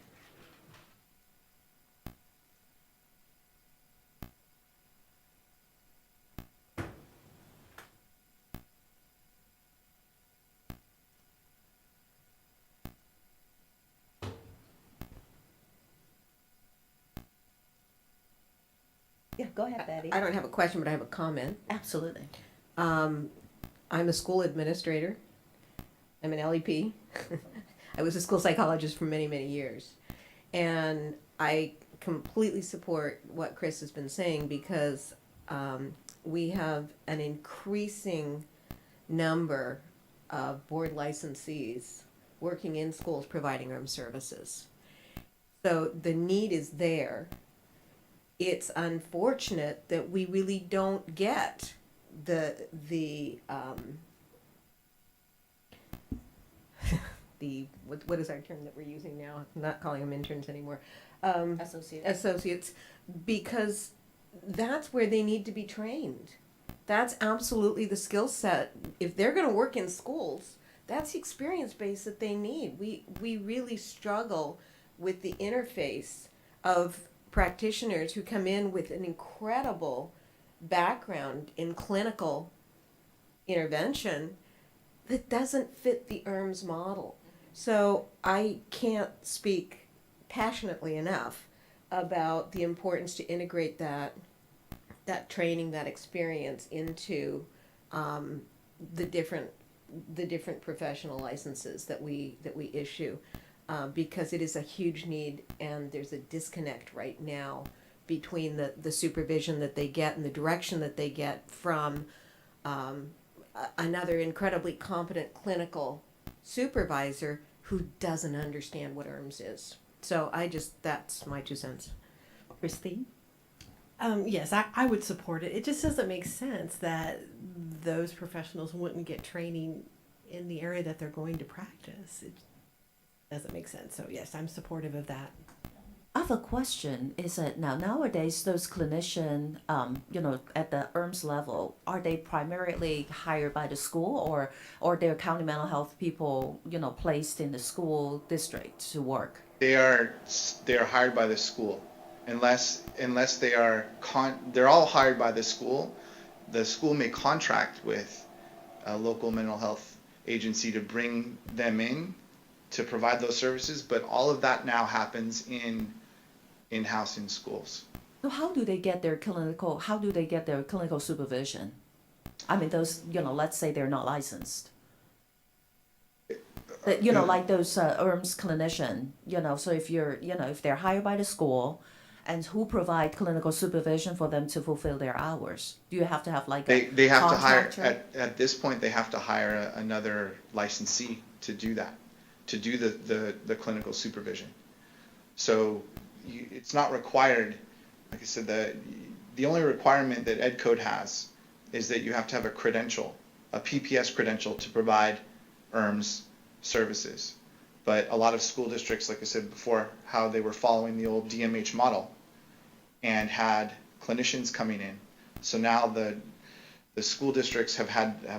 Yeah, go ahead, Betty. I don't have a question, but I have a comment. Absolutely. I'm a school administrator. I'm an LEP. I was a school psychologist for many, many years. And I completely support what Chris has been saying because we have an increasing number of board licensees working in schools providing room services. So the need is there. It's unfortunate that we really don't get the what is our term that we're using now? I'm not calling them interns anymore. Associates, because that's where they need to be trained. That's absolutely the skill set. If they're going to work in schools, that's the experience base that they need. We really struggle with the interface of practitioners who come in with an incredible background in clinical intervention that doesn't fit the ERMS model. So I can't speak passionately enough about the importance to integrate that training, that experience into the different professional licenses that we issue, because it is a huge need, and there's a disconnect right now between the supervision that they get and the direction that they get from another incredibly competent clinical supervisor who doesn't understand what ERMS is. So that's my 2 cents. Christine? Yes, I would support it. It just doesn't make sense that those professionals wouldn't get training in the area that they're going to practice. It doesn't make sense. So yes, I'm supportive of that. I have a question. Is that nowadays those clinicians, at the ERMS level, are they primarily hired by the school, or they're county mental health people, placed in the school district to work? They are hired by the school, unless they are they're all hired by the school. The school may contract with a local mental health agency to bring them in to provide those services, but all of that now happens in-house in schools. So how do they get their clinical supervision? I mean, those, let's say they're not licensed. Like those ERMS clinician, so if they're hired by the school, and who provide clinical supervision for them to fulfill their hours? Do you have to have like they have contractor? to hire at this point they have to hire another licensee to do that, to do the clinical supervision. So it's not required. Like I said, the only requirement that Ed Code has is that you have to have a credential, a PPS credential, to provide ERMS services. But a lot of school districts, like I said before, how they were following the old DMH model and had clinicians coming in. So now the school districts have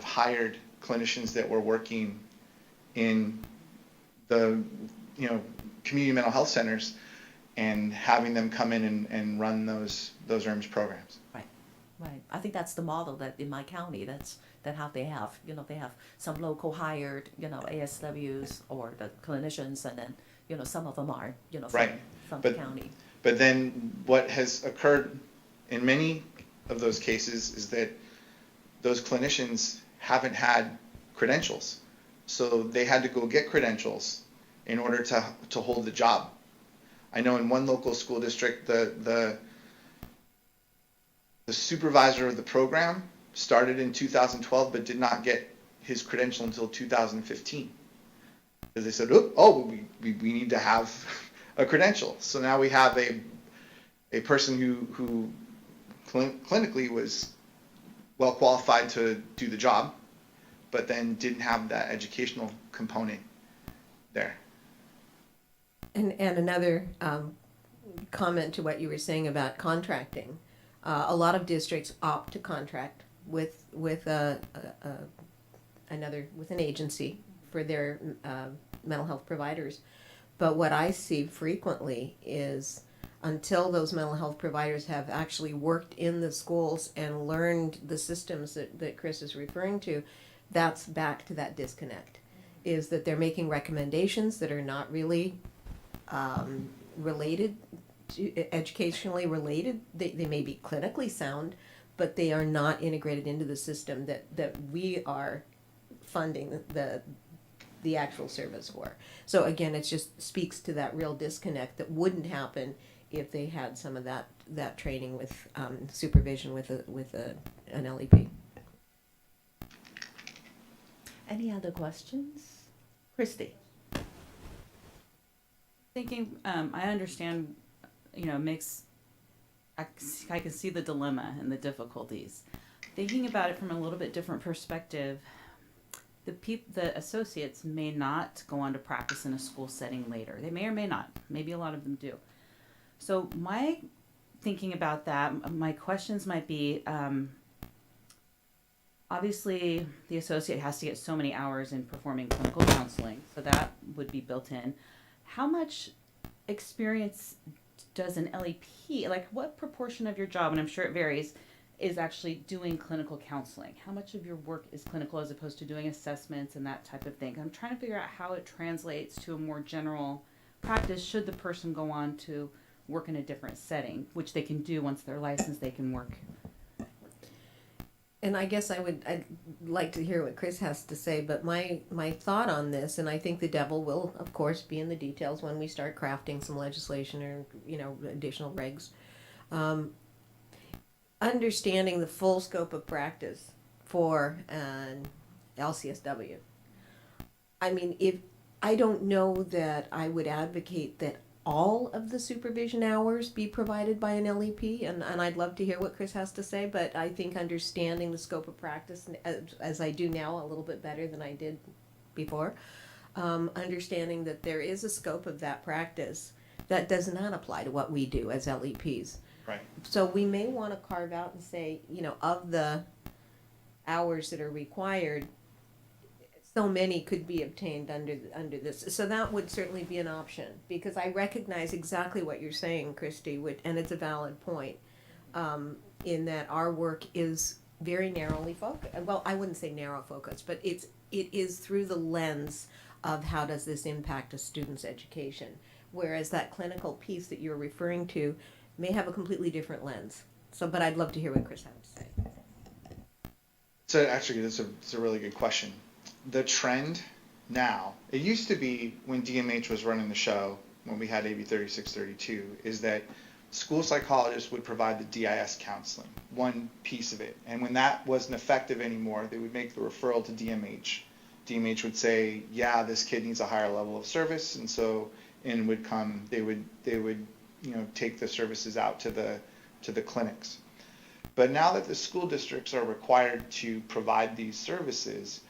hired clinicians that were working in the community mental health centers and having them come in and run those ERMS programs. Right. I think that's the model that in my county, that's how they have, they have some local hired, ASWs or the clinicians, and then, some of them are, from the county. But then what has occurred in many of those cases is that those clinicians haven't had credentials. So they had to go get credentials in order to hold the job. I know in one local school district, the supervisor of the program started in 2012 but did not get his credential until 2015. Because they said, we need to have a credential. So now we have a person who clinically was well qualified to do the job, but then didn't have that educational component there. And another comment to what you were saying about contracting. A lot of districts opt to contract with an agency for their mental health providers. But what I see frequently is until those mental health providers have actually worked in the schools and learned the systems that Chris is referring to, that's back to that disconnect, is that they're making recommendations that are not really related educationally related. They may be clinically sound, but they are not integrated into the system that we are funding the actual service for. So again, it just speaks to that real disconnect that wouldn't happen if they had some of that training with supervision with an LEP. Any other questions? Christy? Thinking, I understand, I can see the dilemma and the difficulties. Thinking about it from a little bit different perspective, the associates may not go on to practice in a school setting later. They may or may not. Maybe a lot of them do. So my thinking about that, my questions might be, obviously the associate has to get so many hours in performing clinical counseling, so that would be built in. How much experience does an LEP, like what proportion of your job, and I'm sure it varies, is actually doing clinical counseling? How much of your work is clinical as opposed to doing assessments and that type of thing? I'm trying to figure out how it translates to a more general practice should the person go on to work in a different setting, which they can do once they're licensed, they can work. And I guess I'd like to hear what Chris has to say, but my thought on this, and I think the devil will, of course, be in the details when we start crafting some legislation or, additional regs. Understanding the full scope of practice for an LCSW. I mean, if I don't know that I would advocate that all of the supervision hours be provided by an LEP, and I'd love to hear what Chris has to say, but I think understanding the scope of practice, as I do now, a little bit better than I did before, understanding that there is a scope of that practice that does not apply to what we do as LEPs. Right. So we may want to carve out and say, of the hours that are required, so many could be obtained under this. So that would certainly be an option, because I recognize exactly what you're saying, Christy, and it's a valid point, in that our work is very narrowly focused. Well, I wouldn't say narrow focus, but it is through the lens of how does this impact a student's education, whereas that clinical piece that you're referring to may have a completely different lens. So, but I'd love to hear what Chris had to say. So actually, it's a really good question. The trend now, it used to be when DMH was running the show, when we had AB 3632, is that school psychologists would provide the DIS counseling, one piece of it. And when that wasn't effective anymore, they would make the referral to DMH. DMH would say, yeah, this kid needs a higher level of service, and so in would come, they would take the services out to the clinics. But now that the school districts are required to provide these services,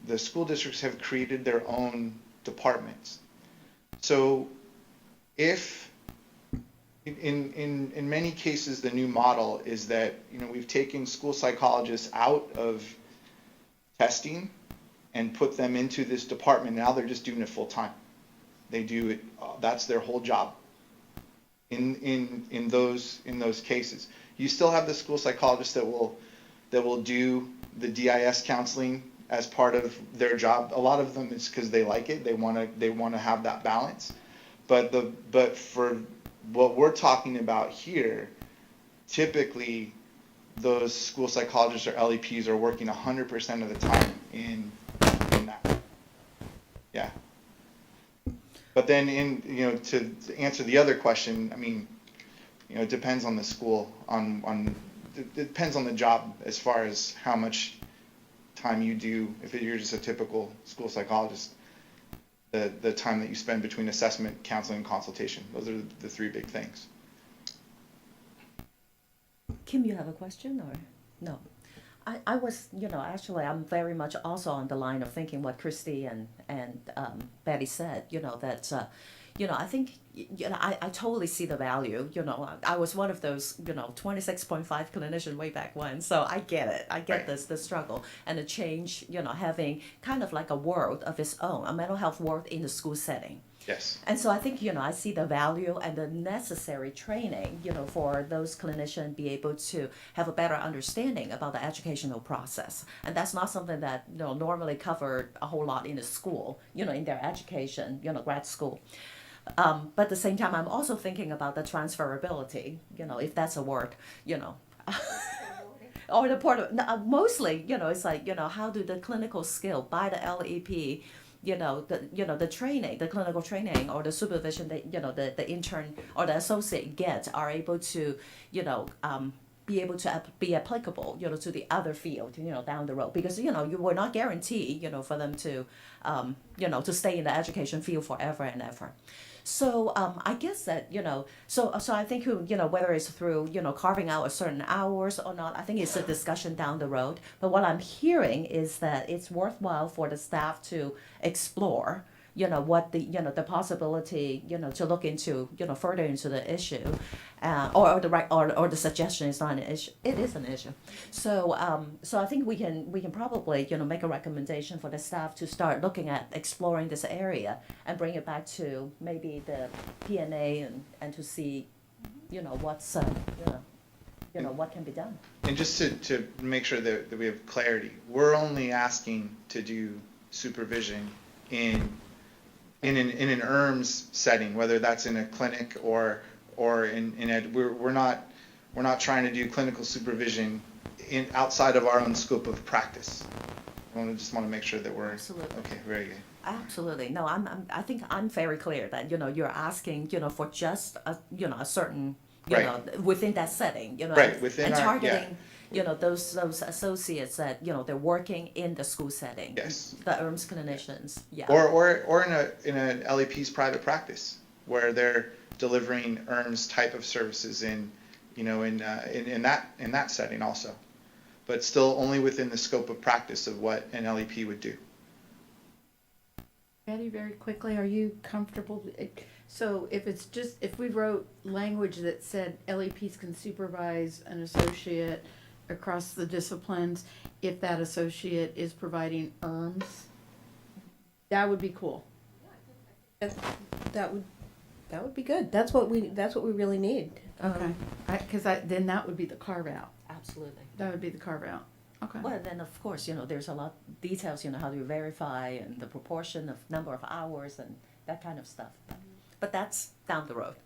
the school districts have created their own departments. So if in many cases the new model is that we've taken school psychologists out of testing and put them into this department, now they're just doing it full time. They do it, that's their whole job. In those cases, you still have the school psychologists that will do the DIS counseling as part of their job. A lot of them is because they like it. They want to have that balance. But for what we're talking about here, typically those school psychologists or LEPs are working 100% of the time in that. Yeah. But then to answer the other question, I mean, it depends on the school, it depends on the job as far as how much time you do. If you're just a typical school psychologist, the time that you spend between assessment, counseling, and consultation, those are the three big things. Kim, you have a question or no? I was, actually, I'm very much also on the line of thinking what Christy and Betty said, that, I think, I totally see the value, I was one of those, 26.5 clinician way back when, so I get it. I get Right. the struggle and the change, having kind of like a world of its own, a mental health world in the school setting. Yes. And so I think, I see the value and the necessary training, for those clinicians be able to have a better understanding about the educational process. And that's not something that, normally covered a whole lot in the school, in their education, grad school. But at the same time, I'm also thinking about the transferability, if that's a word, or the mostly, it's like, how do the clinical skill by the LEP, the training, the clinical training or the supervision that, the intern or the associate gets are able to, be able to be applicable, to the other field, down the road. Because, you were not guaranteed, for them to, to stay in the education field forever and ever. So I guess that, so I think, whether it's through, carving out a certain hours or not, I think it's a discussion down the road. But what I'm hearing is that it's worthwhile for the staff to explore, what the possibility, to look into, further into the issue, or the suggestion is not an issue. It is an issue. So I think we can probably, make a recommendation for the staff to start looking at exploring this area and bring it back to maybe the P&A and to see, what's, what can be done. And just to make sure that we have clarity, we're only asking to do supervision in an ERMS setting, whether that's in a clinic or in a, we're not trying to do clinical supervision outside of our own scope of practice. I just want to make sure that we're absolutely okay. Very good. Absolutely. No, I think I'm very clear that you're asking for just a certain within that setting right within and our, targeting those associates that they're working in the school setting. Yes. The ERMS clinicians. Yeah. Or in an LEP's private practice where they're delivering ERMS type of services in that setting also, but still only within the scope of practice of what an LEP would do. Betty, very quickly, are you comfortable? So if we wrote language that said LEPs can supervise an associate across the disciplines, if that associate is providing ERMS, that would be cool. That would be good. That's what we really need. Okay. Because then that would be the carve out. Absolutely. That would be the carve out. Okay. Well, then of course, there's a lot of details, how do you verify and the proportion of number of hours and that kind of stuff. But that's down the road.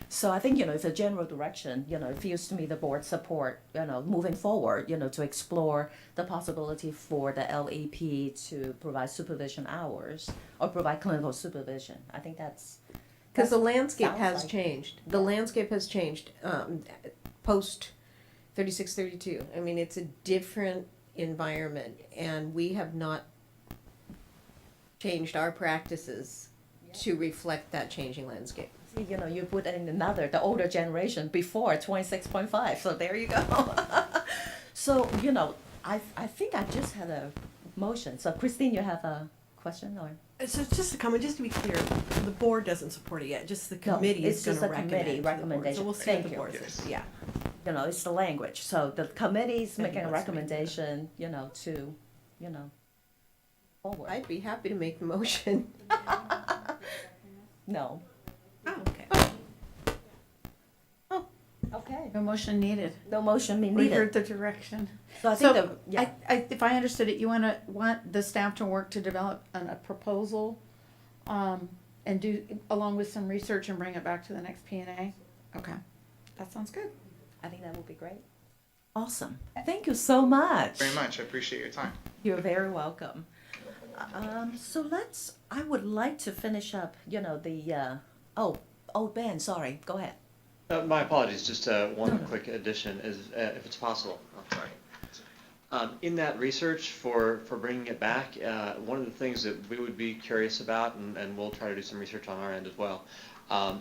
So I think, it's a general direction, it feels to me the board support, moving forward, to explore the possibility for the LEP to provide supervision hours or provide clinical supervision. I think that's because the landscape has like, changed. The landscape has changed post 3632. I mean, it's a different environment, and we have not changed our practices to reflect that changing landscape. You put in the older generation before 26.5, so there you go. So, I think I just had a motion. So Christine, you have a question or? So just a comment, just to be clear, the board doesn't support it yet, just the committee is going to recommend. It's just a committee recommendation. So we'll see what the Thank board you. says. Yeah. It's the language. So the committee's making a what's recommendation, to, forward. I'd be happy to make the motion. No. Oh, okay. Okay. No motion needed. No motion We needed. heard the direction. So I think So, yeah. if I understood it, you want the staff to work to develop a proposal, and do, along with some research and bring it back to the next P&A? Okay, that sounds good. I think that would be great. Awesome. Thank you so much. Very much. I appreciate your time. You're very welcome. So I would like to finish up, Ben, sorry, go ahead. My apologies, just one quick addition, is if it's possible. I'm sorry. In that research for bringing it back, one of the things that we would be curious about, and we'll try to do some research on our end as well,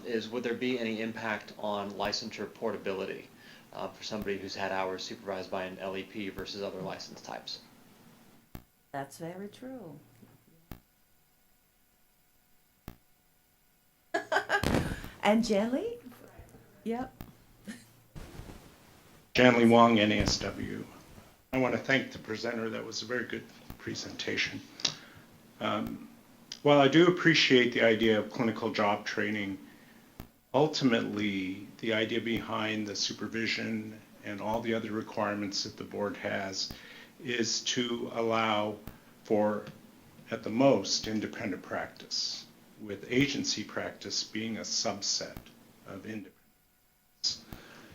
is would there be any impact on licensure portability for somebody who's had hours supervised by an LEP versus other license types? That's very true. And Jelly? Yep. Janley Wong, NASW. I want to thank the presenter. That was a very good presentation. While I do appreciate the idea of clinical job training, ultimately the idea behind the supervision and all the other requirements that the board has is to allow for, at the most, independent practice. with agency practice being a subset of independent.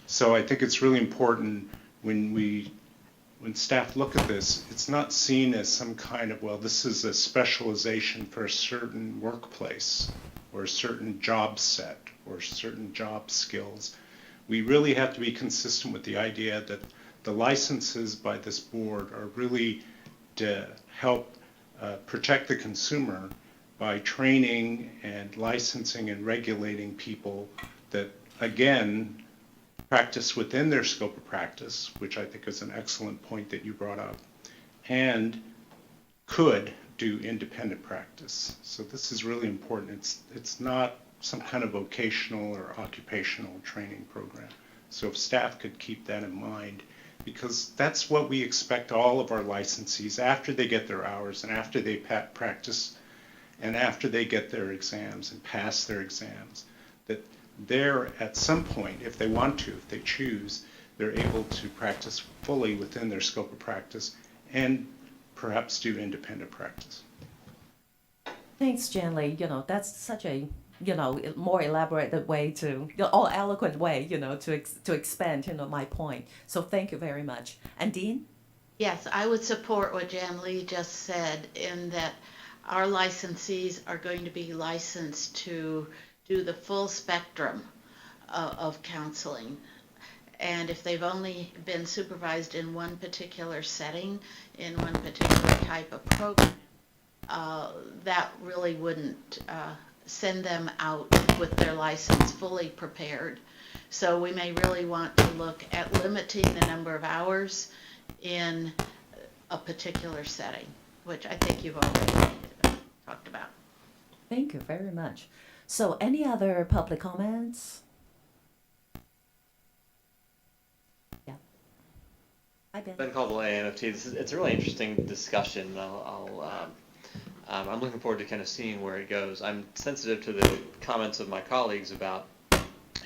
So I think it's really important when staff look at this, it's not seen as some kind of, well, this is a specialization for a certain workplace or a certain job set or certain job skills. We really have to be consistent with the idea that the licenses by this board are really to help protect the consumer by training and licensing and regulating people that, again, practice within their scope of practice, which I think is an excellent point that you brought up, and could do independent practice. So this is really important. It's not some kind of vocational or occupational training program. So if staff could keep that in mind, because that's what we expect all of our licensees after they get their hours and after they practice and after they get their exams and pass their exams, that they're at some point, if they want to, if they choose, they're able to practice fully within their scope of practice and perhaps do independent practice. Thanks, Janley. That's such a, more elaborated way to, or eloquent way, to expand, my point. So thank you very much. And Dean? Yes, I would support what Jan Lee just said in that our licensees are going to be licensed to do the full spectrum of counseling. And if they've only been supervised in one particular setting, in one particular type of program, that really wouldn't send them out with their license fully prepared. So we may really want to look at limiting the number of hours in a particular setting, which I think you've already talked about. Thank you very much. So any other public comments? Yeah. Hi, Ben. Ben Caldwell, ANFT. It's a really interesting discussion. I'm looking forward to kind of seeing where it goes. I'm sensitive to the comments of my colleagues about,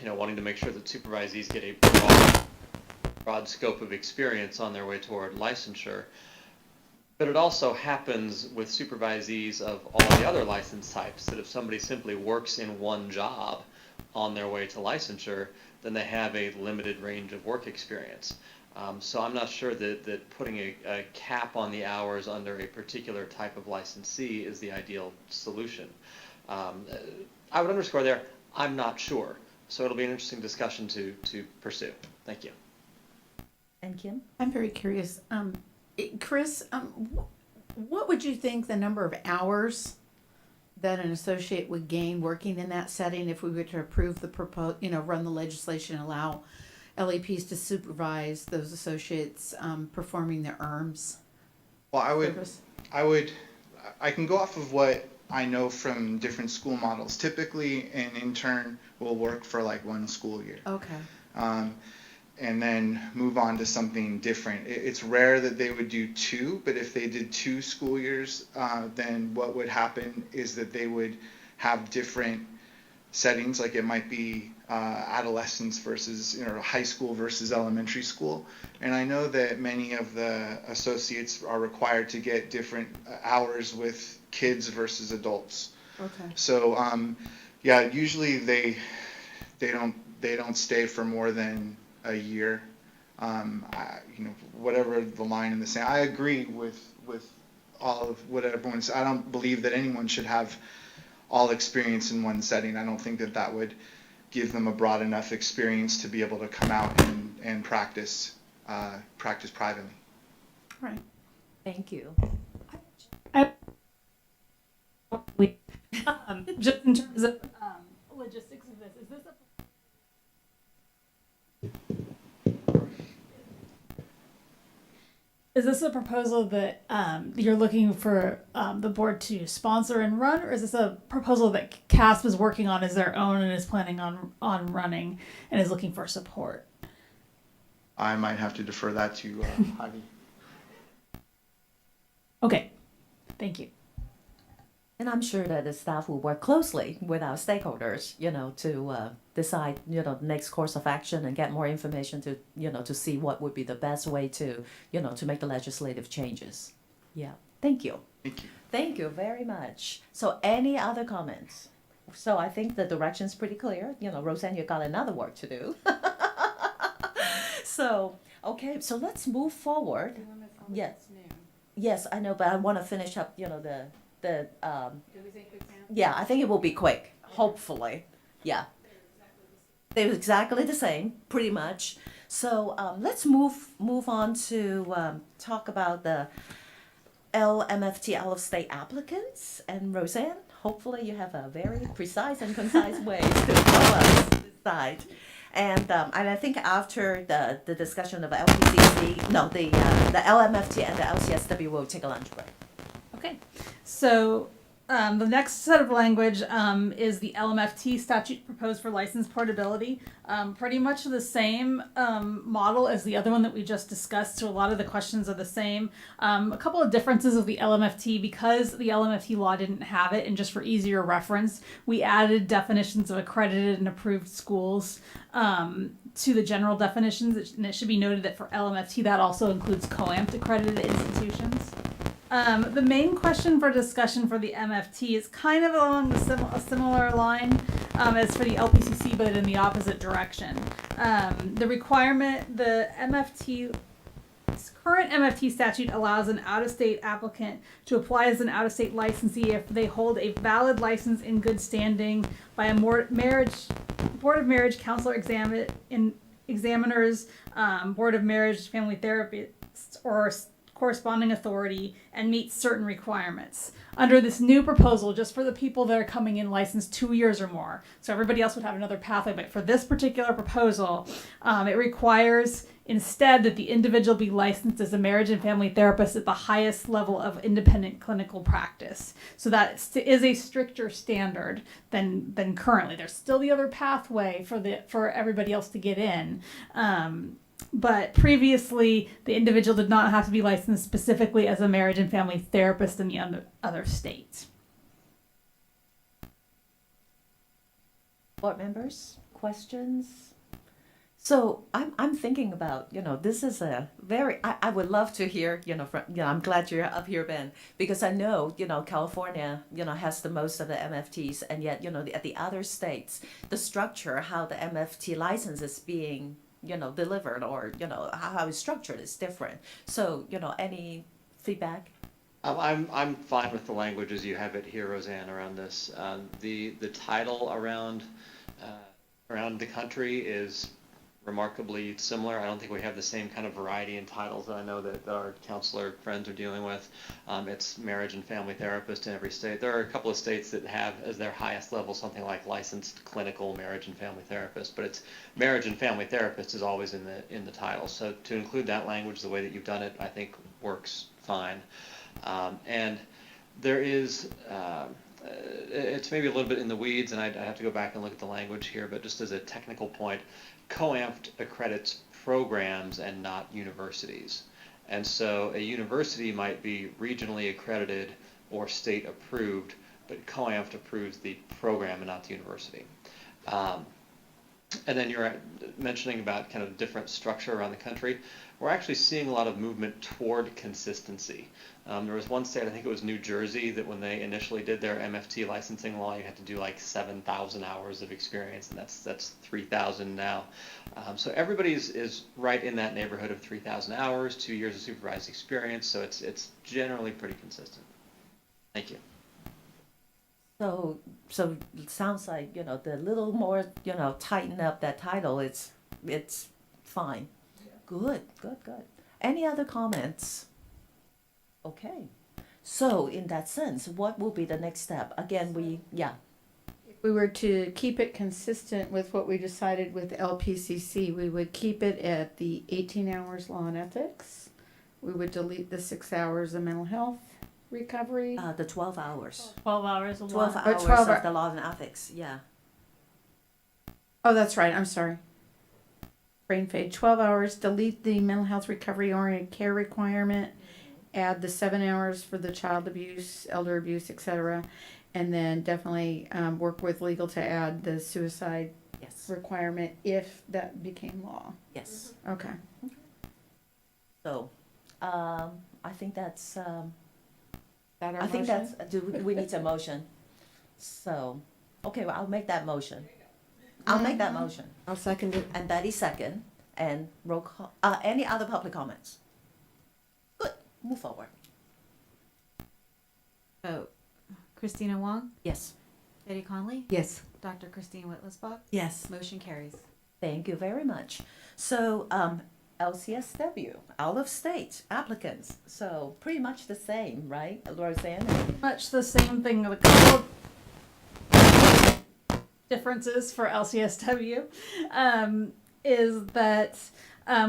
wanting to make sure that supervisees get a broad scope of experience on their way toward licensure. But it also happens with supervisees of all the other license types that if somebody simply works in one job on their way to licensure, then they have a limited range of work experience. So I'm not sure that putting a cap on the hours under a particular type of licensee is the ideal solution. I would underscore there, I'm not sure. So it'll be an interesting discussion to pursue. Thank you. And Kim? I'm very curious. Chris, what would you think the number of hours that an associate would gain working in that setting if we were to approve the run the legislation, allow LEPs to supervise those associates performing their ERMS? Well, service? I can go off of what I know from different school models. Typically, an intern will work for like one school year. Okay. And then move on to something different. It's rare that they would do two, but if they did 2 school years, then what would happen is that they would have different settings, like it might be adolescence versus high school versus elementary school. And I know that many of the associates are required to get different hours with kids versus adults. Okay. So usually they don't stay for more than a year, whatever the line in the sand. I agree with all of what everyone said. I don't believe that anyone should have all experience in one setting. I don't think that would give them a broad enough experience to be able to come out and practice privately. All right. Thank you. Just in terms of logistics of this, is this a proposal that you're looking for the board to sponsor and run, or is this a proposal that CASP is working on as their own and is planning on running and is looking for support? I might have to defer that to Heidi. Okay, thank you. And I'm sure that the staff will work closely with our stakeholders, to decide, the next course of action and get more information to, to see what would be the best way to, to make the legislative changes. Yeah, thank you. Thank you. Thank you very much. So any other comments? So I think the direction's pretty clear. You know, Roseanne, you got another work to do. So, okay, so let's move forward. Yeah. Yes, I know, but I want to finish up, you know, yeah, I think it will be quick, hopefully. Yeah. They're exactly the same, pretty much. So let's move on to talk about the LMFT out-of-state applicants. And Roseanne, hopefully you have a very precise and concise way to help us decide. And I think after the discussion of LPCC, no, the LMFT and the LCSW will take a lunch break. Okay, so the next set of language is the LMFT statute proposed for license portability. Pretty much the same model as the other one that we just discussed, so a lot of the questions are the same. A couple of differences of the LMFT, because the LMFT law didn't have it, and just for easier reference, we added definitions of accredited and approved schools to the general definitions, and it should be noted that for LMFT that also includes COAMT accredited institutions. The main question for discussion for the MFT is kind of along a similar line as for the LPCC, but in the opposite direction. The requirement, the current MFT statute allows an out-of-state applicant to apply as an out-of-state licensee if they hold a valid license in good standing by a Board of Marriage Counselor Examiners, Board of Marriage Family Therapists, or corresponding authority, and meets certain requirements. Under this new proposal, just for the people that are coming in licensed 2 years or more, so everybody else would have another pathway, but for this particular proposal, it requires instead that the individual be licensed as a marriage and family therapist at the highest level of independent clinical practice. So that is a stricter standard than currently. There's still the other pathway for everybody else to get in. But previously, the individual did not have to be licensed specifically as a marriage and family therapist in the other states. Board members, questions? So I'm thinking about, you know, this is a very, I would love to hear, I'm glad you're up here, Ben, because I know, California, has the most of the MFTs, and yet, at the other states, the structure, how the MFT license is being delivered, or, how it's structured is different. So, any feedback? I'm fine with the language as you have it here, Roseanne, around this. The title around the country is remarkably similar. I don't think we have the same kind of variety in titles that I know that our counselor friends are dealing with. It's marriage and family therapist in every state. There are a couple of states that have as their highest level something like licensed clinical marriage and family therapist, but it's marriage and family therapist is always in the title. So to include that language the way that you've done it, I think works fine. And there is it's maybe a little bit in the weeds, and I'd have to go back and look at the language here, but just as a technical point, COAMT accredits programs and not universities. And so a university might be regionally accredited or state approved, but COAMT approves the program and not the university. And then you're mentioning about kind of different structure around the country. We're actually seeing a lot of movement toward consistency. There was one state, I think it was New Jersey, that when they initially did their MFT licensing law, you had to do like 7,000 hours of experience, and that's 3,000 now. So everybody is right in that neighborhood of 3,000 hours, 2 years of supervised experience, so it's generally pretty consistent. Thank you. So it sounds like, the little more, tighten up that title, it's fine. Good. Any other comments? Okay. So in that sense, what will be the next step? Again, If we were to keep it consistent with what we decided with LPCC, we would keep it at the 18 hours law and ethics. We would delete the 6 hours of mental health recovery. The 12 hours. 12 hours of 12 law. hours 12 of the law and ethics, yeah. Oh, that's right. I'm sorry. Brain fade. 12 hours. Delete the mental health recovery oriented care requirement. Add the 7 hours for the child abuse, elder abuse, etc. And then definitely work with legal to add the suicide requirement if that became law. Yes. Okay. So I think that's That our I think motion? we need a motion. So, okay, well, I'll make that motion. I'll make that motion. I'll second it. And that is second, and roll call, any other public comments? Good, move forward. Vote. Christina Wong, Yes. Betty Conley, Yes. Dr. Christine Whitlisbach. Yes. Motion carries. Thank you very much. So, LCSW, out-of-state applicants, so pretty much the same, right, Roseanne? Much the same thing, a couple differences for LCSW is that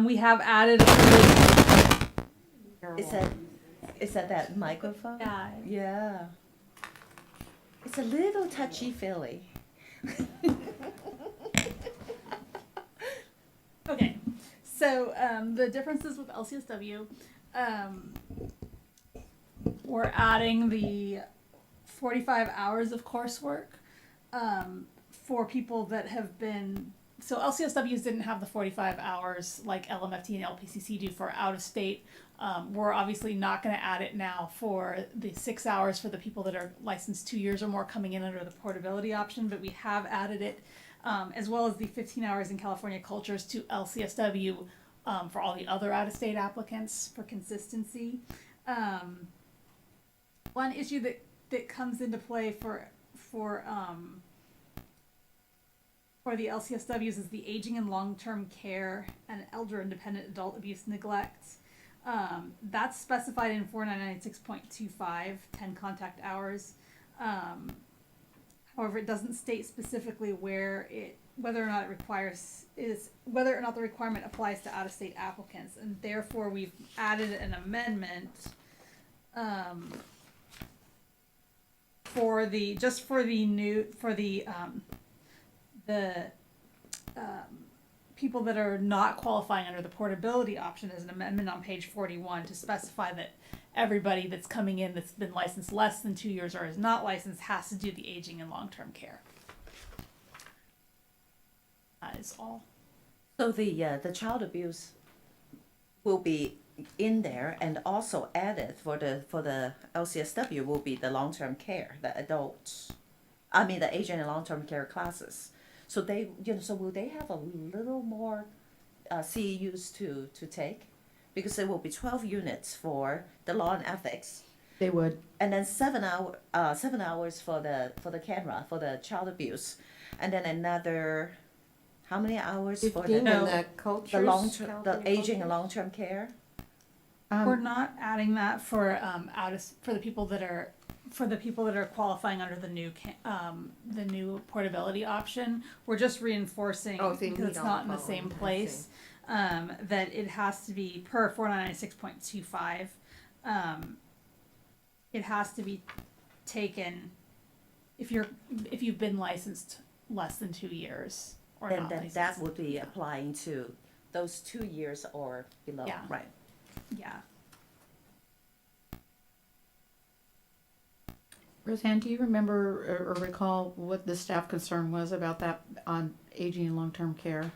we have added. Is that microphone? Yeah. Yeah. It's a little touchy-feely. Okay, so the differences with LCSW, we're adding the 45 hours of coursework for people that have been, so LCSWs didn't have the 45 hours like LMFT and LPCC do for out of state. We're obviously not going to add it now for the 6 hours for the people that are licensed 2 years or more coming in under the portability option, but we have added it as well as the 15 hours in California cultures to LCSW for all the other out-of-state applicants for consistency. One issue that comes into play for the LCSWs is the aging and long-term care and elder independent adult abuse neglect. That's specified in 4996.25, 10 contact hours. However, it doesn't state specifically whether or not the requirement applies to out-of-state applicants, and therefore we've added an amendment for the people that are not qualifying under the portability option as an amendment on page 41 to specify that everybody that's coming in that's been licensed less than 2 years or is not licensed has to do the aging and long-term care. That is all. So the child abuse will be in there, and also added for the LCSW will be the long-term care, the aging and long-term care classes. So will they have a little more CEUs to take? Because there will be 12 units for the law and ethics. They would. And then 7 hours for the camera, for the child abuse. And then another, how many hours for 15 in the cultures, the aging and long-term care? We're not adding that for the people that are qualifying under the new portability option. We're just reinforcing because it's not in the same place that it has to be per 4996.25. It has to be taken if you've been licensed less than 2 years or not Then licensed. that would be applying to those 2 years or below, Yeah. right? Yeah. Roseanne, do you remember or recall what the staff concern was about that on aging and long-term care?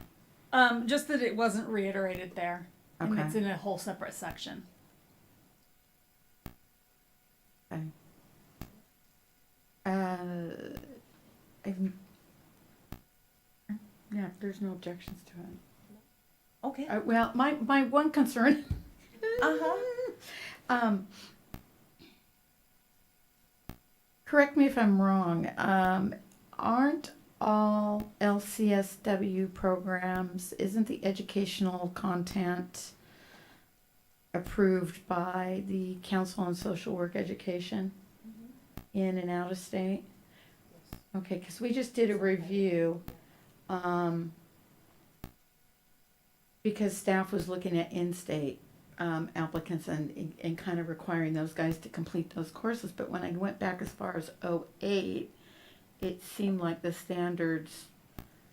Just that it wasn't reiterated there, and Okay. it's in a whole separate section. Okay. Yeah, there's no objections to it. Okay. Well, my one concern. Correct me if I'm wrong. Aren't all LCSW programs, isn't the educational content approved by the Council on Social Work Education in and out of state? Okay, because we just did a review because staff was looking at in-state applicants and kind of requiring those guys to complete those courses. But when I went back as far as 08, it seemed like the standards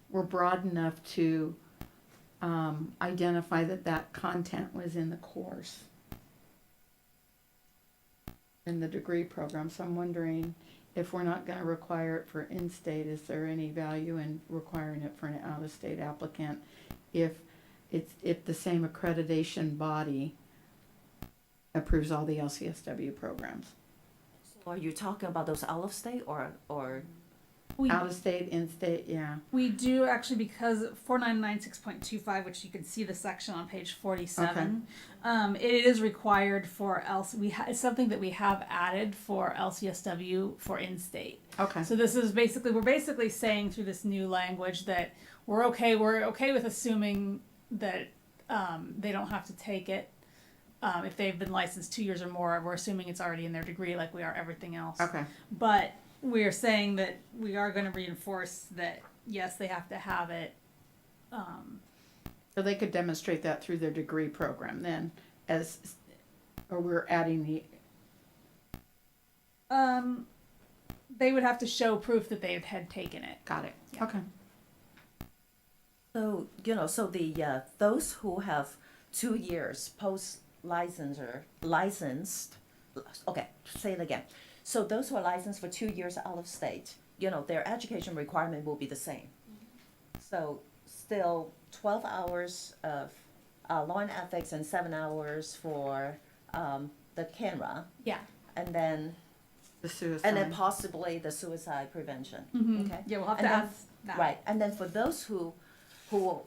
were broad enough to identify that content was in the course, in the degree program. So I'm wondering if we're not going to require it for in-state, is there any value in requiring it for an out-of-state applicant if the same accreditation body approves all the LCSW programs? Are you talking about those out of state or? We, Out of state, in state, yeah. we do actually, because 4996.25, which you can see the section on page 47, it is required for it's something that we have added for LCSW for in-state. Okay. So this is we're basically saying through this new language that we're okay with assuming that they don't have to take it. If they've been licensed 2 years or more, we're assuming it's already in their degree like we are everything else. Okay. But we're saying that we are going to reinforce that, yes, they have to have it. So they could demonstrate that through their degree program then, or we're adding the. They would have to show proof that they had taken it. Got it. Yeah. Okay. So, so the, those who have 2 years licensed, okay, say it again. So those who are licensed for 2 years out of state, their education requirement will be the same. So still 12 hours of law and ethics and 7 hours for the camera. Yeah. And then The suicide. and then possibly the suicide prevention. Mhm. Okay. Yeah, we'll have And to then- add that. Right, and then for those who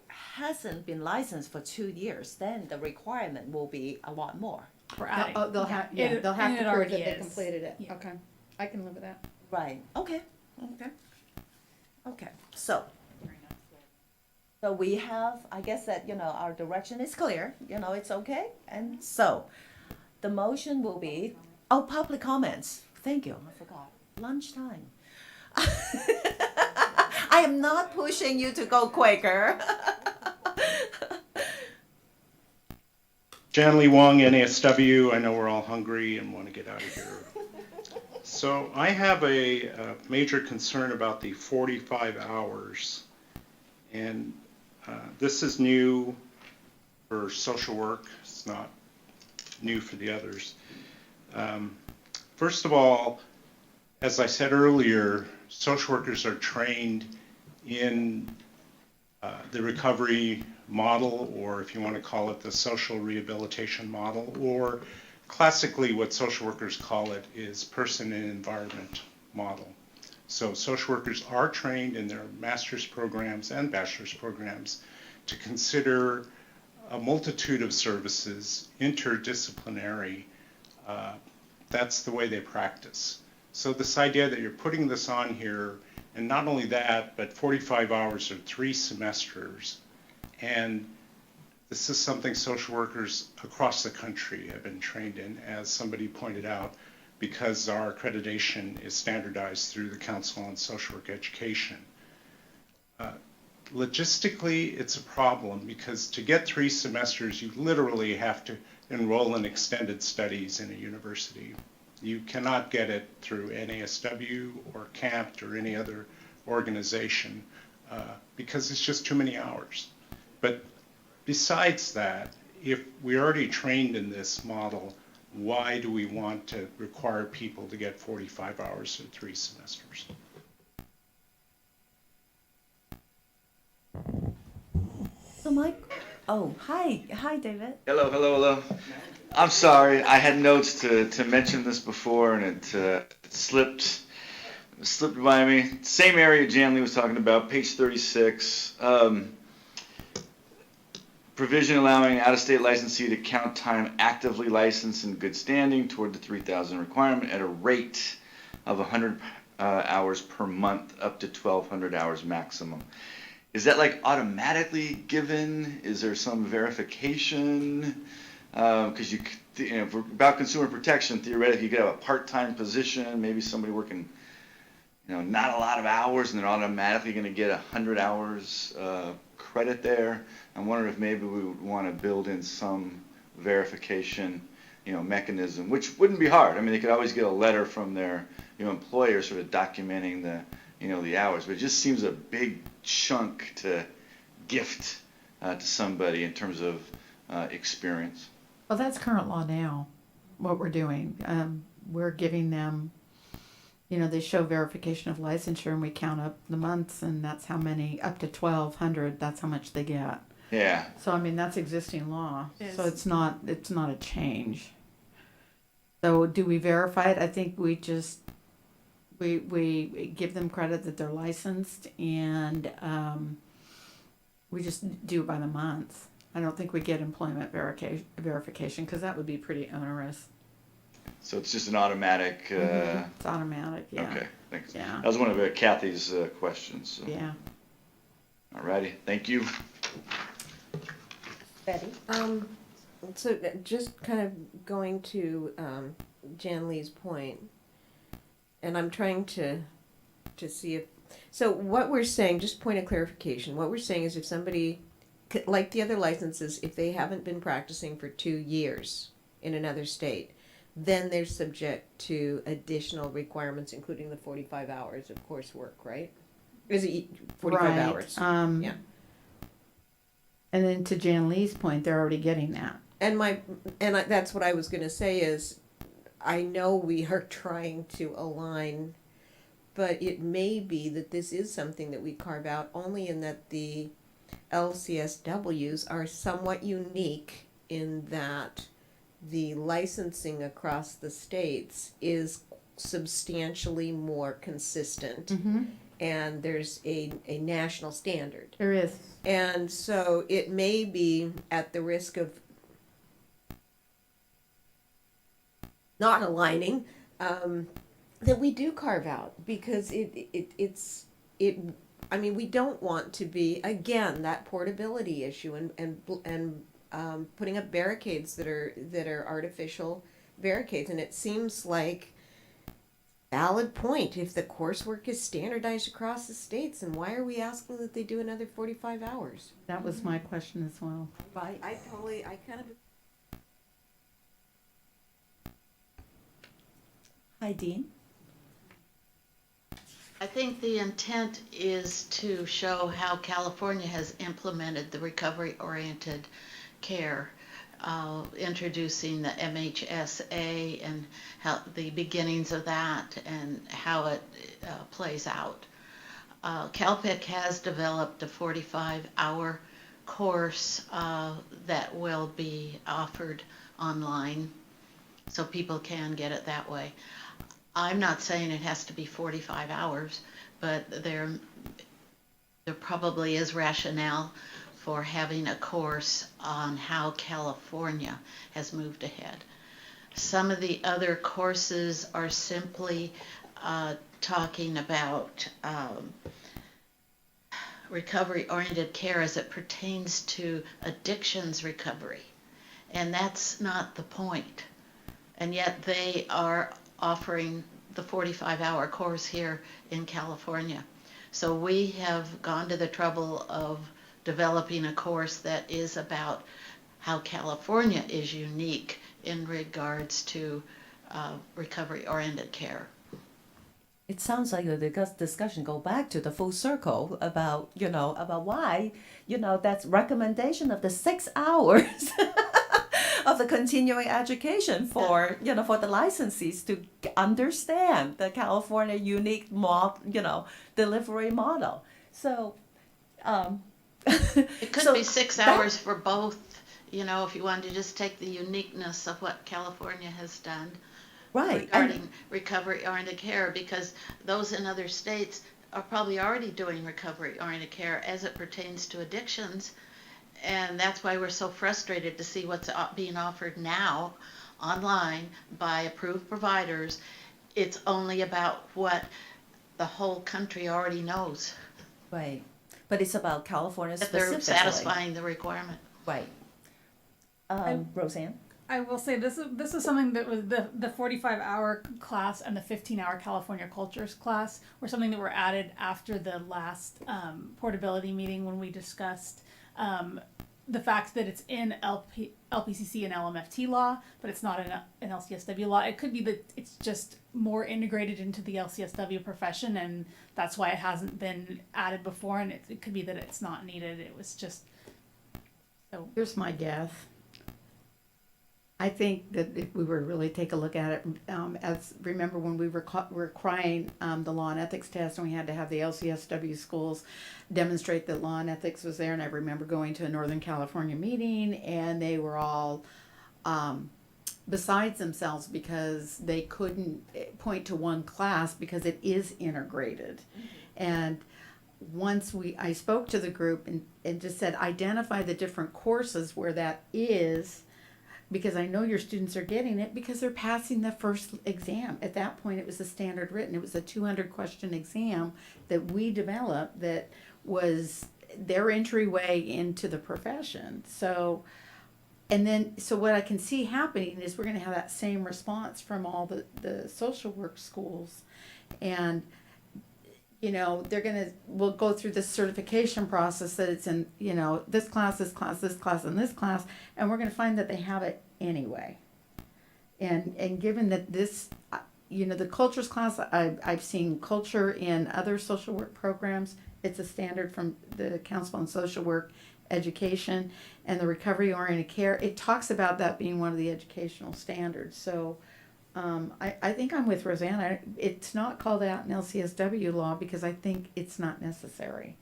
hasn't been licensed for 2 years, then the requirement will be a lot more. We're adding. They'll have to prove that already they is. completed it. Yeah. Okay. I can live with that. Right. Okay. So we have, I guess that, our direction is clear, it's okay. And so the motion will be, public comments. Thank you. I forgot. Lunchtime. I am not pushing you to go quicker. Janley Wong, NASW. I know we're all hungry and want to get out of here. So I have a major concern about the 45 hours. And this is new for social work. It's not new for the others. First of all, as I said earlier, social workers are trained in the recovery model, or if you want to call it the social rehabilitation model, or classically what social workers call it is person and environment model. So social workers are trained in their master's programs and bachelor's programs to consider a multitude of services interdisciplinary. That's the way they practice. So this idea that you're putting this on here, and not only that, but 45 hours or 3 semesters, and this is something social workers across the country have been trained in, as somebody pointed out, because our accreditation is standardized through the Council on Social Work Education. Logistically, it's a problem because to get 3 semesters, you literally have to enroll in extended studies in a university. You cannot get it through NASW or CAMPT or any other organization because it's just too many hours. But besides that, if we're already trained in this model, why do we want to require people to get 45 hours in 3 semesters? So hi David. Hello. I'm sorry, I had notes to mention this before and it slipped by me. Same area Janley was talking about, page 36. Provision allowing out-of-state licensee to count time actively licensed in good standing toward the 3,000 requirement at a rate of 100 hours per month up to 1,200 hours maximum. Is that like automatically given? Is there some verification? Because about consumer protection, theoretically, you could have a part-time position, maybe somebody working, not a lot of hours, and they're automatically going to get 100 hours credit there. I'm wondering if maybe we would want to build in some verification, mechanism, which wouldn't be hard. I mean, they could always get a letter from their, employer sort of documenting the, the hours. But it just seems a big chunk to gift to somebody in terms of experience. Well, that's current law now, what we're doing. We're giving them, they show verification of licensure and we count up the months and that's how many, up to 1,200, that's how much they get. Yeah. So, I mean, that's existing law. So it's not a change. So do we verify it? I think we just, we give them credit that they're licensed, and we just do it by the month. I don't think we get employment verification, because that would be pretty onerous. So it's just an automatic, It's automatic, yeah. okay, thanks. Yeah. That was one of Kathy's questions. So. Yeah. All righty, thank you. Betty? So just kind of going to Jan Lee's point, and I'm trying to see if, so what we're saying, just point of clarification, what we're saying is if somebody, like the other licenses, if they haven't been practicing for 2 years in another state, then they're subject to additional requirements, including the 45 hours of coursework, right? Is it 45 hours? Yeah. And then to Jan Lee's point, they're already getting that. That's what I was going to say is, I know we are trying to align, but it may be that this is something that we carve out only in that the LCSWs are somewhat unique in that the licensing across the states is substantially more consistent. And there's a national standard. There is. And so it may be at the risk of not aligning, that we do carve out, because I mean, we don't want to be, again, that portability issue and putting up barricades that are artificial barricades. And it seems like valid point. If the coursework is standardized across the states, and why are we asking that they do another 45 hours? That was my question as well. Right. I kind of. Hi, Dean. I think the intent is to show how California has implemented the recovery-oriented care, introducing the MHSA and how the beginnings of that and how it plays out. CalPIC has developed a 45-hour course that will be offered online, so people can get it that way. I'm not saying it has to be 45 hours, but there probably is rationale for having a course on how California has moved ahead. Some of the other courses are simply talking about recovery-oriented care as it pertains to addictions recovery, and that's not the point. And yet they are offering the 45-hour course here in California. So we have gone to the trouble of developing a course that is about how California is unique in regards to recovery-oriented care. It sounds like the discussion go back to the full circle about, about why, that's recommendation of the 6 hours of the continuing education for, for the licensees to understand the California unique delivery model. So, it could be 6 hours for both, if you wanted to just take the uniqueness of what California has done. Right. Regarding recovery-oriented care, because those in other states are probably already doing recovery-oriented care as it pertains to addictions, and that's why we're so frustrated to see what's being offered now online by approved providers. It's only about what the whole country already knows. Right, but it's about California specifically. They're satisfying the requirement. Right. Roseanne? I will say this is something that was the 45-hour class and the 15-hour California Cultures class were something that were added after the last portability meeting when we discussed the fact that it's in LPCC and LMFT law, but it's not in LCSW law. It could be that it's just more integrated into the LCSW profession, and that's why it hasn't been added before, and it could be that it's not needed. It was just... So. Here's my guess. I think that if we were really take a look at it, remember when we were crying the law and ethics test, and we had to have the LCSW schools demonstrate that law and ethics was there, and I remember going to a Northern California meeting, and they were all besides themselves because they couldn't point to one class because it is integrated. And once I spoke to the group and just said, identify the different courses where that is, because I know your students are getting it because they're passing the first exam. At that point, it was a standard written. It was a 200 question exam that we developed that was their entryway into the profession. So what I can see happening is we're going to have that same response from all the social work schools. And we'll go through this certification process that it's in, this class, this class, this class, and this class, and we're going to find that they have it anyway. And given that this, the cultures class, I've seen culture in other social work programs. It's a standard from the Council on Social Work Education and the recovery-oriented care. It talks about that being one of the educational standards. So I think I'm with Roseanne. It's not called out in LCSW law because I think it's not necessary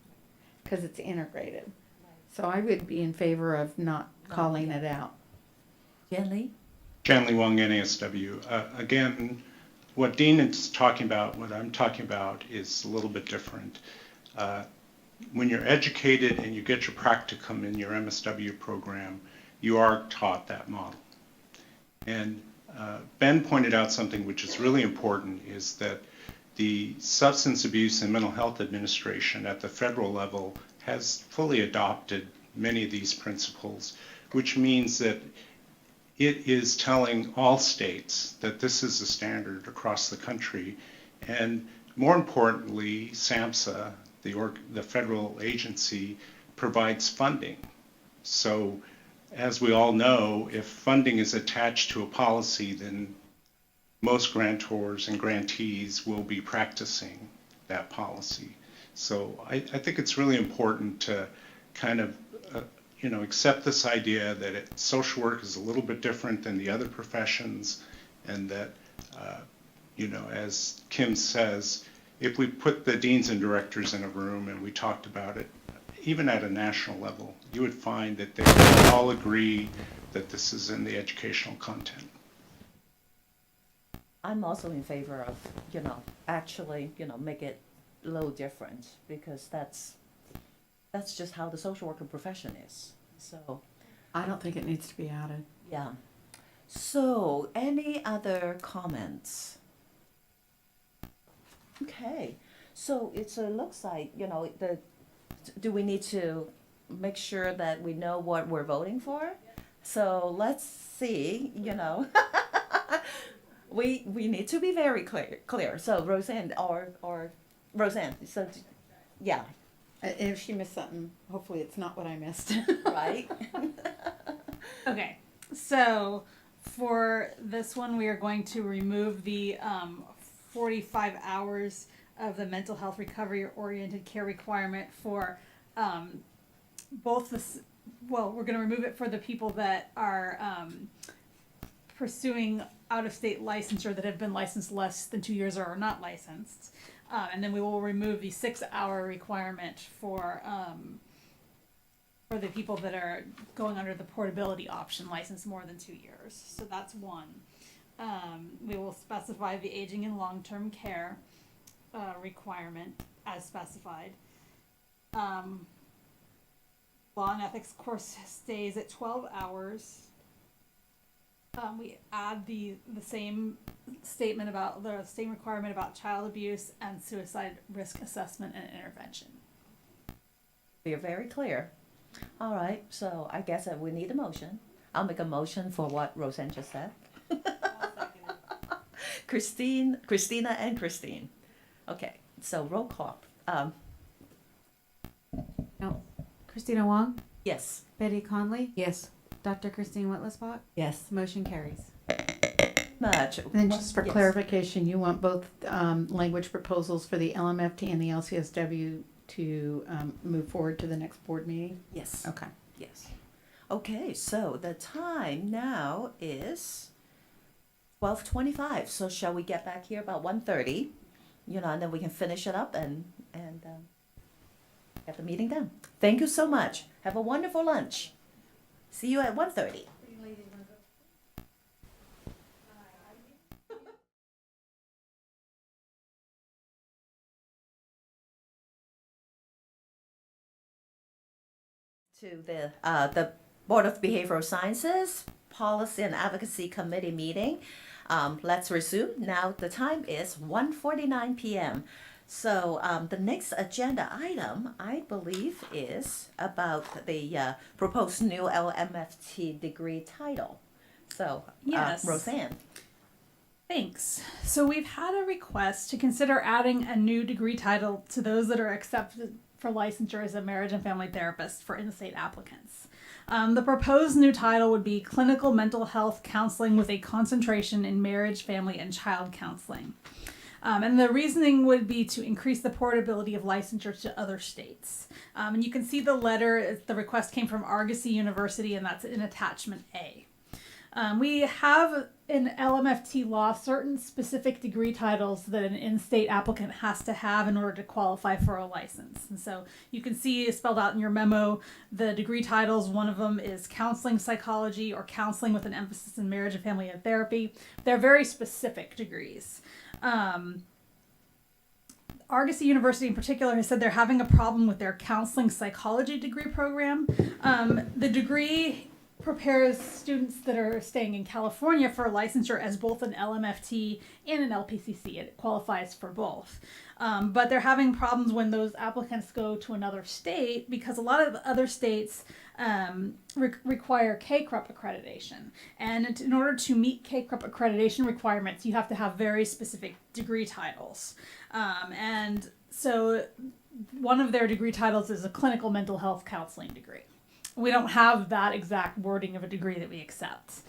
because it's integrated. So I would be in favor of not calling it out. Jan Lee? Jan Lee Wong, NASW. Again, what Dean is talking about, what I'm talking about is a little bit different. When you're educated and you get your practicum in your MSW program, you are taught that model. And Ben pointed out something which is really important, is that the Substance Abuse and Mental Health Administration at the federal level has fully adopted many of these principles, which means that it is telling all states that this is a standard across the country. And more importantly, SAMHSA, the federal agency, provides funding. So as we all know, if funding is attached to a policy, then most grantors and grantees will be practicing that policy. So I think it's really important to kind of accept this idea that social work is a little bit different than the other professions, and that as Kim says, if we put the deans and directors in a room and we talked about it, even at a national level, you would find that they would all agree that this is in the educational content. I'm also in favor of, actually, make it a little different, because that's just how the social worker profession is. So I don't think it needs to be added. yeah. So any other comments? Okay. So it looks like, do we need to make sure that we know what we're voting for? So let's see, we need to be very clear. So Roseanne or Roseanne, so yeah. And if she missed something, hopefully it's not what I missed. Right? Okay, so for this one, we are going to remove the 45 hours of the mental health recovery oriented care requirement for both we're going to remove it for the people that are pursuing out-of-state licensure that have been licensed less than 2 years or are not licensed. And then we will remove the 6-hour requirement for the people that are going under the portability option, licensed more than 2 years. So that's one. We will specify the aging and long-term care requirement as specified. Law and ethics course stays at 12 hours. We add the same statement about the same requirement about child abuse and suicide risk assessment and intervention. You're very clear. All right, so I guess we need a motion. I'll make a motion for what Roseanne just said. Christina and Christine. Okay, so roll call. No. Christina Wong? Yes. Betty Conley? Yes. Dr. Christine Whitlisbach? Yes. Motion carries. Much. And then just for Yes. clarification, you want both language proposals for the LMFT and the LCSW to move forward to the next board meeting? Yes. Okay. Yes. Okay, so the time now is 12:25. So shall we get back here about 1:30? And then we can finish it up and get the meeting done. Thank you so much. Have a wonderful lunch. See you at 1:30. to the Board of Behavioral Sciences Policy and Advocacy Committee meeting. Let's resume. Now the time is 1:49 p.m. So the next agenda item, I believe, is about the proposed new LMFT degree title. So, Yes. Roseanne. Thanks. So we've had a request to consider adding a new degree title to those that are accepted for licensure as a marriage and family therapist for in-state applicants. The proposed new title would be Clinical Mental Health Counseling with a concentration in marriage, family, and child counseling. And the reasoning would be to increase the portability of licensure to other states. And you can see the letter, the request came from Argosy University, and that's in attachment A. We have in LMFT law certain specific degree titles that an in-state applicant has to have in order to qualify for a license. And so you can see spelled out in your memo the degree titles. One of them is counseling psychology or counseling with an emphasis in marriage and family and therapy. They're very specific degrees. Argosy University in particular has said they're having a problem with their counseling psychology degree program. The degree prepares students that are staying in California for licensure as both an LMFT and an LPCC. It qualifies for both. But they're having problems when those applicants go to another state because a lot of other states require CACREP accreditation. And in order to meet CACREP accreditation requirements, you have to have very specific degree titles. And so one of their degree titles is a clinical mental health counseling degree. We don't have that exact wording of a degree that we accept.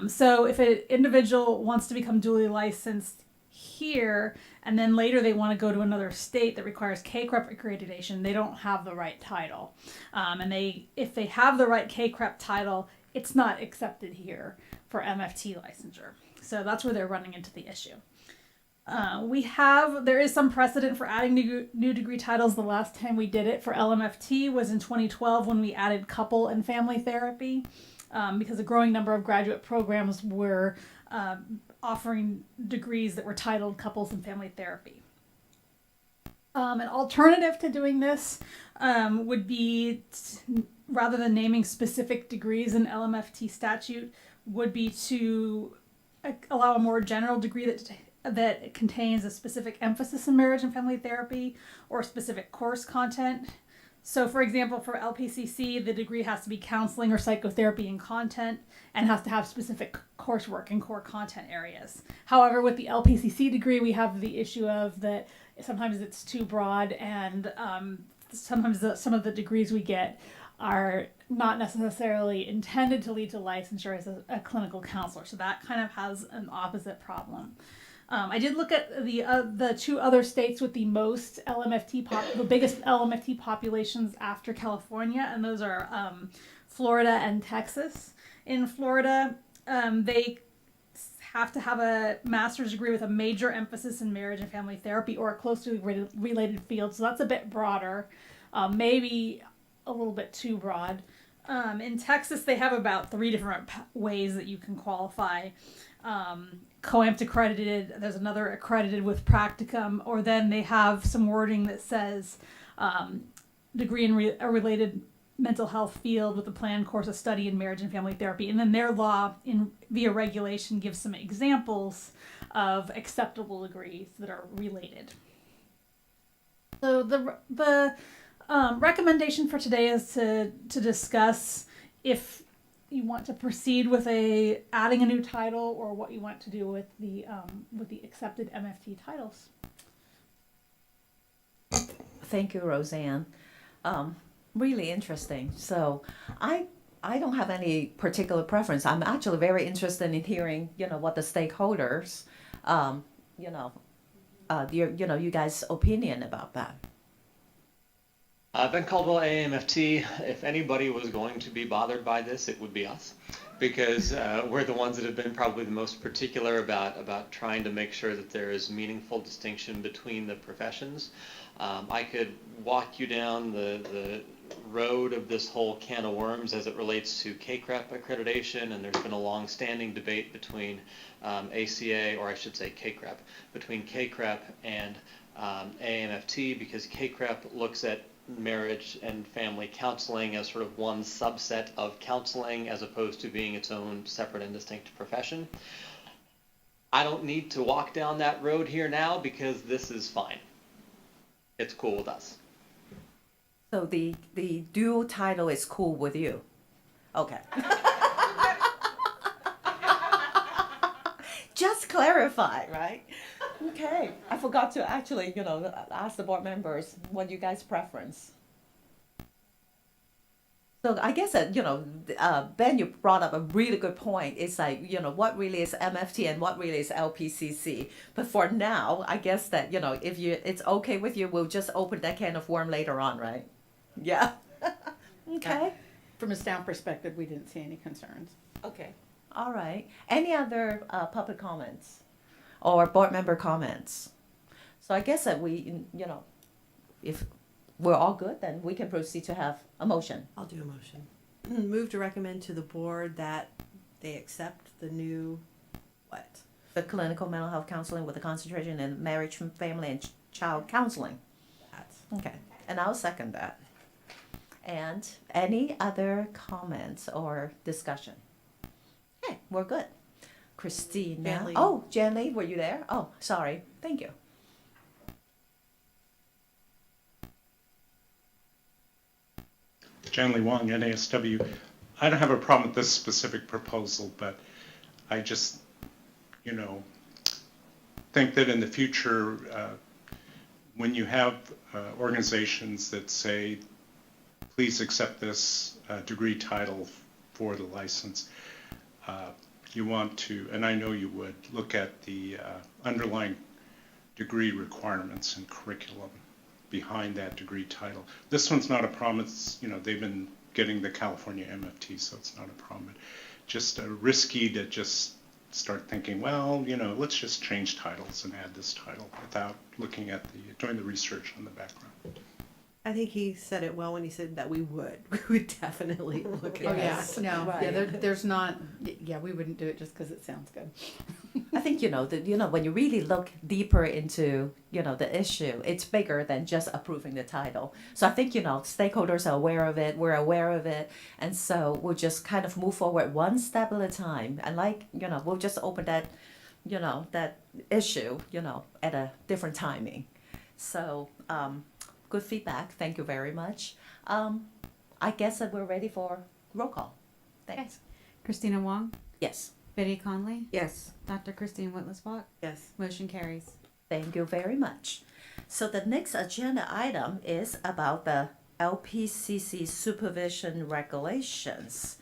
So if an individual wants to become duly licensed here, and then later they want to go to another state that requires CACREP accreditation, they don't have the right title. And if they have the right CACREP title, it's not accepted here for MFT licensure. So that's where they're running into the issue. There is some precedent for adding new degree titles. The last time we did it for LMFT was in 2012 when we added couple and family therapy, because a growing number of graduate programs were offering degrees that were titled couples and family therapy. An alternative to doing this would be, rather than naming specific degrees in LMFT statute, would be to allow a more general degree that contains a specific emphasis in marriage and family therapy or specific course content. So for example, for LPCC, the degree has to be counseling or psychotherapy in content and has to have specific coursework and core content areas. However, with the LPCC degree, we have the issue of that sometimes it's too broad, and sometimes some of the degrees we get are not necessarily intended to lead to licensure as a clinical counselor. So that kind of has an opposite problem. I did look at the two other states with the most the biggest LMFT populations after California, and those are Florida and Texas. In Florida, they have to have a master's degree with a major emphasis in marriage and family therapy or a closely related field, so that's a bit broader, maybe a little bit too broad. In Texas, they have about 3 different ways that you can qualify. COAMT accredited, there's another accredited with practicum, or then they have some wording that says degree in a related mental health field with a planned course of study in marriage and family therapy. And then their law via regulation gives some examples of acceptable degrees that are related. So the recommendation for today is to discuss if you want to proceed with adding a new title or what you want to do with the accepted MFT titles. Thank you, Roseanne. Really interesting. So I don't have any particular preference. I'm actually very interested in hearing, what the stakeholders, you guys' opinion about that. Ben Caldwell, AAMFT. If anybody was going to be bothered by this, it would be us, because we're the ones that have been probably the most particular about trying to make sure that there is meaningful distinction between the professions. I could walk you down the road of this whole can of worms as it relates to CACREP accreditation, and there's been a long-standing debate between ACA, or I should say CACREP, between CACREP and AAMFT, because CACREP looks at marriage and family counseling as sort of one subset of counseling as opposed to being its own separate and distinct profession. I don't need to walk down that road here now because this is fine. It's cool with us. So the dual title is cool with you? Okay. Just clarify, right? Okay. I forgot to actually, ask the board members what you guys' preference. So I guess that, Ben, you brought up a really good point. It's like, what really is MFT and what really is LPCC. But for now, I guess that, if it's okay with you, we'll just open that can of worm later on, right? Yeah. Okay. From a staff perspective, we didn't see any concerns. Okay. All right. Any other public comments or board member comments? So I guess that we, if we're all good, then we can proceed to have a motion. I'll do a motion. Move to recommend to the board that they accept the new, what? The clinical mental health counseling with a concentration in marriage, family, and child counseling. Okay. And I'll second that. And any other comments or discussion? Okay, we're good. Christina. Jan Lee. Oh, Jan Lee, were you there? Oh, sorry. Thank you. Janley Wong, NASW. I don't have a problem with this specific proposal, but I just, think that in the future, when you have organizations that say, please accept this degree title for the license, you want to, and I know you would, look at the underlying degree requirements and curriculum behind that degree title. This one's not a problem. It's, they've been getting the California MFT, so it's not a problem. Just risky to just start thinking, well, let's just change titles and add this title without looking at doing the research on the background. I think he said it well when he said that we would. We would definitely look at Oh, yeah, this. no, Right. yeah, there's not, yeah, we wouldn't do it just because it sounds good. I think, when you really look deeper into, the issue, it's bigger than just approving the title. So I think, stakeholders are aware of it, we're aware of it. And so we'll just kind of move forward one step at a time. And we'll just open that, that issue, at a different timing. So, good feedback. Thank you very much. I guess that we're ready for roll call. Thanks. Christina Wong, Yes. Betty Conley, Yes. Dr. Christine Whitlisbach, Yes. motion carries. Thank you very much. So the next agenda item is about the LPCC supervision regulations.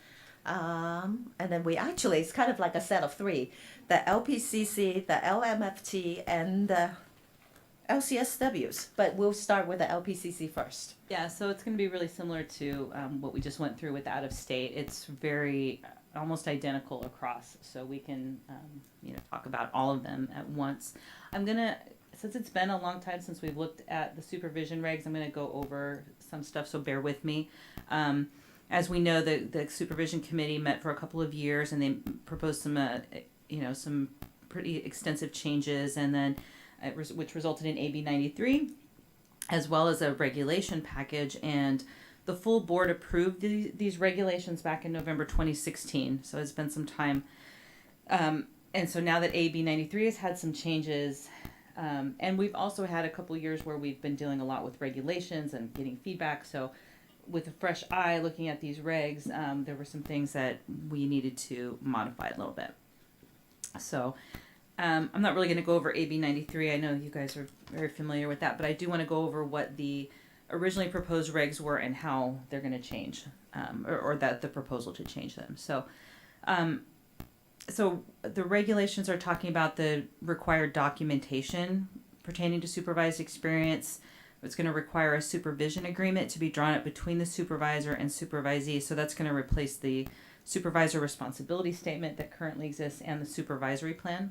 And then it's kind of like a set of three. The LPCC, the LMFT, and the LCSWs. But we'll start with the LPCC first. Yeah, so it's going to be really similar to what we just went through with out of state. It's very almost identical across, so we can talk about all of them at once. I'm gonna, since it's been a long time since we've looked at the supervision regs, I'm gonna go over some stuff, so bear with me. As we know, the supervision committee met for a couple of years, and they proposed some pretty extensive changes, and then which resulted in AB 93, as well as a regulation package. And the full board approved these regulations back in November 2016, so it's been some time. And so now that AB 93 has had some changes, and we've also had a couple years where we've been dealing a lot with regulations and getting feedback. So with a fresh eye looking at these regs, there were some things that we needed to modify a little bit. So I'm not really going to go over AB 93. I know you guys are very familiar with that, but I do want to go over what the originally proposed regs were and how they're going to change, or that the proposal to change them. So the regulations are talking about the required documentation pertaining to supervised experience. It's going to require a supervision agreement to be drawn up between the supervisor and supervisee. So that's going to replace the supervisor responsibility statement that currently exists and the supervisory plan.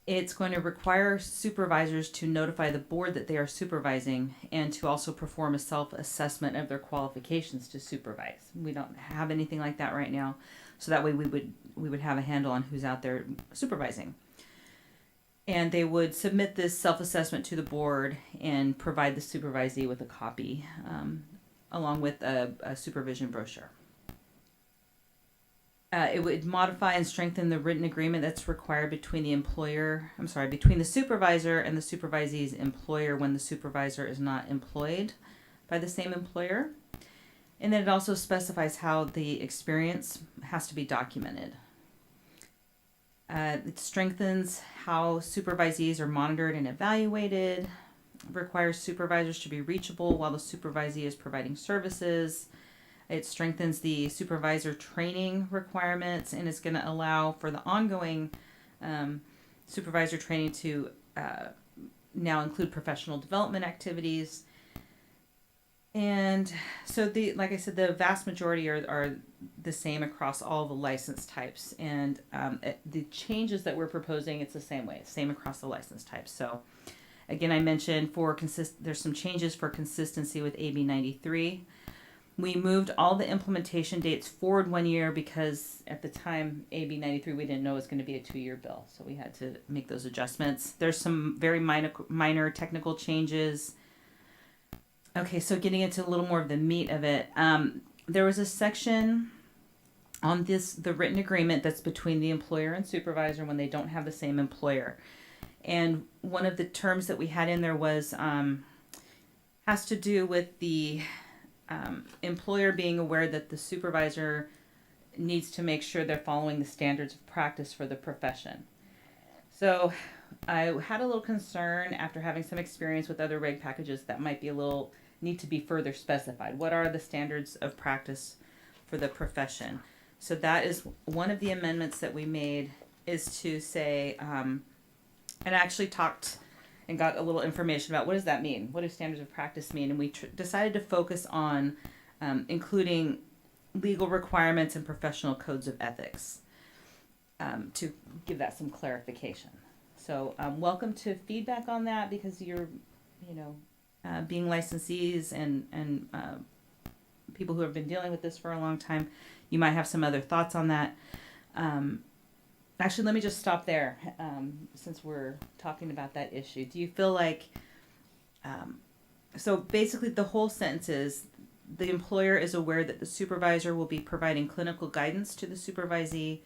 It's going to require supervisors to notify the board that they are supervising and to also perform a self-assessment of their qualifications to supervise. We don't have anything like that right now, so that way we would have a handle on who's out there supervising. And they would submit this self-assessment to the board and provide the supervisee with a copy, along with a supervision brochure. It would modify and strengthen the written agreement that's required between between the supervisor and the supervisee's employer when the supervisor is not employed by the same employer. And then it also specifies how the experience has to be documented. It strengthens how supervisees are monitored and evaluated, requires supervisors to be reachable while the supervisee is providing services. It strengthens the supervisor training requirements and is going to allow for the ongoing supervisor training to now include professional development activities. And so, like I said, the vast majority are the same across all the license types. And the changes that we're proposing, it's the same way, same across the license types. So, again, I mentioned there's some changes for consistency with AB 93. We moved all the implementation dates forward 1 year because at the time, AB 93, we didn't know it was going to be a 2-year bill. So we had to make those adjustments. There's some very minor technical changes. Okay, so getting into a little more of the meat of it. There was a section on the written agreement that's between the employer and supervisor when they don't have the same employer. And one of the terms that we had in there was, has to do with the employer being aware that the supervisor needs to make sure they're following the standards of practice for the profession. So I had a little concern after having some experience with other reg packages that might be need to be further specified. What are the standards of practice for the profession? So that is one of the amendments that we made, is to say, and I actually talked and got a little information about what does that mean? What do standards of practice mean? And we decided to focus on including legal requirements and professional codes of ethics to give that some clarification. So welcome to feedback on that, because you're, being licensees and people who have been dealing with this for a long time, you might have some other thoughts on that. Actually, let me just stop there since we're talking about that issue. Do you feel like, so basically the whole sentence is, the employer is aware that the supervisor will be providing clinical guidance to the supervisee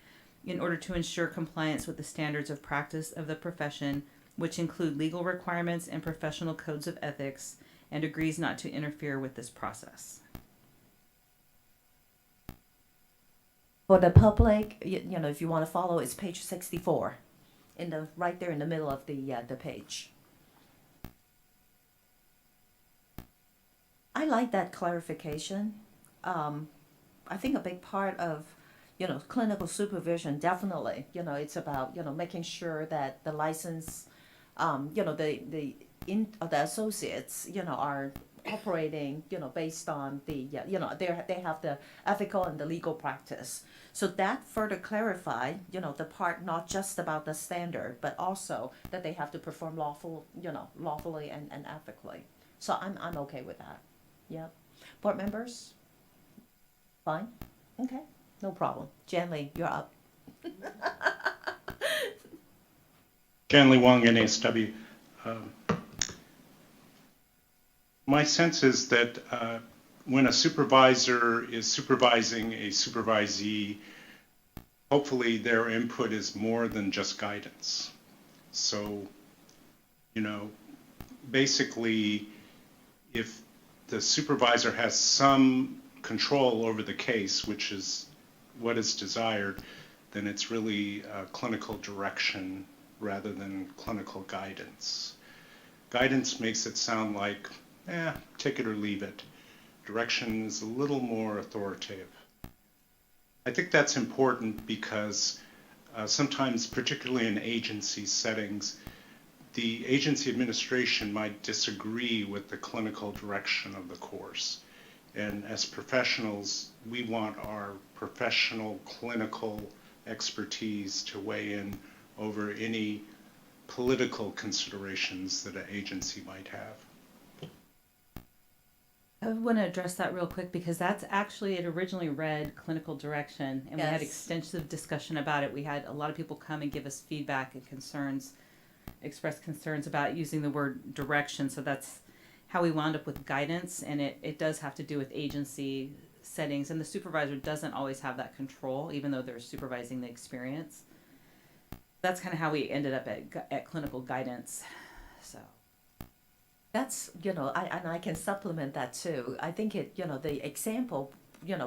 in order to ensure compliance with the standards of practice of the profession, which include legal requirements and professional codes of ethics, and agrees not to interfere with this process. For the public, if you want to follow, it's page 64, right there in the middle of the page. I like that clarification. I think a big part of, clinical supervision, definitely, it's about, making sure that the license, the associates, are operating, based on the, they have the ethical and the legal practice. So that further clarify, the part not just about the standard, but also that they have to perform lawfully and ethically. So I'm okay with that. Yep. Board members? Fine? Okay, no problem. Jan Lee, you're up. Jan Lee Wong, NASW. My sense is that when a supervisor is supervising a supervisee, hopefully their input is more than just guidance. So, basically, if the supervisor has some control over the case, which is what is desired, then it's really clinical direction rather than clinical guidance. Guidance makes it sound like, take it or leave it. Direction is a little more authoritative. I think that's important because sometimes, particularly in agency settings, the agency administration might disagree with the clinical direction of the course. And as professionals, we want our professional clinical expertise to weigh in over any political considerations that an agency might have. I want to address that real quick because that's actually, it originally read clinical direction, and we had extensive discussion about it. We had a lot of people come and give us feedback and concerns expressed concerns about using the word direction, so that's how we wound up with guidance, and it does have to do with agency settings, and the supervisor doesn't always have that control, even though they're supervising the experience. That's kind of how we ended up at clinical guidance, so. That's, I can supplement that too. I think the example,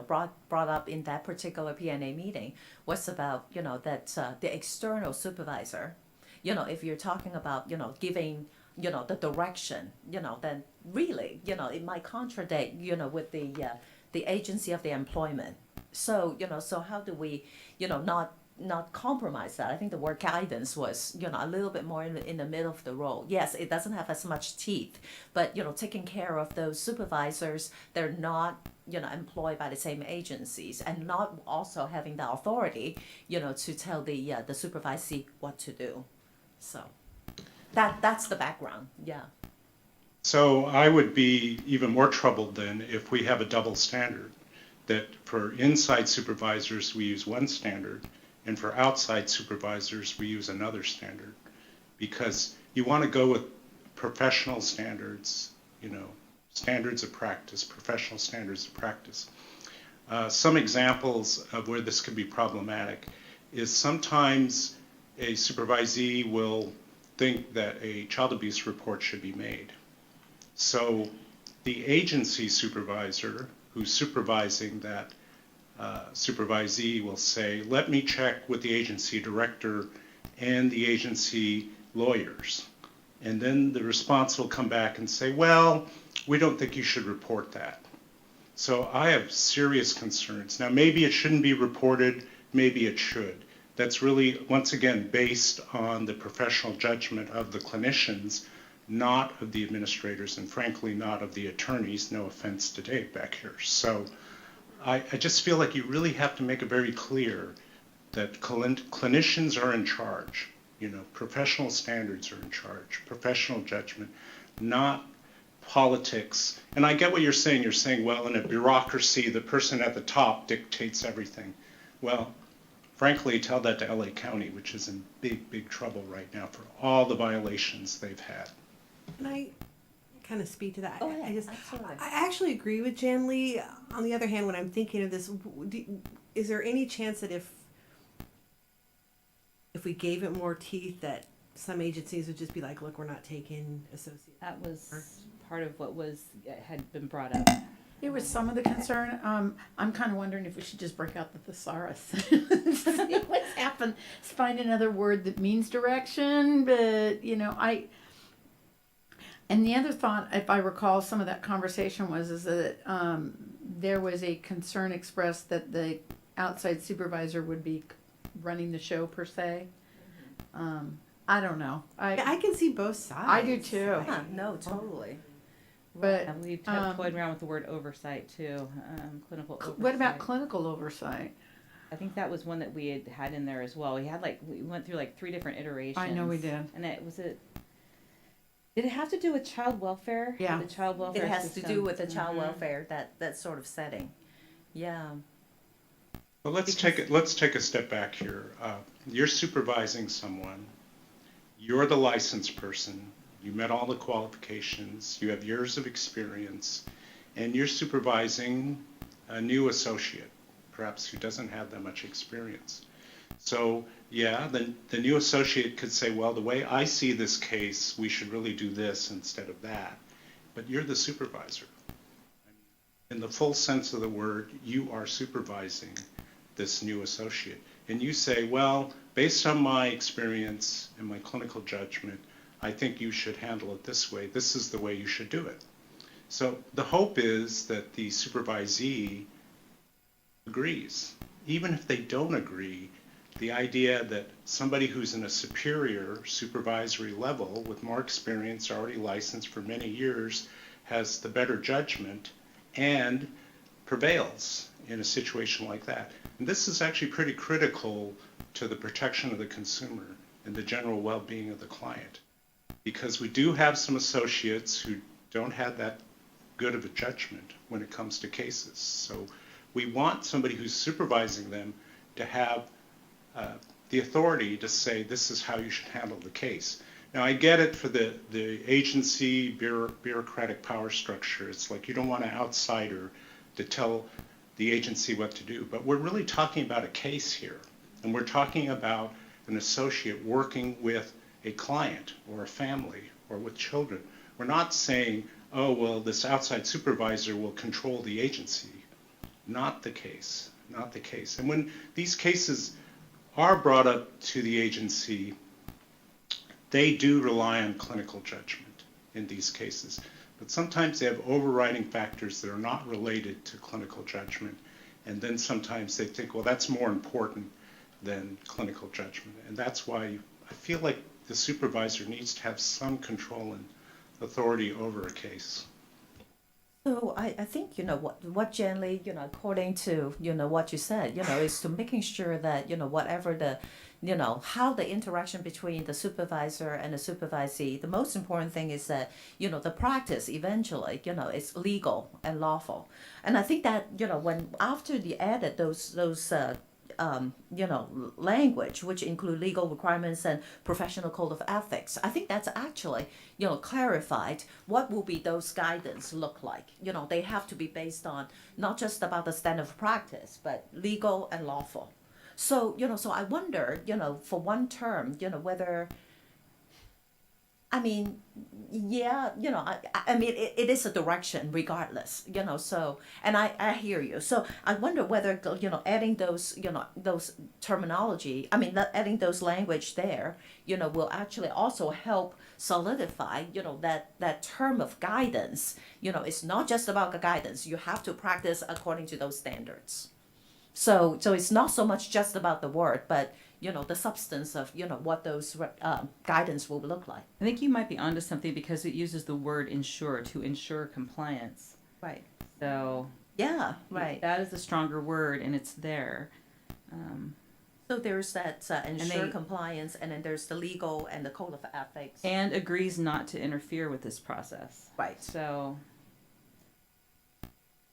brought up in that particular PNA meeting was about, that the external supervisor, if you're talking about, giving, the direction, then really, it might contradict, with the agency of the employment. So, so how do we, not compromise that? I think the word guidance was, a little bit more in the middle of the road. Yes, it doesn't have as much teeth, but, taking care of those supervisors, they're not, employed by the same agencies and not also having the authority, to tell the supervisee what to do. So that's the background, yeah. So I would be even more troubled then if we have a double standard, that for inside supervisors we use one standard, and for outside supervisors we use another standard, because you want to go with professional standards, standards of practice, professional standards of practice. Some examples of where this could be problematic is sometimes a supervisee will think that a child abuse report should be made. So the agency supervisor who's supervising that supervisee will say, let me check with the agency director and the agency lawyers. And then the response will come back and say, well, we don't think you should report that. So I have serious concerns. Now, maybe it shouldn't be reported, maybe it should. That's really, once again, based on the professional judgment of the clinicians, not of the administrators, and frankly, not of the attorneys. No offense to Dave back here. So I just feel like you really have to make it very clear that clinicians are in charge. Professional standards are in charge, professional judgment, not politics. And I get what you're saying. You're saying, well, in a bureaucracy, the person at the top dictates everything. Well, frankly, tell that to LA County, which is in big, big trouble right now for all the violations they've had. Can I kind of speak to that? Oh, yeah, absolutely. I actually agree with Jan Lee. On the other hand, when I'm thinking of this, is there any chance that if we gave it more teeth, that some agencies would just be like, look, we're not taking associates? That was part of what had been brought up. It was some of the concern. I'm kind of wondering if we should just break out the thesaurus. See what's happened. Find another word that means direction, but and the other thought, if I recall, some of that conversation is that there was a concern expressed that the outside supervisor would be running the show per se. I don't know. I can see both sides. I do too. Yeah, no, totally. But And we toyed around with the word oversight too, clinical oversight. What about clinical oversight? I think that was one that we had in there as well. We went through 3 different iterations. I know we did. And did it have to do with child welfare? Yeah. The child welfare It has system? to do with the child welfare, that sort of setting. Yeah. Well, let's take a step back here. You're supervising someone. You're the licensed person. You met all the qualifications. You have years of experience, and you're supervising a new associate, perhaps who doesn't have that much experience. So, yeah, the new associate could say, well, the way I see this case, we should really do this instead of that. But you're the supervisor. In the full sense of the word, you are supervising this new associate. And you say, well, based on my experience and my clinical judgment, I think you should handle it this way. This is the way you should do it. So the hope is that the supervisee agrees. Even if they don't agree, the idea that somebody who's in a superior supervisory level with more experience, already licensed for many years, has the better judgment and prevails in a situation like that. And this is actually pretty critical to the protection of the consumer and the general well-being of the client, because we do have some associates who don't have that good of a judgment when it comes to cases. So we want somebody who's supervising them to have the authority to say this is how you should handle the case. Now, I get it for the agency bureaucratic power structure. It's like you don't want an outsider to tell the agency what to do. But we're really talking about a case here. And we're talking about an associate working with a client or a family or with children. We're not saying, oh, well, this outside supervisor will control the agency. Not the case, not the case. And when these cases are brought up to the agency, they do rely on clinical judgment in these cases. But sometimes they have overriding factors that are not related to clinical judgment. And then sometimes they think, well, that's more important than clinical judgment. And that's why I feel like the supervisor needs to have some control and authority over a case. So I think, what generally, according to, what you said, is to making sure that, whatever the, how the interaction between the supervisor and the supervisee, the most important thing is that, the practice eventually, is legal and lawful. And I think that, when after you added those language, which include legal requirements and professional code of ethics, I think that's actually, clarified what will be those guidance look like. They have to be based on not just about the standard of practice, but legal and lawful. So, so I wonder, for one term, whether, I mean, yeah, I mean, it is a direction regardless, so, and I hear you. So I wonder whether, adding those, those terminology, I mean, adding those language there, will actually also help solidify, that term of guidance, it's not just about the guidance. You have to practice according to those standards. So it's not so much just about the word, but the substance of what those guidance will look like. I think you might be onto something because it uses the word ensure to ensure compliance. Right. So yeah, right. That is the stronger word, and it's there. So there's that ensure compliance, and then there's the legal and the code of ethics. And agrees not to interfere with this process. Right. So.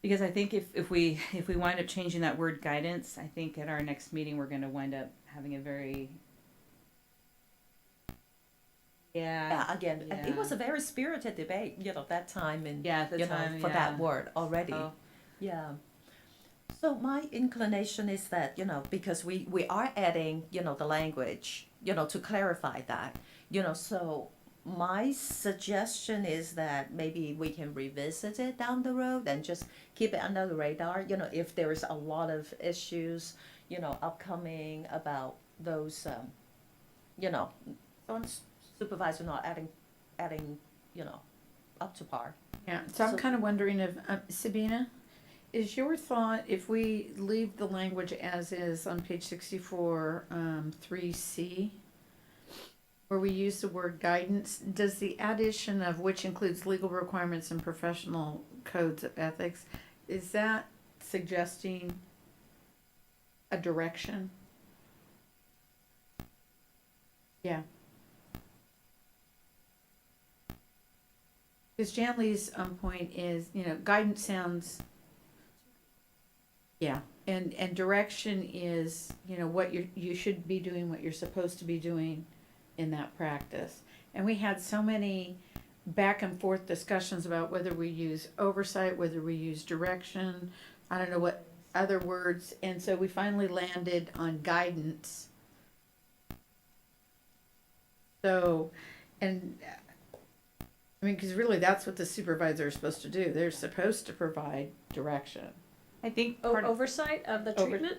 Because I think if we wind up changing that word guidance, I think at our next meeting we're going to wind up having a very again, it was a very spirited debate, that time and for that word already. Oh. Yeah. So my inclination is that, because we are adding, the language, to clarify that, so my suggestion is that maybe we can revisit it down the road and just keep it under the radar, if there's a lot of issues, upcoming about those, supervisor not adding, up to par. Yeah, so I'm kind of wondering if, Sabina, is your thought if we leave the language as is on page 64, 3C, where we use the word guidance, does the addition of which includes legal requirements and professional codes of ethics, is that suggesting a direction? Yeah. Because Jan Lee's point is, guidance sounds, yeah, and direction is, what you should be doing, what you're supposed to be doing in that practice. And we had so many back and forth discussions about whether we use oversight, whether we use direction, I don't know what other words, and so we finally landed on guidance. So, and I mean, because really that's what the supervisor is supposed to do. They're supposed to provide direction. I think oversight of the treatment?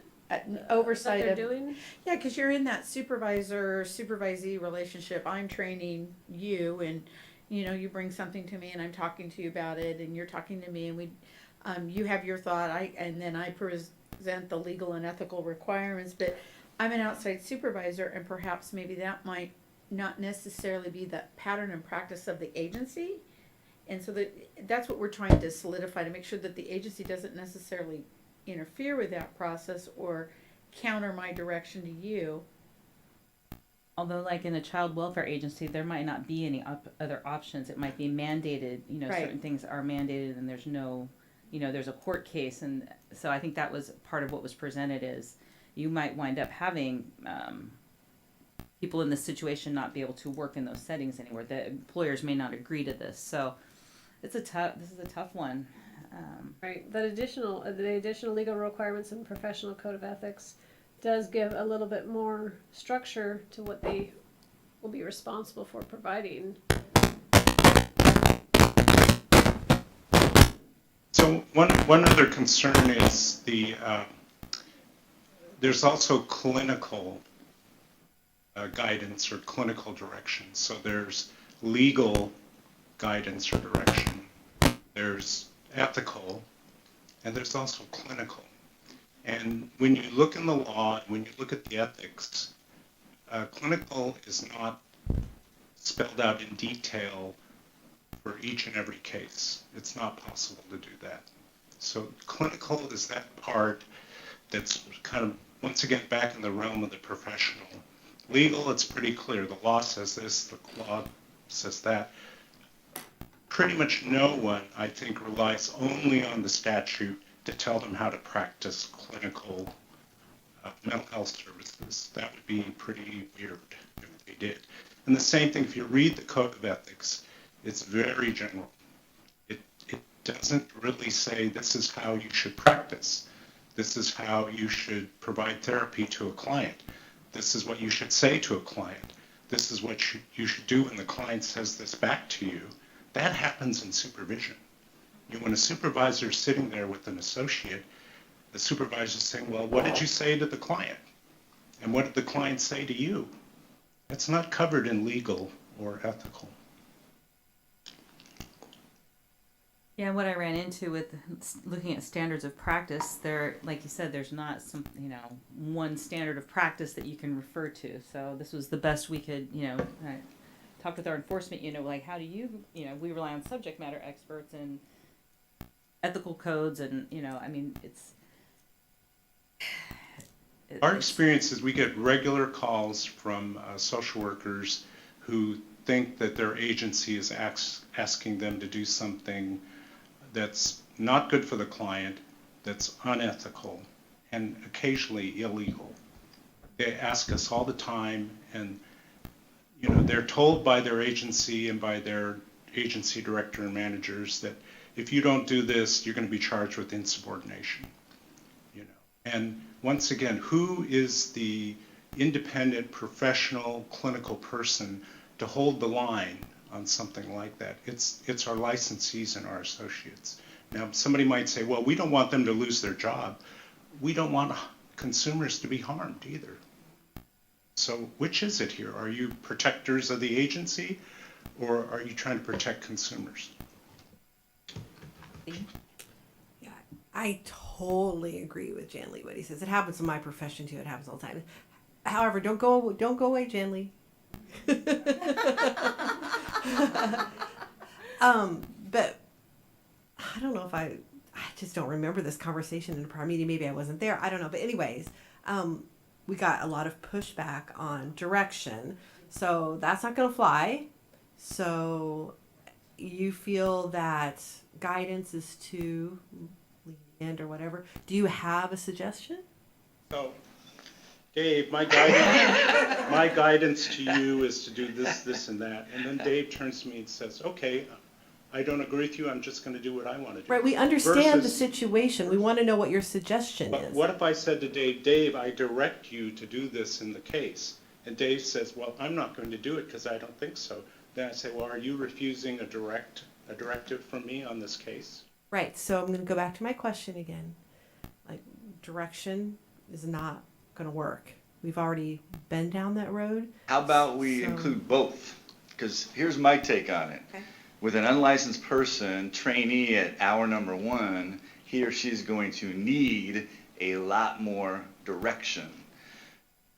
Oversight that of they're doing? Yeah, because you're in that supervisee relationship. I'm training you, and you bring something to me, and I'm talking to you about it, and you're talking to me, and we, you have your thought, and then I present the legal and ethical requirements. But I'm an outside supervisor, and perhaps maybe that might not necessarily be the pattern and practice of the agency, and so that's what we're trying to solidify, to make sure that the agency doesn't necessarily interfere with that process or counter my direction to you. Although, like in a child welfare agency, there might not be any other options. It might be mandated, Right. Certain things are mandated and there's no, there's a court case. And so I think that was part of what was presented is you might wind up having people in this situation not be able to work in those settings anymore. The employers may not agree to this, so this is a tough one. Right, the additional legal requirements and professional code of ethics does give a little bit more structure to what they will be responsible for providing. So one other concern is there's also clinical guidance or clinical direction. So there's legal guidance or direction, there's ethical, and there's also clinical. And when you look in the law, when you look at the ethics, clinical is not spelled out in detail for each and every case. It's not possible to do that. So clinical is that part that's kind of, once again, back in the realm of the professional. Legal, it's pretty clear. The law says this, the law says that. Pretty much no one, I think, relies only on the statute to tell them how to practice clinical mental health services. That would be pretty weird if they did. And the same thing, if you read the Code of Ethics, it's very general. It doesn't really say this is how you should practice. This is how you should provide therapy to a client. This is what you should say to a client. This is what you should do when the client says this back to you. That happens in supervision. When a supervisor is sitting there with an associate, the supervisor is saying, well, what did you say to the client? And what did the client say to you? It's not covered in legal or ethical. Yeah, what I ran into with looking at standards of practice, there, like you said, there's not some, one standard of practice that you can refer to. So this was the best we could, talk with our enforcement unit, like how do you, we rely on subject matter experts and ethical codes and, Our experience is we get regular calls from social workers who think that their agency is asking them to do something that's not good for the client, that's unethical, and occasionally illegal. They ask us all the time, and they're told by their agency and by their agency director and managers that if you don't do this, you're going to be charged with insubordination. And once again, who is the independent, professional, clinical person to hold the line on something like that? It's our licensees and our associates. Now, somebody might say, well, we don't want them to lose their job. We don't want consumers to be harmed either. So which is it here? Are you protectors of the agency, or are you trying to protect consumers? Yeah, I totally agree with Jan Lee, what he says. It happens in my profession too. It happens all the time. However, don't go away, Jan Lee. But I don't know if I just don't remember this conversation in a prior meeting. Maybe I wasn't there. I don't know. But anyways, we got a lot of pushback on direction. So that's not going to fly. So you feel that guidance is too lenient or whatever. Do you have a suggestion? So, Dave, my guidance to you is to do this, this, and that. And then Dave turns to me and says, okay, I don't agree with you. I'm just going to do what I want to do. Right, we understand the situation. We want to know what your suggestion is. What if I said to Dave, Dave, I direct you to do this in the case? And Dave says, well, I'm not going to do it because I don't think so. Then I say, well, are you refusing a directive from me on this case? Right, so I'm going to go back to my question again. Like, direction is not going to work. We've already been down that road. How about we include both? Because here's my take on it. Okay. With an unlicensed person, trainee at hour number 1, he or she is going to need a lot more direction.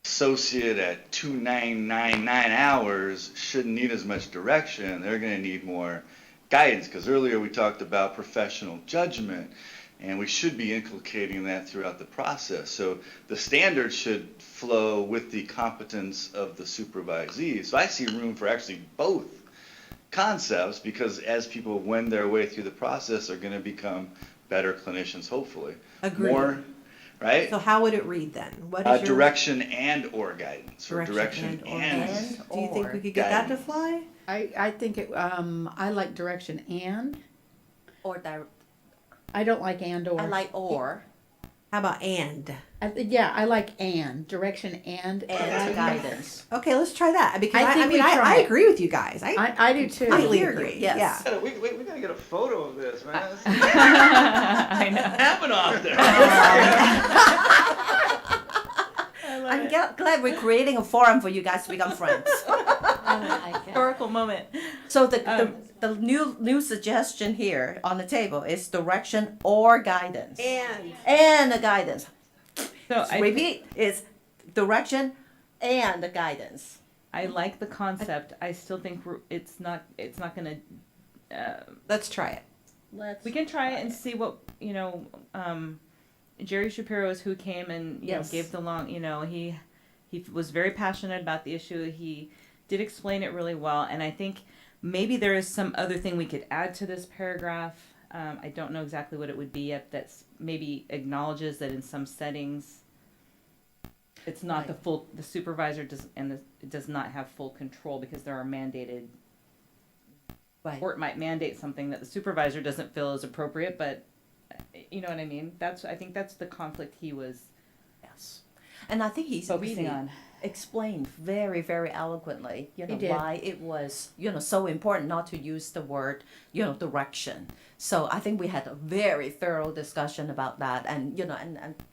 Associate at 2,999 hours shouldn't need as much direction. They're going to need more guidance, because earlier we talked about professional judgment, and we should be inculcating that throughout the process. So the standards should flow with the competence of the supervisee. So I see room for actually both concepts, because as people wend their way through the process, are going to become better clinicians, hopefully. Agreed. right? So how would it read then? What is your Direction and/or guidance, or direction and/or guidance? and Do you think we could get that to guidance. fly? I think it, I like direction and, Or direct, I don't like and or. I like or How about and? Yeah, I like and, direction and. and guidance. Okay, let's try that, because I I think mean, we I try it. agree with you guys. I do too. completely hear you, agree, yes. yeah. We gotta get a photo of this, man. I know. Happen off there. I'm glad we're creating a forum for you guys to become friends. Historical moment. So the new suggestion here on the table is direction or guidance. And the guidance. So Repeat, it's direction and the guidance. I like the concept. I still think it's not gonna. Let's try it. We can try it and see what, Jerry Shapiro is who came and Yes. gave the long, he was very passionate about the issue. He did explain it really well, and I think maybe there is some other thing we could add to this paragraph. I don't know exactly what it would be yet. That's maybe acknowledges that in some settings, it's not the supervisor does not have full control because there are mandated. Right. Court might mandate something that the supervisor doesn't feel is appropriate, but you know what I mean? I think that's the conflict he was. Yes. And I think he's focusing really on. explained very, very eloquently, He did. why it was, so important not to use the word, direction. So I think we had a very thorough discussion about that. And,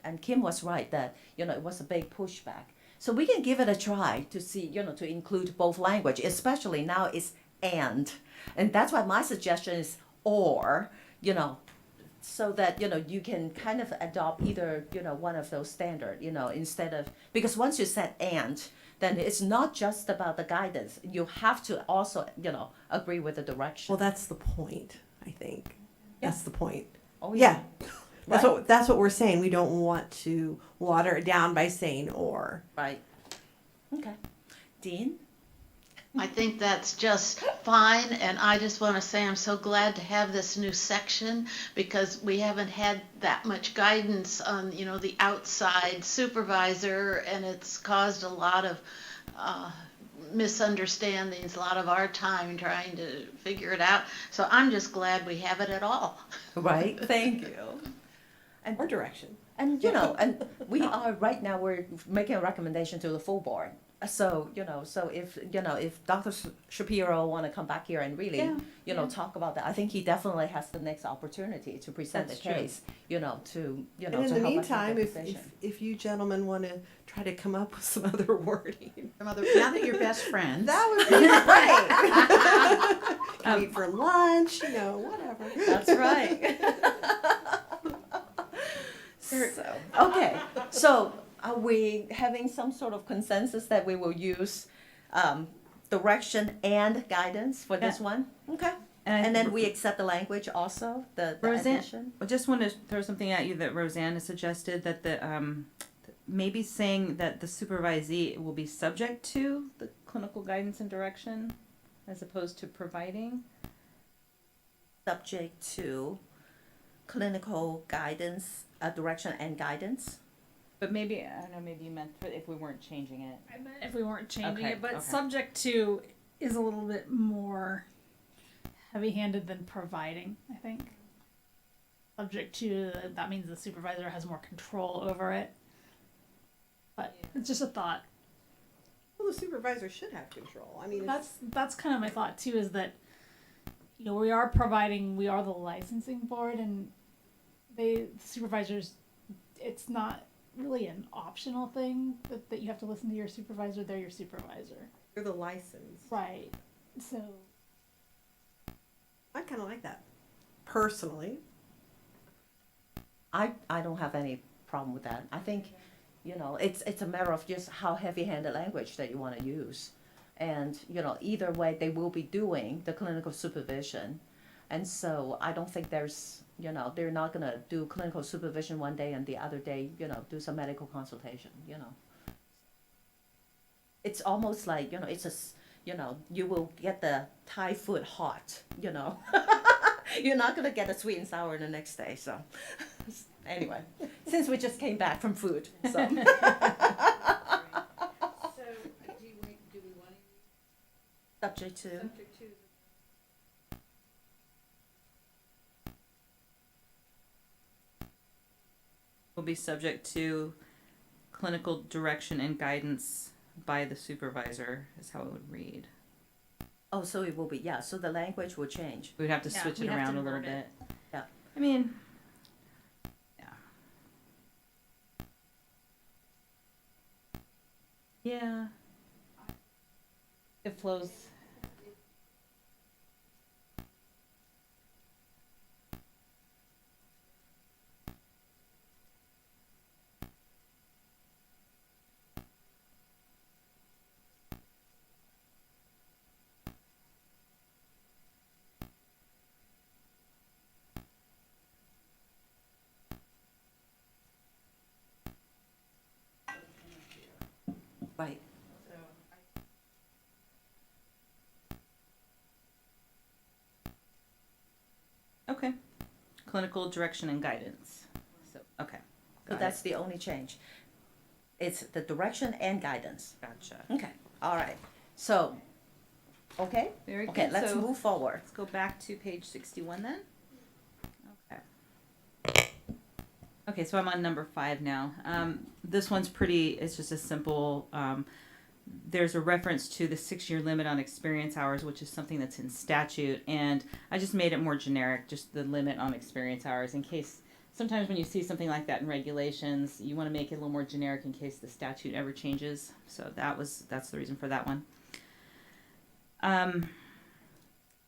and Kim was right that, it was a big pushback. So we can give it a try to see, to include both language, especially now it's and. And that's why my suggestion is or, so that, you can kind of adopt either, one of those standard, instead of, because once you said and, then it's not just about the guidance. You have to also, agree with the direction. Well, that's the point, I think. That's the point. Oh, Yeah. Right. That's what we're saying. We don't want to water it down by saying or. Right. Okay. Dean? I think that's just fine, and I just want to say I'm so glad to have this new section because we haven't had that much guidance on, the outside supervisor, and it's caused a lot of misunderstandings, a lot of our time trying to figure it out. So I'm just glad we have it at all. Right. Thank you. And or direction. And, and we are, right now, we're making a recommendation to the full board. So, so if Dr. Shapiro want to come back here and really, talk about that, I think he definitely has the next opportunity to present That's the case, to, And in to the help us make meantime, a if decision. you gentlemen want to try to come up with some other wording. Now that you're best friends. That would be great. Can meet for lunch, whatever. That's right. So, okay, so are we having some sort of consensus that we will use direction and guidance for this one? Okay. And then we accept the language also, the Roseanne, addition? I just want to throw something at you that Roseanne has suggested that maybe saying that the supervisee will be subject to the clinical guidance and direction as opposed to providing. Subject to clinical guidance, direction and guidance? But maybe, I don't know, maybe you meant if we weren't changing it. I meant if we weren't changing Okay, it, but okay. subject to is a little bit more heavy-handed than providing, I think. Subject to, that means the supervisor has more control over it. But it's just a thought. Well, the supervisor should have control. I mean, That's kind of my thought too, is that, we are the licensing board, and the supervisors, it's not really an optional thing that you have to listen to your supervisor. They're your supervisor. you're the license. Right. So I kind of like that, personally. I don't have any problem with that. I think, it's a matter of just how heavy-handed language that you want to use. And, either way, they will be doing the clinical supervision. And so I don't think there's, they're not going to do clinical supervision one day and the other day, do some medical consultation, It's almost like, it's a, you will get the Thai food hot, You're not gonna get a sweet and sour the next day, so. Anyway, since we just came back from food, so. Subject to. Will be subject to clinical direction and guidance by the supervisor, is how it would read. Oh, so it will be, yeah, so the language will change. We'd have to Yeah, switch we'd it have to around a little invert it. bit. Yeah. I mean, yeah. Yeah. It flows. Right. Okay. Clinical direction and guidance. So, okay. So Got that's it. the only change. It's the direction and guidance. Gotcha. Okay, all right. So, okay? Very Okay, good. let's So- move forward. Let's go back to page 61 then. Okay. Okay, so I'm on number 5 now. This one's it's just a simple, there's a reference to the 6-year limit on experience hours, which is something that's in statute. And I just made it more generic, just the limit on experience hours, in case sometimes when you see something like that in regulations, you want to make it a little more generic in case the statute ever changes. So that's the reason for that one.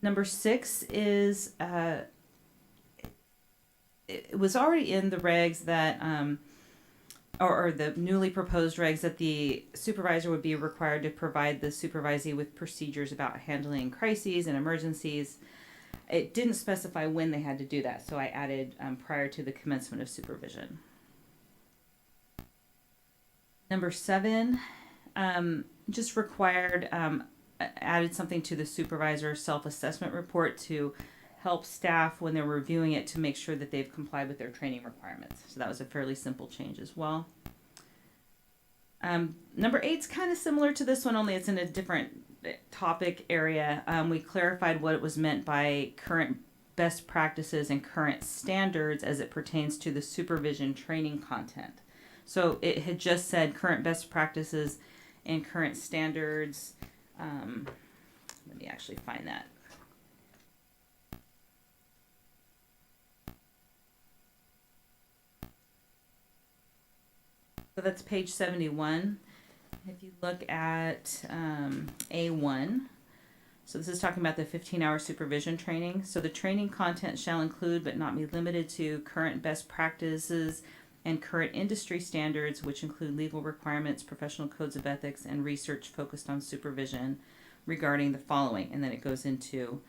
Number 6 is, it was already in the regs that, or the newly proposed regs that the supervisor would be required to provide the supervisee with procedures about handling crises and emergencies. It didn't specify when they had to do that, so I added prior to the commencement of supervision. Number 7, just required, added something to the supervisor self-assessment report to help staff when they're reviewing it to make sure that they've complied with their training requirements. So that was a fairly simple change as well. Number 8's kind of similar to this one, only it's in a different topic area. We clarified what it was meant by current best practices and current standards as it pertains to the supervision training content. So it had just said current best practices and current standards. Let me actually find that. So that's page 71. If you look at A1, so this is talking about the 15-hour supervision training. So the training content shall include but not be limited to current best practices and current industry standards, which include legal requirements, professional codes of ethics, and research focused on supervision regarding the following. And then it goes into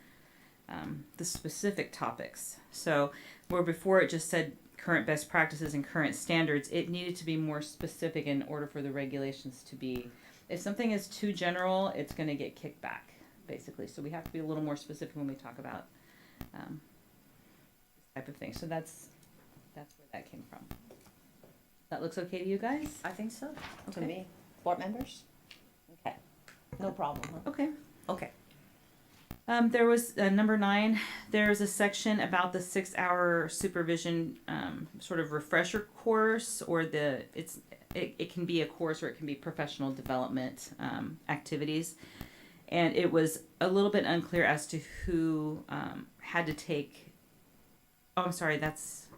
the specific topics. So where before it just said current best practices and current standards, it needed to be more specific in order for the regulations to be, if something is too general, it's going to get kicked back, basically. So we have to be a little more specific when we talk about this type of thing. So that's where that came from. That looks okay to you guys? I think so, to Okay. me. Board members? Okay, no problem, huh? Okay. Okay. There was number 9. There's a section about the 6-hour supervision sort of refresher course, or it can be a course or it can be professional development activities, and it was a little bit unclear as to who had to take. Oh, I'm sorry. That's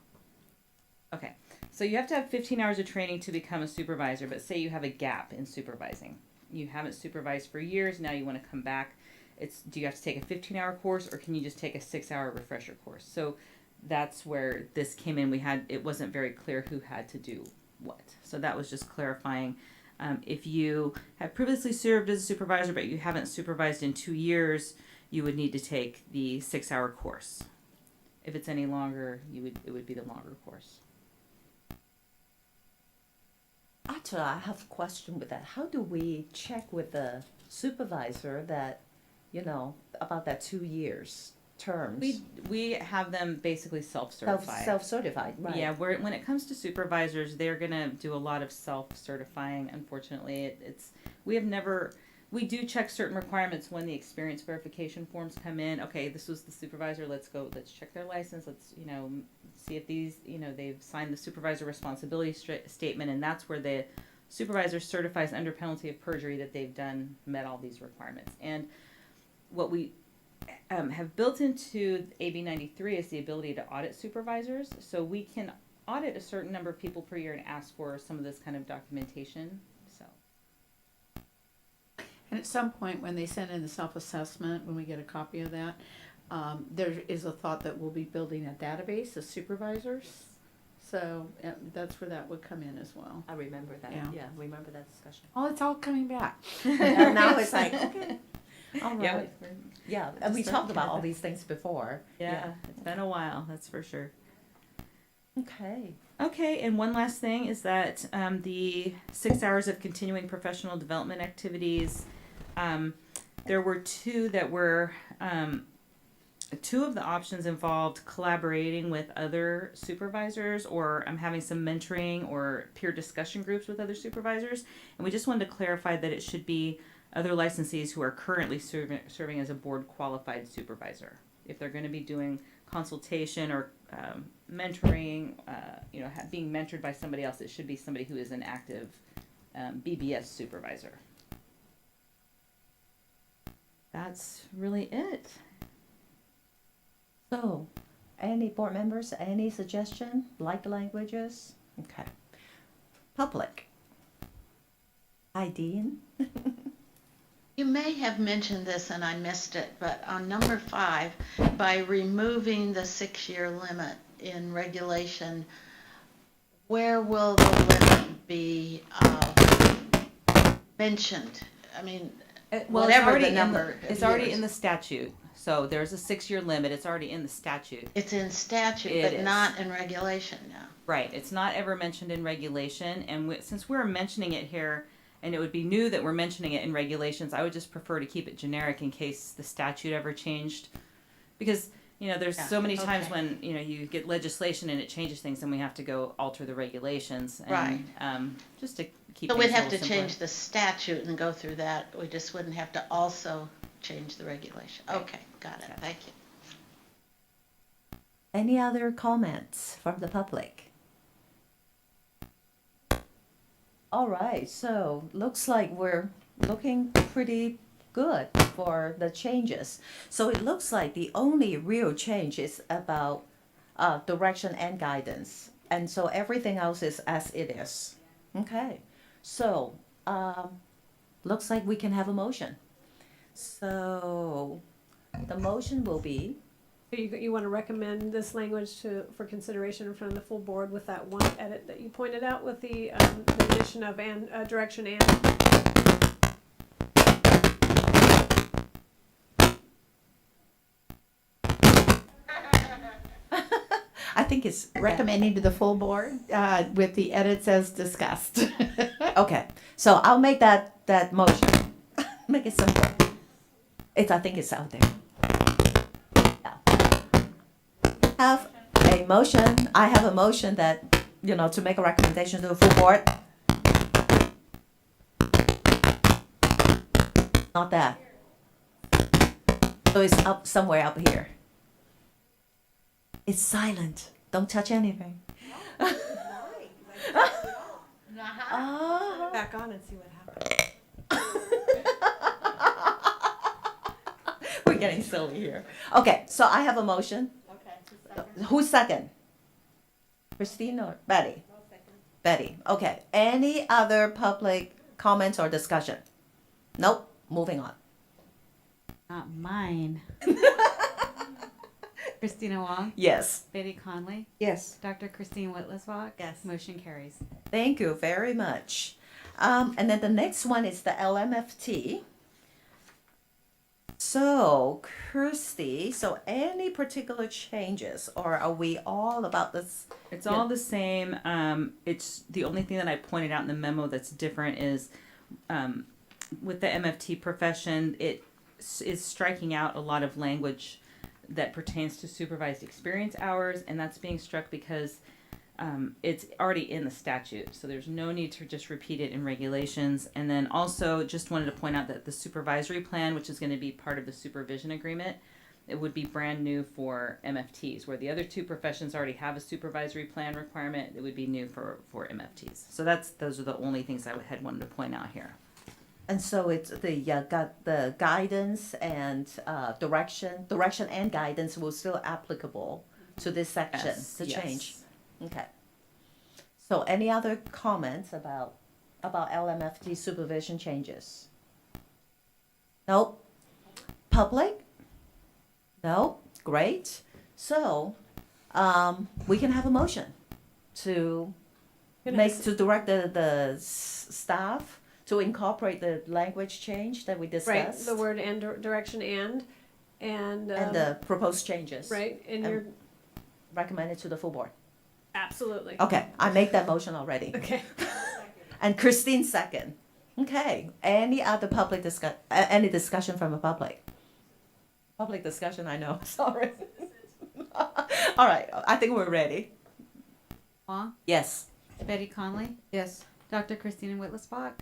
okay. So you have to have 15 hours of training to become a supervisor, but say you have a gap in supervising. You haven't supervised for years. Now you want to come back. Do you have to take a 15-hour course, or can you just take a 6-hour refresher course? So that's where this came in. It wasn't very clear who had to do what. So that was just clarifying. If you have previously served as a supervisor, but you haven't supervised in 2 years, you would need to take the 6-hour course. If it's any longer, it would be the longer course. Actually, I have a question with that. How do we check with the supervisor that, about that 2 years terms? We have them basically self-certified. Self-certified, right. Yeah, when it comes to supervisors, they're gonna do a lot of self-certifying. Unfortunately, we do check certain requirements when the experience verification forms come in. Okay, this was the supervisor. Let's check their license. Let's see if they've signed the supervisor responsibility statement, and that's where the supervisor certifies under penalty of perjury that they've met all these requirements. And what we have built into AB 93 is the ability to audit supervisors. So we can audit a certain number of people per year and ask for some of this kind of documentation. So. And at some point, when they send in the self-assessment, when we get a copy of that, there is a thought that we'll be building a database of supervisors. So that's where that would come in as well. I remember that. Yeah. Remember that discussion. Oh, it's all coming back. And now it's like, okay. All Yeah, right. Yeah, and we talked about all these things before. Yeah, it's been a while, that's for sure. Okay. Okay, and one last thing is that the 6 hours of continuing professional development activities, there were two that were, two of the options involved collaborating with other supervisors or having some mentoring or peer discussion groups with other supervisors. And we just wanted to clarify that it should be other licensees who are currently serving as a board qualified supervisor. If they're going to be doing consultation or mentoring, being mentored by somebody else, it should be somebody who is an active BBS supervisor. That's really it. So, any board members, any suggestion? Like the languages? Okay. Public. Ideen? You may have mentioned this and I missed it, but on number 5, by removing the 6-year limit in regulation, where will the limit be mentioned? I mean, whatever the number. It's already in the statute. So there's a 6-year limit. It's already in the statute. It's in statute, but not in regulation now. Right. It's not ever mentioned in regulation. And since we're mentioning it here, and it would be new that we're mentioning it in regulations, I would just prefer to keep it generic in case the statute ever changed. Because, there's so many times when, you get legislation and it changes things and we have to go alter the regulations. And, Right. Just to keep So things we'd a have to little change simpler. the statute and go through that. We just wouldn't have to also change the regulation. Okay, got it. Thank you. Any other comments from the public? All right, so looks like we're looking pretty good for the changes. So it looks like the only real change is about direction and guidance. And so everything else is as it is. Okay, so looks like we can have a motion. So the motion will be, You want to recommend this language for consideration in front of the full board with that one edit that you pointed out with the addition of direction and. I think it's Recommending to the full board with the edits as discussed. Okay, so I'll make that motion. Make it simple. I think it's out there. Have a motion. I have a motion that, to make a recommendation to the full board. Not that. So it's up somewhere up here. It's silent. Don't touch anything. Back on and see what happens. We're getting silly here. Okay, so I have a motion. Okay. Who's second? Christine or Betty? Betty. Okay. Any other public comments or discussion? Nope. Moving on. Not mine. Christina Wong? Yes. Betty Conley? Yes. Dr. Christine Whitlisbach? Yes. Motion carries. Thank you very much. And then the next one is the LMFT. So, Kirsty, any particular changes, or are we all about this? It's all the same. It's the only thing that I pointed out in the memo that's different is with the MFT profession, it is striking out a lot of language that pertains to supervised experience hours, and that's being struck because it's already in the statute, so there's no need to just repeat it in regulations. And then also just wanted to point out that the supervisory plan, which is going to be part of the supervision agreement, it would be brand new for MFTs, where the other two professions already have a supervisory plan requirement. It would be new for MFTs. So those are the only things I had wanted to point out here. And so it's the guidance and direction and guidance will still applicable to this section Yes, to yes. change. Okay. So any other comments about LMFT supervision changes? Nope. Public? No? Great. So we can have a motion to direct the staff to incorporate the language change that we Right, discussed. the word and, direction and the proposed changes. right, and and you're, recommended to the full board. absolutely. Okay, I make that motion already. Okay. And Christine second. Okay, any other any discussion from the public? Public discussion, I know, sorry. All right, I think we're ready. Wong, Yes, Betty Conley, Yes. Dr. Christina Whitlisbach.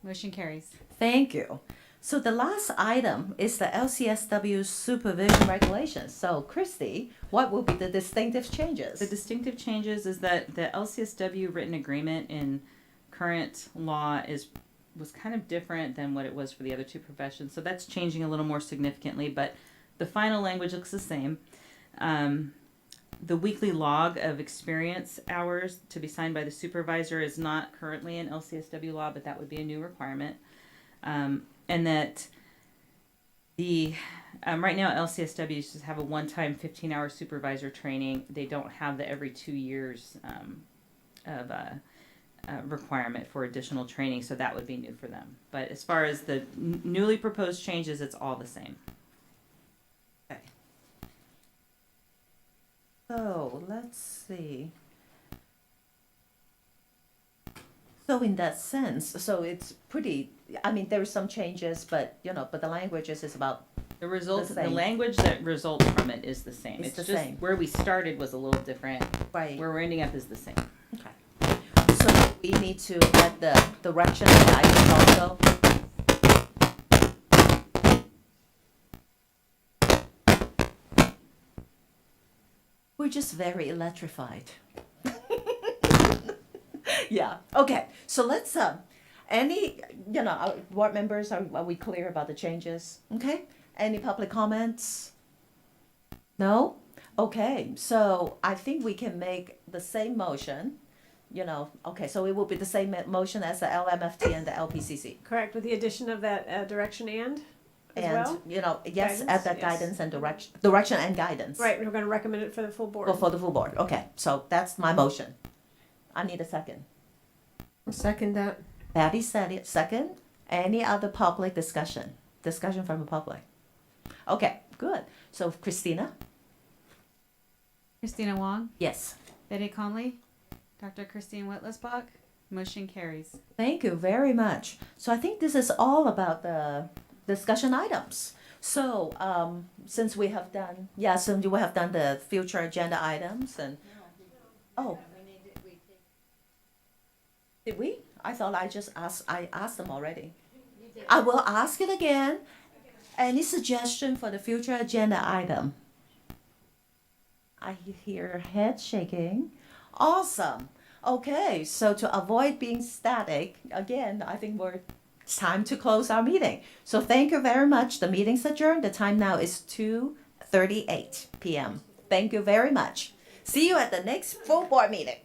Motion carries. thank you. So the last item is the LCSW supervision regulations. So Christy, what will be the distinctive changes? The distinctive changes is that the LCSW written agreement in current law was kind of different than what it was for the other two professions. So that's changing a little more significantly, but the final language looks the same. The weekly log of experience hours to be signed by the supervisor is not currently in LCSW law, but that would be a new requirement. And that right now LCSW just have a one-time 15-hour supervisor training. They don't have the every 2 years of requirement for additional training, so that would be new for them. But as far as the newly proposed changes, it's all the same. Okay. So let's see. So in that sense, so it's pretty, I mean, there are some changes, but the languages is about The same. language that results from it is the same. It's the just same. where we started was a little different. Right. Where we're ending up is the same. Okay. So we need to add the direction and guidance also. We're just very electrified. Yeah. Okay. So let's our board members, are we clear about the changes? Okay. Any public comments? No? Okay. So I think we can make the same motion. Okay, so it will be the same motion as the LMFT and the LPCC. Correct, with the addition of that direction and as well? And, yes, add that Guidance, yes. guidance and direction and guidance. Right, we're going to recommend it for the full board. For the full board. Okay, so that's my motion. I need a second. I'll second that. Patty said it. Second. Any other public discussion? Discussion from the public. Okay, good. So Christina? Christina Wong, Yes. Betty Conley, Dr. Christine Whitlisbach. Motion carries. Thank you very much. So I think this is all about the discussion items. So since we have done, the future agenda items and, did we? I thought I asked them already. I will ask it again. Any suggestion for the future agenda item? I hear head shaking. Awesome. Okay, so to avoid being static, again, I think it's time to close our meeting. So thank you very much. The meeting's adjourned. The time now is 2:38 p.m. Thank you very much. See you at the next full board meeting.